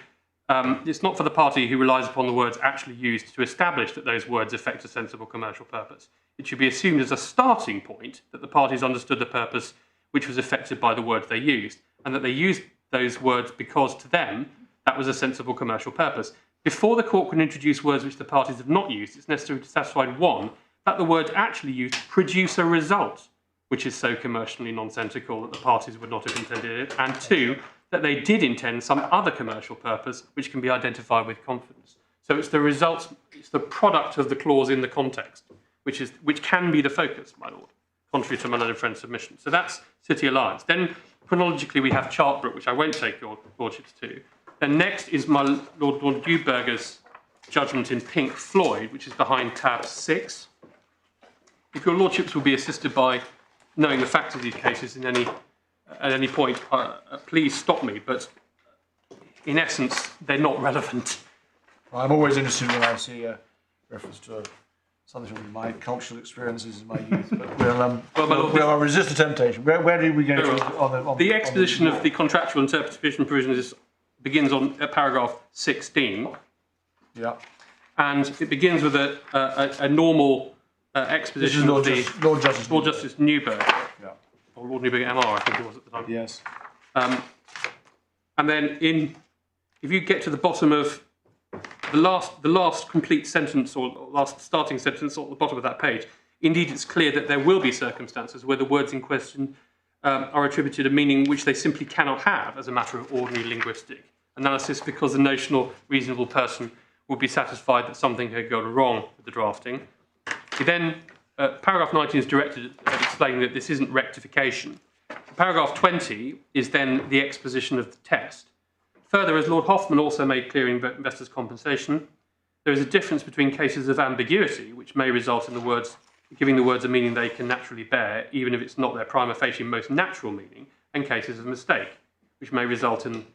it's not for the party who relies upon the words actually used to establish that those words affect a sensible commercial purpose. It should be assumed as a starting point that the parties understood the purpose which was affected by the words they used, and that they used those words because to them that was a sensible commercial purpose. Before the court can introduce words which the parties have not used, it's necessary to satisfy, one, that the words actually used produce a result which is so commercially nonsensical that the parties would not have intended it, and two, that they did intend some other commercial purpose which can be identified with confidence. So it's the result, it's the product of the clause in the context, which can be the focus, my lord, contrary to my learned friend's submission. So that's City Alliance. Then chronologically we have Chartbrook, which I won't take your lordships to. Then next is my Lord Dewberger's judgment in Pink Floyd, which is behind tab 6. If your lordships will be assisted by knowing the facts of these cases at any point, please stop me, but in essence, they're not relevant. I'm always interested when I see a reference to something from my cultural experiences in my youth, but we'll resist the temptation. Where do we go to? The exposition of the contractual interpretation provisions begins on paragraph 16. Yeah. And it begins with a normal exposition of the Lord Justice Newberg. Yeah. Or Lord Newberg MR, I think it was at the time. Yes. And then if you get to the bottom of the last complete sentence or last starting sentence at the bottom of that page, indeed it's clear that there will be circumstances where the words in question are attributed a meaning which they simply cannot have as a matter of ordinary linguistic analysis, because the notional reasonable person would be satisfied that something had gone wrong with the drafting. Then paragraph 19 is directed at explaining that this isn't rectification. Paragraph 20 is then the exposition of the test. Further, as Lord Hoffman also made clear in Investors' Compensation, there is a difference between cases of ambiguity, which may result in the words giving the words a meaning they can naturally bear, even if it's not their prima facie most natural meaning, and cases of mistake, which may result in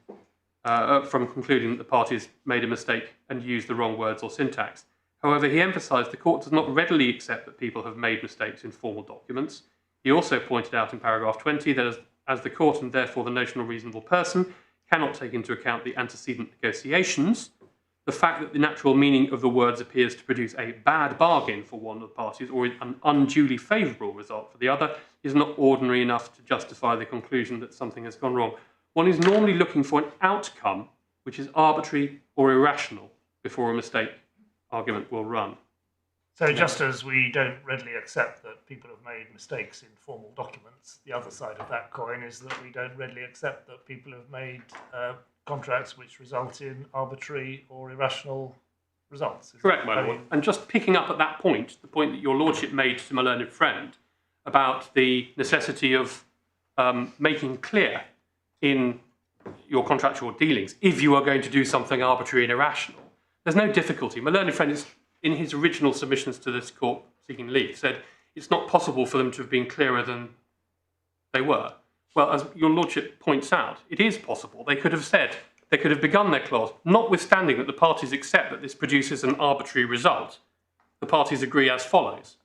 from concluding that the parties made a mistake and used the wrong words or syntax. However, he emphasised the court does not readily accept that people have made mistakes in formal documents. He also pointed out in paragraph 20 that as the court and therefore the notional reasonable person cannot take into account the antecedent negotiations, the fact that the natural meaning of the words appears to produce a bad bargain for one of the parties or an unduly favourable result for the other is not ordinary enough to justify the conclusion that something has gone wrong. One is normally looking for an outcome which is arbitrary or irrational before a mistake argument will run. So just as we don't readily accept that people have made mistakes in formal documents, the other side of that coin is that we don't readily accept that people have made contracts which result in arbitrary or irrational results. Correct, my lord. And just picking up at that point, the point that your lordship made to my learned friend about the necessity of making clear in your contractual dealings if you are going to do something arbitrary and irrational. There's no difficulty. My learned friend is, in his original submissions to this court seeking leave, said it's not possible for them to have been clearer than they were. Well, as your lordship points out, it is possible. They could have said, they could have begun their clause, notwithstanding that the parties accept that this produces an arbitrary result. The parties agree as follows.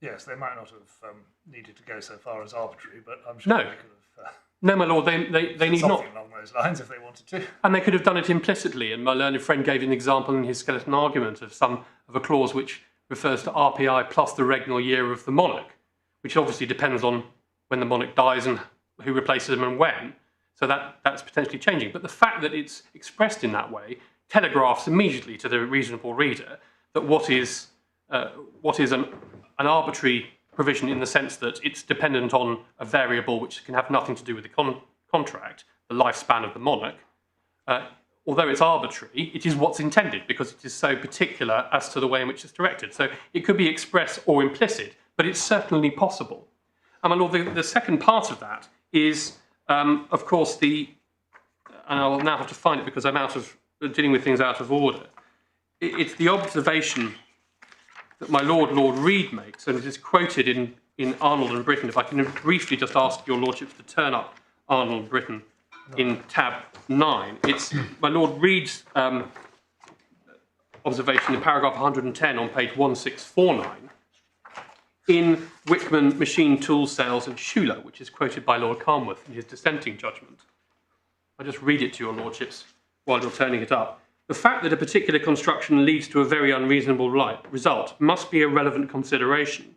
Yes, they might not have needed to go so far as arbitrary, but I'm sure No. they could have No, my lord, they need not. something along those lines if they wanted to. And they could have done it implicitly, and my learned friend gave an example in his skeleton argument of a clause which refers to RPI plus the regnal year of the monarch, which obviously depends on when the monarch dies and who replaces him and when. So that's potentially changing. But the fact that it's expressed in that way telegraphs immediately to the reasonable reader that what is an arbitrary provision in the sense that it's dependent on a variable which can have nothing to do with the contract, the lifespan of the monarch. Although it's arbitrary, it is what's intended because it is so particular as to the way in which it's directed. So it could be express or implicit, but it's certainly possible. And my lord, the second part of that is, of course, and I will now have to find it because I'm dealing with things out of order. It's the observation that my Lord Reid makes, and it is quoted in Arnold and Britton. If I can briefly just ask your lordships to turn up Arnold and Britton in tab 9. It's my Lord Reid's observation in paragraph 110 on page 1649 in Wickman Machine Tools Sales and Schuler, which is quoted by Lord Carnworth in his dissenting judgment. I'll just read it to your lordships while you're turning it up. The fact that a particular construction leads to a very unreasonable result must be a relevant consideration.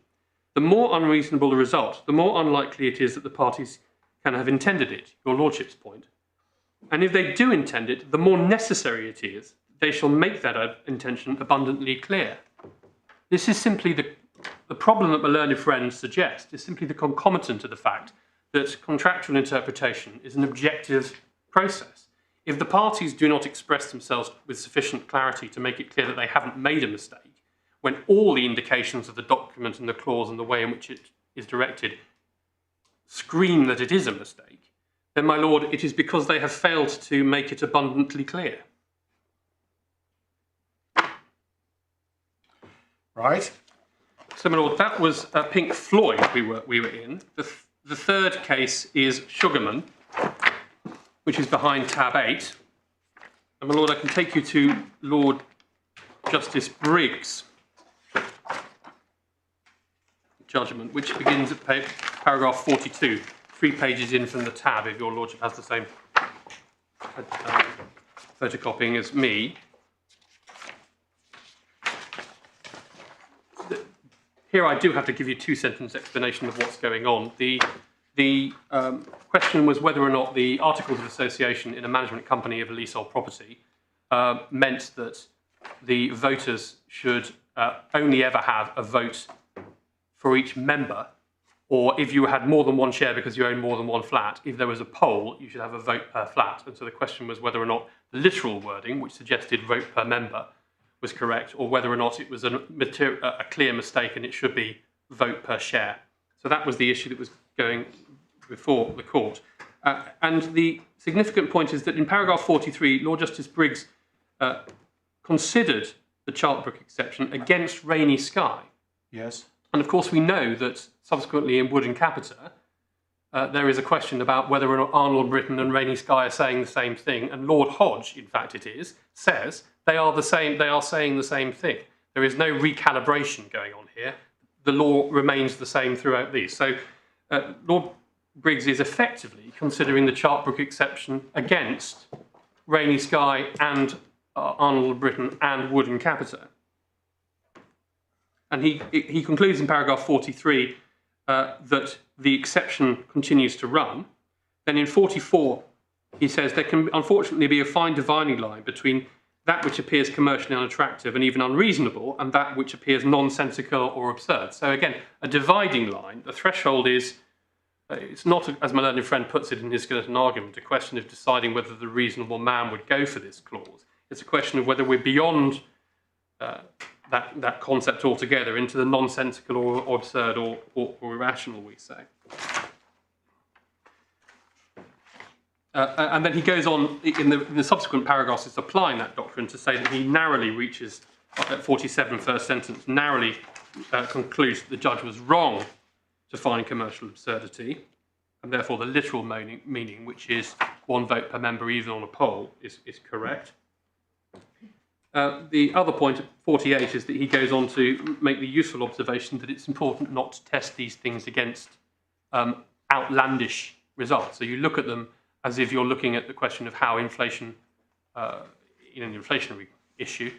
The more unreasonable the result, the more unlikely it is that the parties can have intended it, your lordship's point. And if they do intend it, the more necessary it is they shall make that intention abundantly clear. This is simply the problem that my learned friend suggests is simply the concomitant of the fact that contractual interpretation is an objective process. If the parties do not express themselves with sufficient clarity to make it clear that they haven't made a mistake, when all the indications of the document and the clause and the way in which it is directed scream that it is a mistake, then, my lord, it is because they have failed to make it abundantly clear. Right. So, my lord, that was Pink Floyd we were in. The third case is Sugarman, which is behind tab 8. And, my lord, I can take you to Lord Justice Briggs' judgment, which begins at paragraph 42, 3 pages in from the tab, if your lordship has the same photocopying as me. Here I do have to give you 2-sentence explanation of what's going on. The question was whether or not the Articles of Association in a management company of a leasehold property meant that the voters should only ever have a vote for each member, or if you had more than one share because you own more than one flat, if there was a poll, you should have a vote per flat. And so the question was whether or not the literal wording, which suggested vote per member, was correct, or whether or not it was a clear mistake and it should be vote per share. So that was the issue that was going before the court. And the significant point is that in paragraph 43, Lord Justice Briggs considered the Chartbrook exception against Rainy Sky. Yes. And of course we know that subsequently in Woden Capita, there is a question about whether or not Arnold Britton and Rainy Sky are saying the same thing. And Lord Hodge, in fact it is, says they are saying the same thing. There is no recalibration going on here. The law remains the same throughout these. So Lord Briggs is effectively considering the Chartbrook exception against Rainy Sky and Arnold Britton and Woden Capita. And he concludes in paragraph 43 that the exception continues to run. Then in 44, he says there can unfortunately be a fine dividing line between that which appears commercially unattractive and even unreasonable and that which appears nonsensical or absurd. So again, a dividing line. The threshold is, it's not, as my learned friend puts it in his skeleton argument, a question of deciding whether the reasonable man would go for this clause. It's a question of whether we're beyond that concept altogether into the nonsensical or absurd or irrational, we say. And then he goes on in the subsequent paragraphs, is applying that doctrine to say that he narrowly reaches, at 47 first sentence, narrowly concludes that the judge was wrong to find commercial absurdity, and therefore the literal meaning, which is one vote per member even on a poll, is correct. The other point at 48 is that he goes on to make the useful observation that it's important not to test these things against outlandish results. So you look at them as if you're looking at the question of how inflation, in an inflationary issue,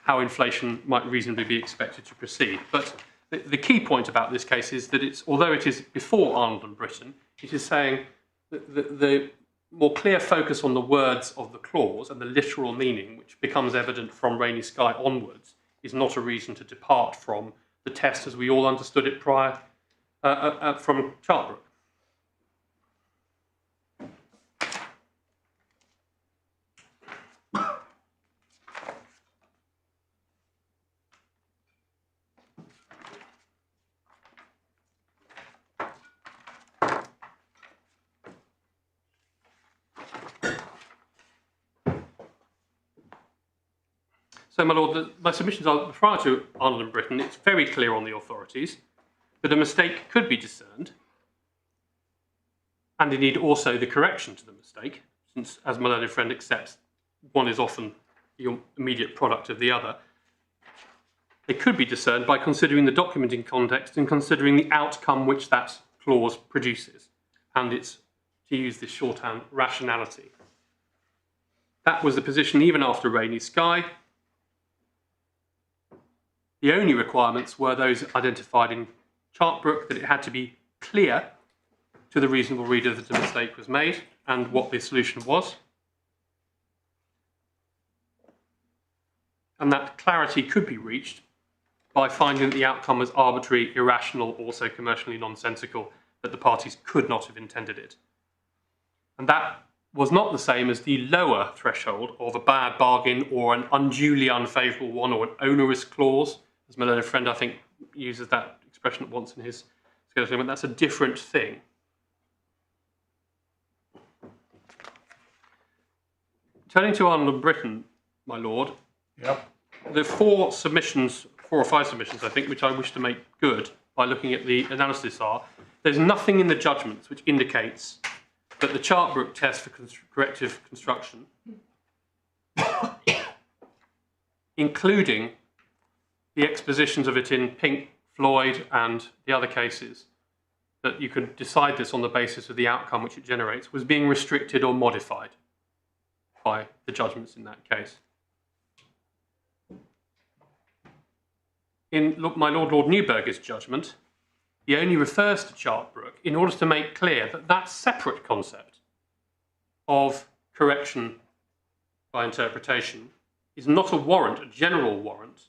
how inflation might reasonably be expected to proceed. But the key point about this case is that it's, although it is before Arnold and Britton, it is saying that the more clear focus on the words of the clause and the literal meaning, which becomes evident from Rainy Sky onwards, is not a reason to depart from the test as we all understood it prior from Chartbrook. So, my lord, my submissions are prior to Arnold and Britton. It's very clear on the authorities that a mistake could be discerned, and indeed also the correction to the mistake, since, as my learned friend accepts, one is often the immediate product of the other. They could be discerned by considering the document in context and considering the outcome which that clause produces, and its, to use this shorthand, rationality. That was the position even after Rainy Sky. The only requirements were those identified in Chartbrook, that it had to be clear to the reasonable reader that a mistake was made and what the solution was. And that clarity could be reached by finding that the outcome was arbitrary, irrational, also commercially nonsensical, that the parties could not have intended it. And that was not the same as the lower threshold of a bad bargain or an unduly unfavourable one or an onerous clause, as my learned friend, I think, uses that expression at once in his schedule, but that's a different thing. Turning to Ireland and Britain, my lord, Yep. there are 4 or 5 submissions, I think, which I wish to make good by looking at the analysis are, there's nothing in the judgments which indicates that the Chartbrook test for corrective construction, including the expositions of it in Pink, Floyd and the other cases, that you could decide this on the basis of the outcome which it generates, was being restricted or modified by the judgments in that case. In my Lord Neuberger's judgment, he only refers to Chartbrook in order to make clear that that separate concept of correction by interpretation is not a warrant, a general warrant,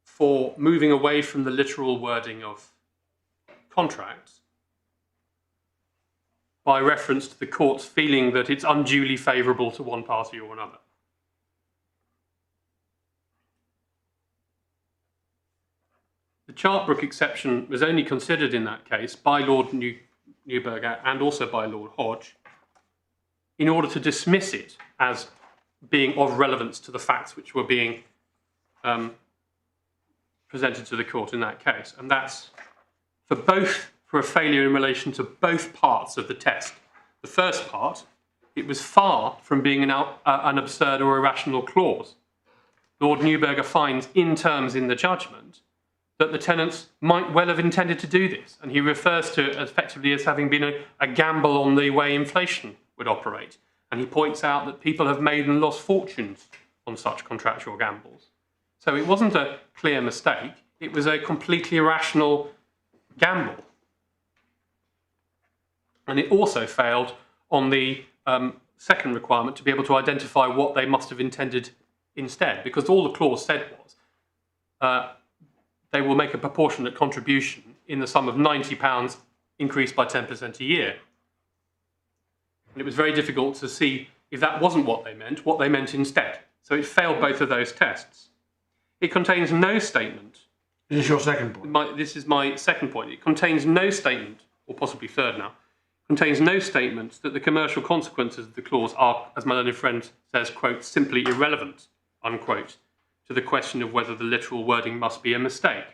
for moving away from the literal wording of contracts by reference to the court's feeling that it's unduly favourable to one party or another. The Chartbrook exception was only considered in that case by Lord Neuberger and also by Lord Hodge in order to dismiss it as being of relevance to the facts which were being presented to the court in that case. And that's for a failure in relation to both parts of the test. The first part, it was far from being an absurd or irrational clause. Lord Neuberger finds in terms in the judgment that the tenants might well have intended to do this, and he refers to it effectively as having been a gamble on the way inflation would operate. And he points out that people have made and lost fortunes on such contractual gambles. So it wasn't a clear mistake, it was a completely irrational gamble. And it also failed on the second requirement to be able to identify what they must have intended instead, because all the clause said was they will make a proportionate contribution in the sum of £90 increased by 10% a year. And it was very difficult to see if that wasn't what they meant instead. So it failed both of those tests. It contains no statement. This is your second point. This is my second point. It contains no statement, or possibly third now, contains no statement that the commercial consequences of the clause are, as my learned friend says, quote, simply irrelevant, unquote, to the question of whether the literal wording must be a mistake.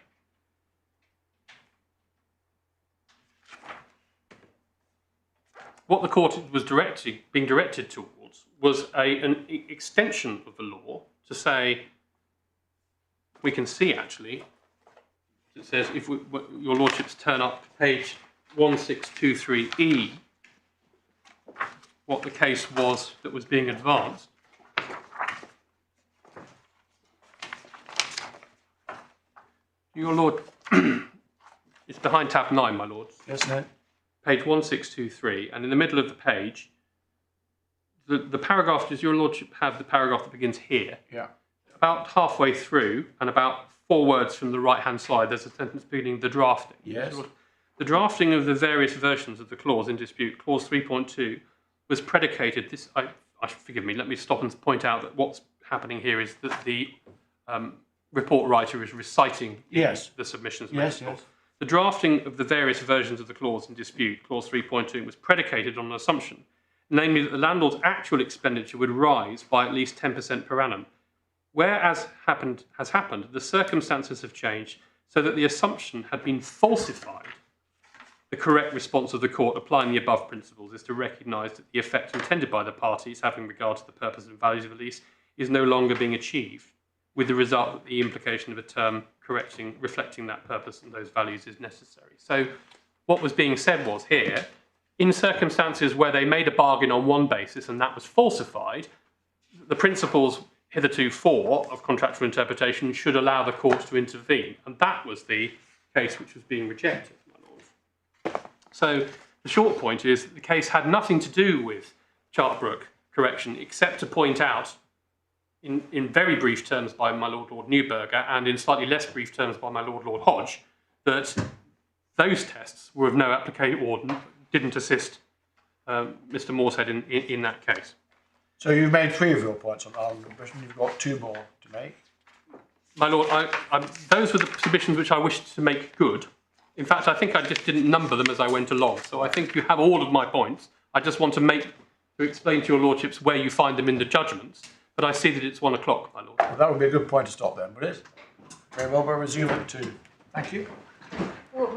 What the court was being directed towards was an extension of the law to say, we can see actually, it says, if your lordships turn up page 1623E, what the case was that was being advanced. Your lord, it's behind tab 9, my lords. Yes, no. Page 1623, and in the middle of the page, the paragraph, does your lordship have the paragraph that begins here? Yeah. About halfway through, and about 4 words from the right-hand side, there's a sentence beginning the drafting. Yes. The drafting of the various versions of the clause in dispute, clause 3.2, was predicated, forgive me, let me stop and point out that what's happening here is that the report writer is reciting the submissions made. Yes, yes. The drafting of the various versions of the clause in dispute, clause 3.2, was predicated on an assumption, namely that the landlord's actual expenditure would rise by at least 10% per annum. Whereas has happened, the circumstances have changed so that the assumption had been falsified. The correct response of the court applying the above principles is to recognise that the effect intended by the parties, having regard to the purpose and values of the lease, is no longer being achieved, with the result that the implication of a term reflecting that purpose and those values is necessary. So what was being said was here, in circumstances where they made a bargain on one basis and that was falsified, the principles heretofore of contractual interpretation should allow the court to intervene. And that was the case which was being rejected, my lords. So the short point is that the case had nothing to do with Chartbrook correction, except to point out in very brief terms by my Lord Newburger and in slightly less brief terms by my Lord Hodge, that those tests were of no application or didn't assist Mr. Morshead in that case. So you've made 3 of your points on Ireland and Britain. You've got 2 more to make. My Lord, those were the submissions which I wished to make good. In fact, I think I just didn't number them as I went along. So I think you have all of my points. I just want to explain to your lordships where you find them in the judgments. But I see that it's 1 o'clock, my lord. Well, that would be a good point to stop then, would it? Very well, we'll resume at 2. Thank you. Court